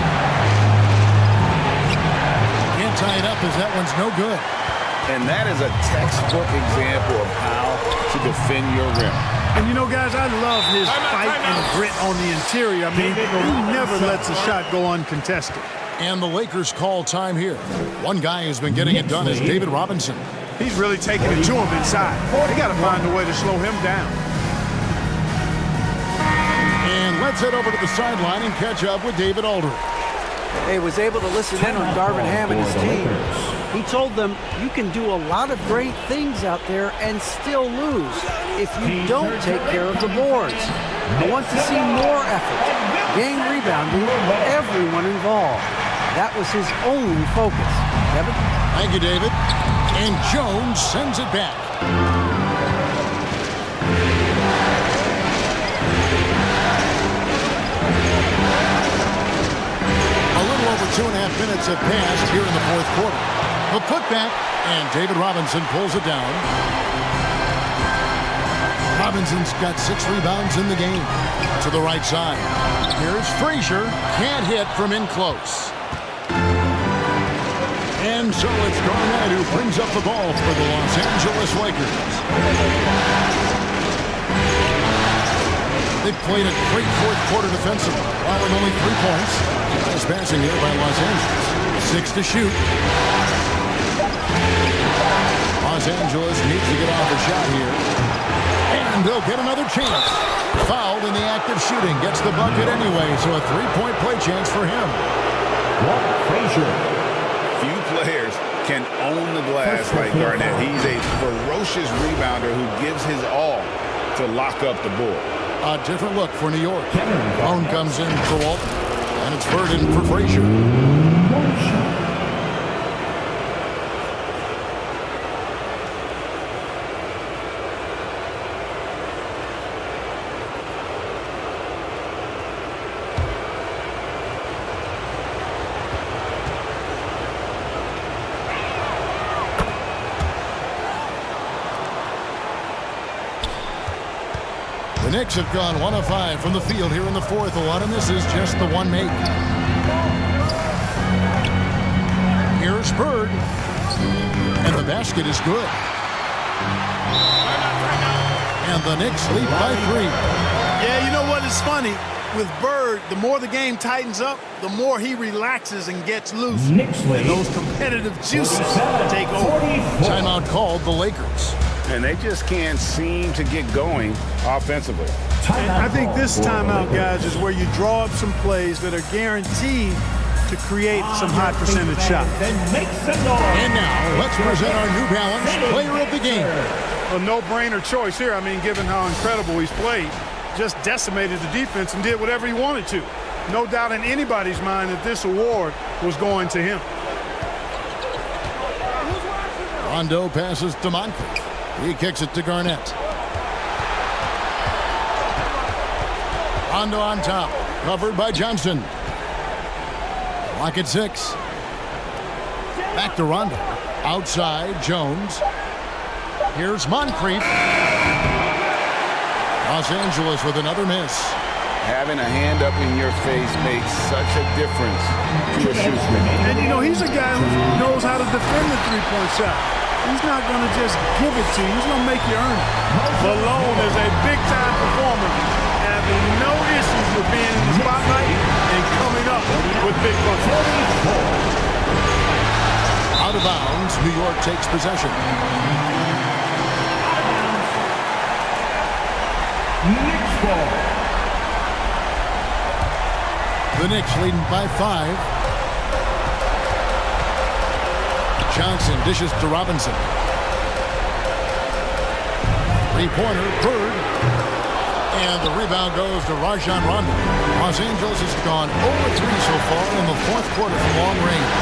Can't tie it up as that one's no good. And that is a textbook example of how to defend your rim. And you know, guys, I love his fight and grit on the interior. I mean, he never lets a shot go uncontested. And the Lakers call time here. One guy who's been getting it done is David Robinson. He's really taking it to him inside. They got to find a way to slow him down. And let's head over to the sideline and catch up with David Aldridge. He was able to listen in on Darvin Ham and his team. He told them, you can do a lot of great things out there and still lose if you don't take care of the boards. I want to see more effort, gang rebounding, everyone involved. That was his only focus. Kevin? Thank you, David. And Jones sends it back. A little over 2.5 minutes have passed here in the fourth quarter. The putback, and David Robinson pulls it down. Robinson's got 6 rebounds in the game. To the right side. Here's Frazier. Can't hit from in close. And so it's Garnett who brings up the ball for the Los Angeles Lakers. They've played a great fourth quarter defensively, allowing only 3 points. Nice passing here by Los Angeles. 6 to shoot. Los Angeles needs to get off a shot here. And they'll get another chance. Fouled in the act of shooting. Gets the bucket anyway, so a 3-point play chance for him. Frazier. Few players can own the glass like Garnett. He's a ferocious rebounder who gives his all to lock up the ball. A different look for New York. Brown comes in for Walton. And it's Burden for Frazier. The Knicks have gone 1 of 5 from the field here in the fourth. A lot of misses, just the one make. Here's Bird. And the basket is good. And the Knicks lead by 3. Yeah, you know what is funny? With Bird, the more the game tightens up, the more he relaxes and gets loose. And those competitive juices take over. Timeout called the Lakers. And they just can't seem to get going offensively. And I think this timeout, guys, is where you draw up some plays that are guaranteed to create some high percentage shots. And now, let's present our New Balance Player of the Game. A no-brainer choice here. I mean, given how incredible he's played, just decimated the defense and did whatever he wanted to. No doubt in anybody's mind that this award was going to him. Rondo passes to Moncrief. He kicks it to Garnett. Rondo on top, covered by Johnson. Clock at 6. Back to Rondo. Outside, Jones. Here's Moncrief. Los Angeles with another miss. Having a hand up in your face makes such a difference to a shooter. And, you know, he's a guy who knows how to defend the three-point shot. He's not going to just give it to you. He's going to make you earn it. Malone is a big-time performer, having no issues with being in the spotlight and coming up with big buckets. Out of bounds, New York takes possession. Knicks ball. The Knicks leading by 5. Johnson dishes to Robinson. Three-pointer, Bird. And the rebound goes to Rajon Rondo. Los Angeles has gone 0-3 so far in the fourth quarter from long range.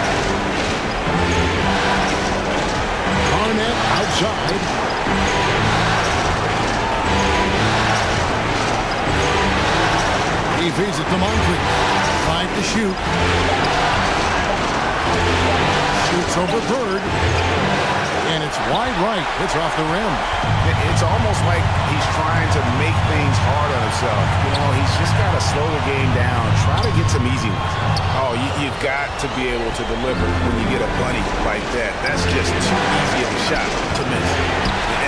Garnett outside. He feeds it to Moncrief. 5 to shoot. Shoots over Bird. And it's wide right. It's off the rim. It's almost like he's trying to make things hard on himself. You know, he's just got to slow the game down. Try to get some easy ones. Oh, you've got to be able to deliver when you get a bunny like that. That's just too easy of a shot to miss.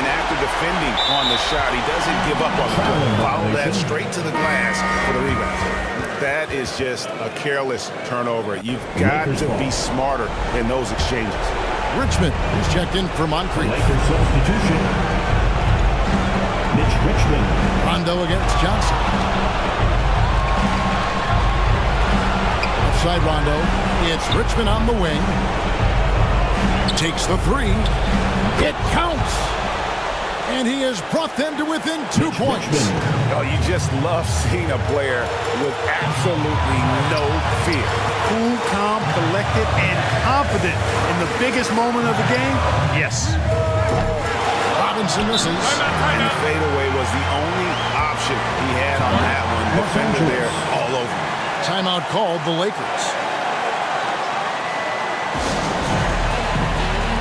And after defending on the shot, he doesn't give up on the play. Follow that straight to the glass for the rebound. That is just a careless turnover. You've got to be smarter in those exchanges. Richmond is checked in for Moncrief. Lakers substitution. Mitch Richmond. Rondo against Johnson. Outside Rondo. It's Richmond on the wing. Takes the three. It counts. And he has brought them to within 2 points. Oh, you just love seeing a player with absolutely no fear. Cool, calm, collected, and confident in the biggest moment of the game? Yes. Robinson misses. And the fadeaway was the only option he had on that one. Defender there all over. Timeout called the Lakers.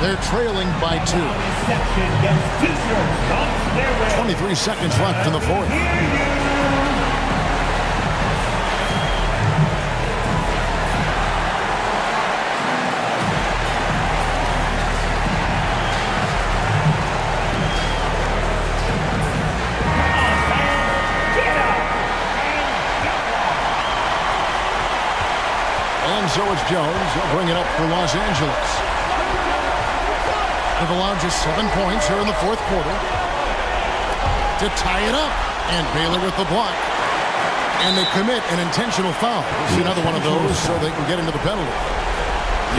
They're trailing by 2. 23 seconds left in the fourth. And so it's Jones. He'll bring it up for Los Angeles. They've allowed just 7 points here in the fourth quarter to tie it up. And Baylor with the block. And they commit an intentional foul. We'll see another one of those so they can get into the penalty.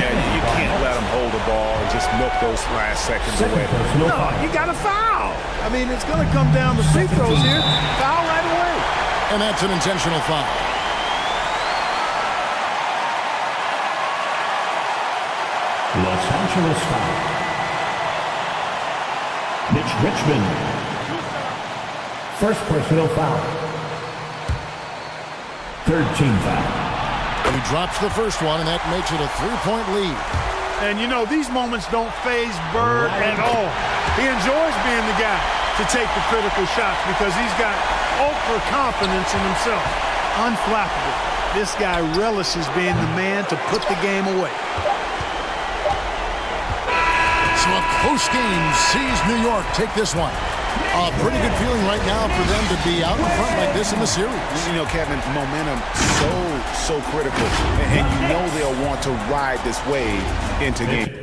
Yeah, you can't let them hold the ball and just milk those last seconds away. No, you got to foul. I mean, it's going to come down to free throws here. Foul right away. And that's an intentional foul. Los Angeles foul. Mitch Richmond. First personal foul. Third team foul. He drops the first one, and that makes it a 3-point lead. And you know, these moments don't faze Bird at all. He enjoys being the guy to take the critical shots because he's got ultra confidence in himself. Unflappable. This guy relishes being the man to put the game away. So a close game sees New York take this one. A pretty good feeling right now for them to be out in front like this in the series. You know, Kevin, momentum so critical. And you know they'll want to ride this wave into game.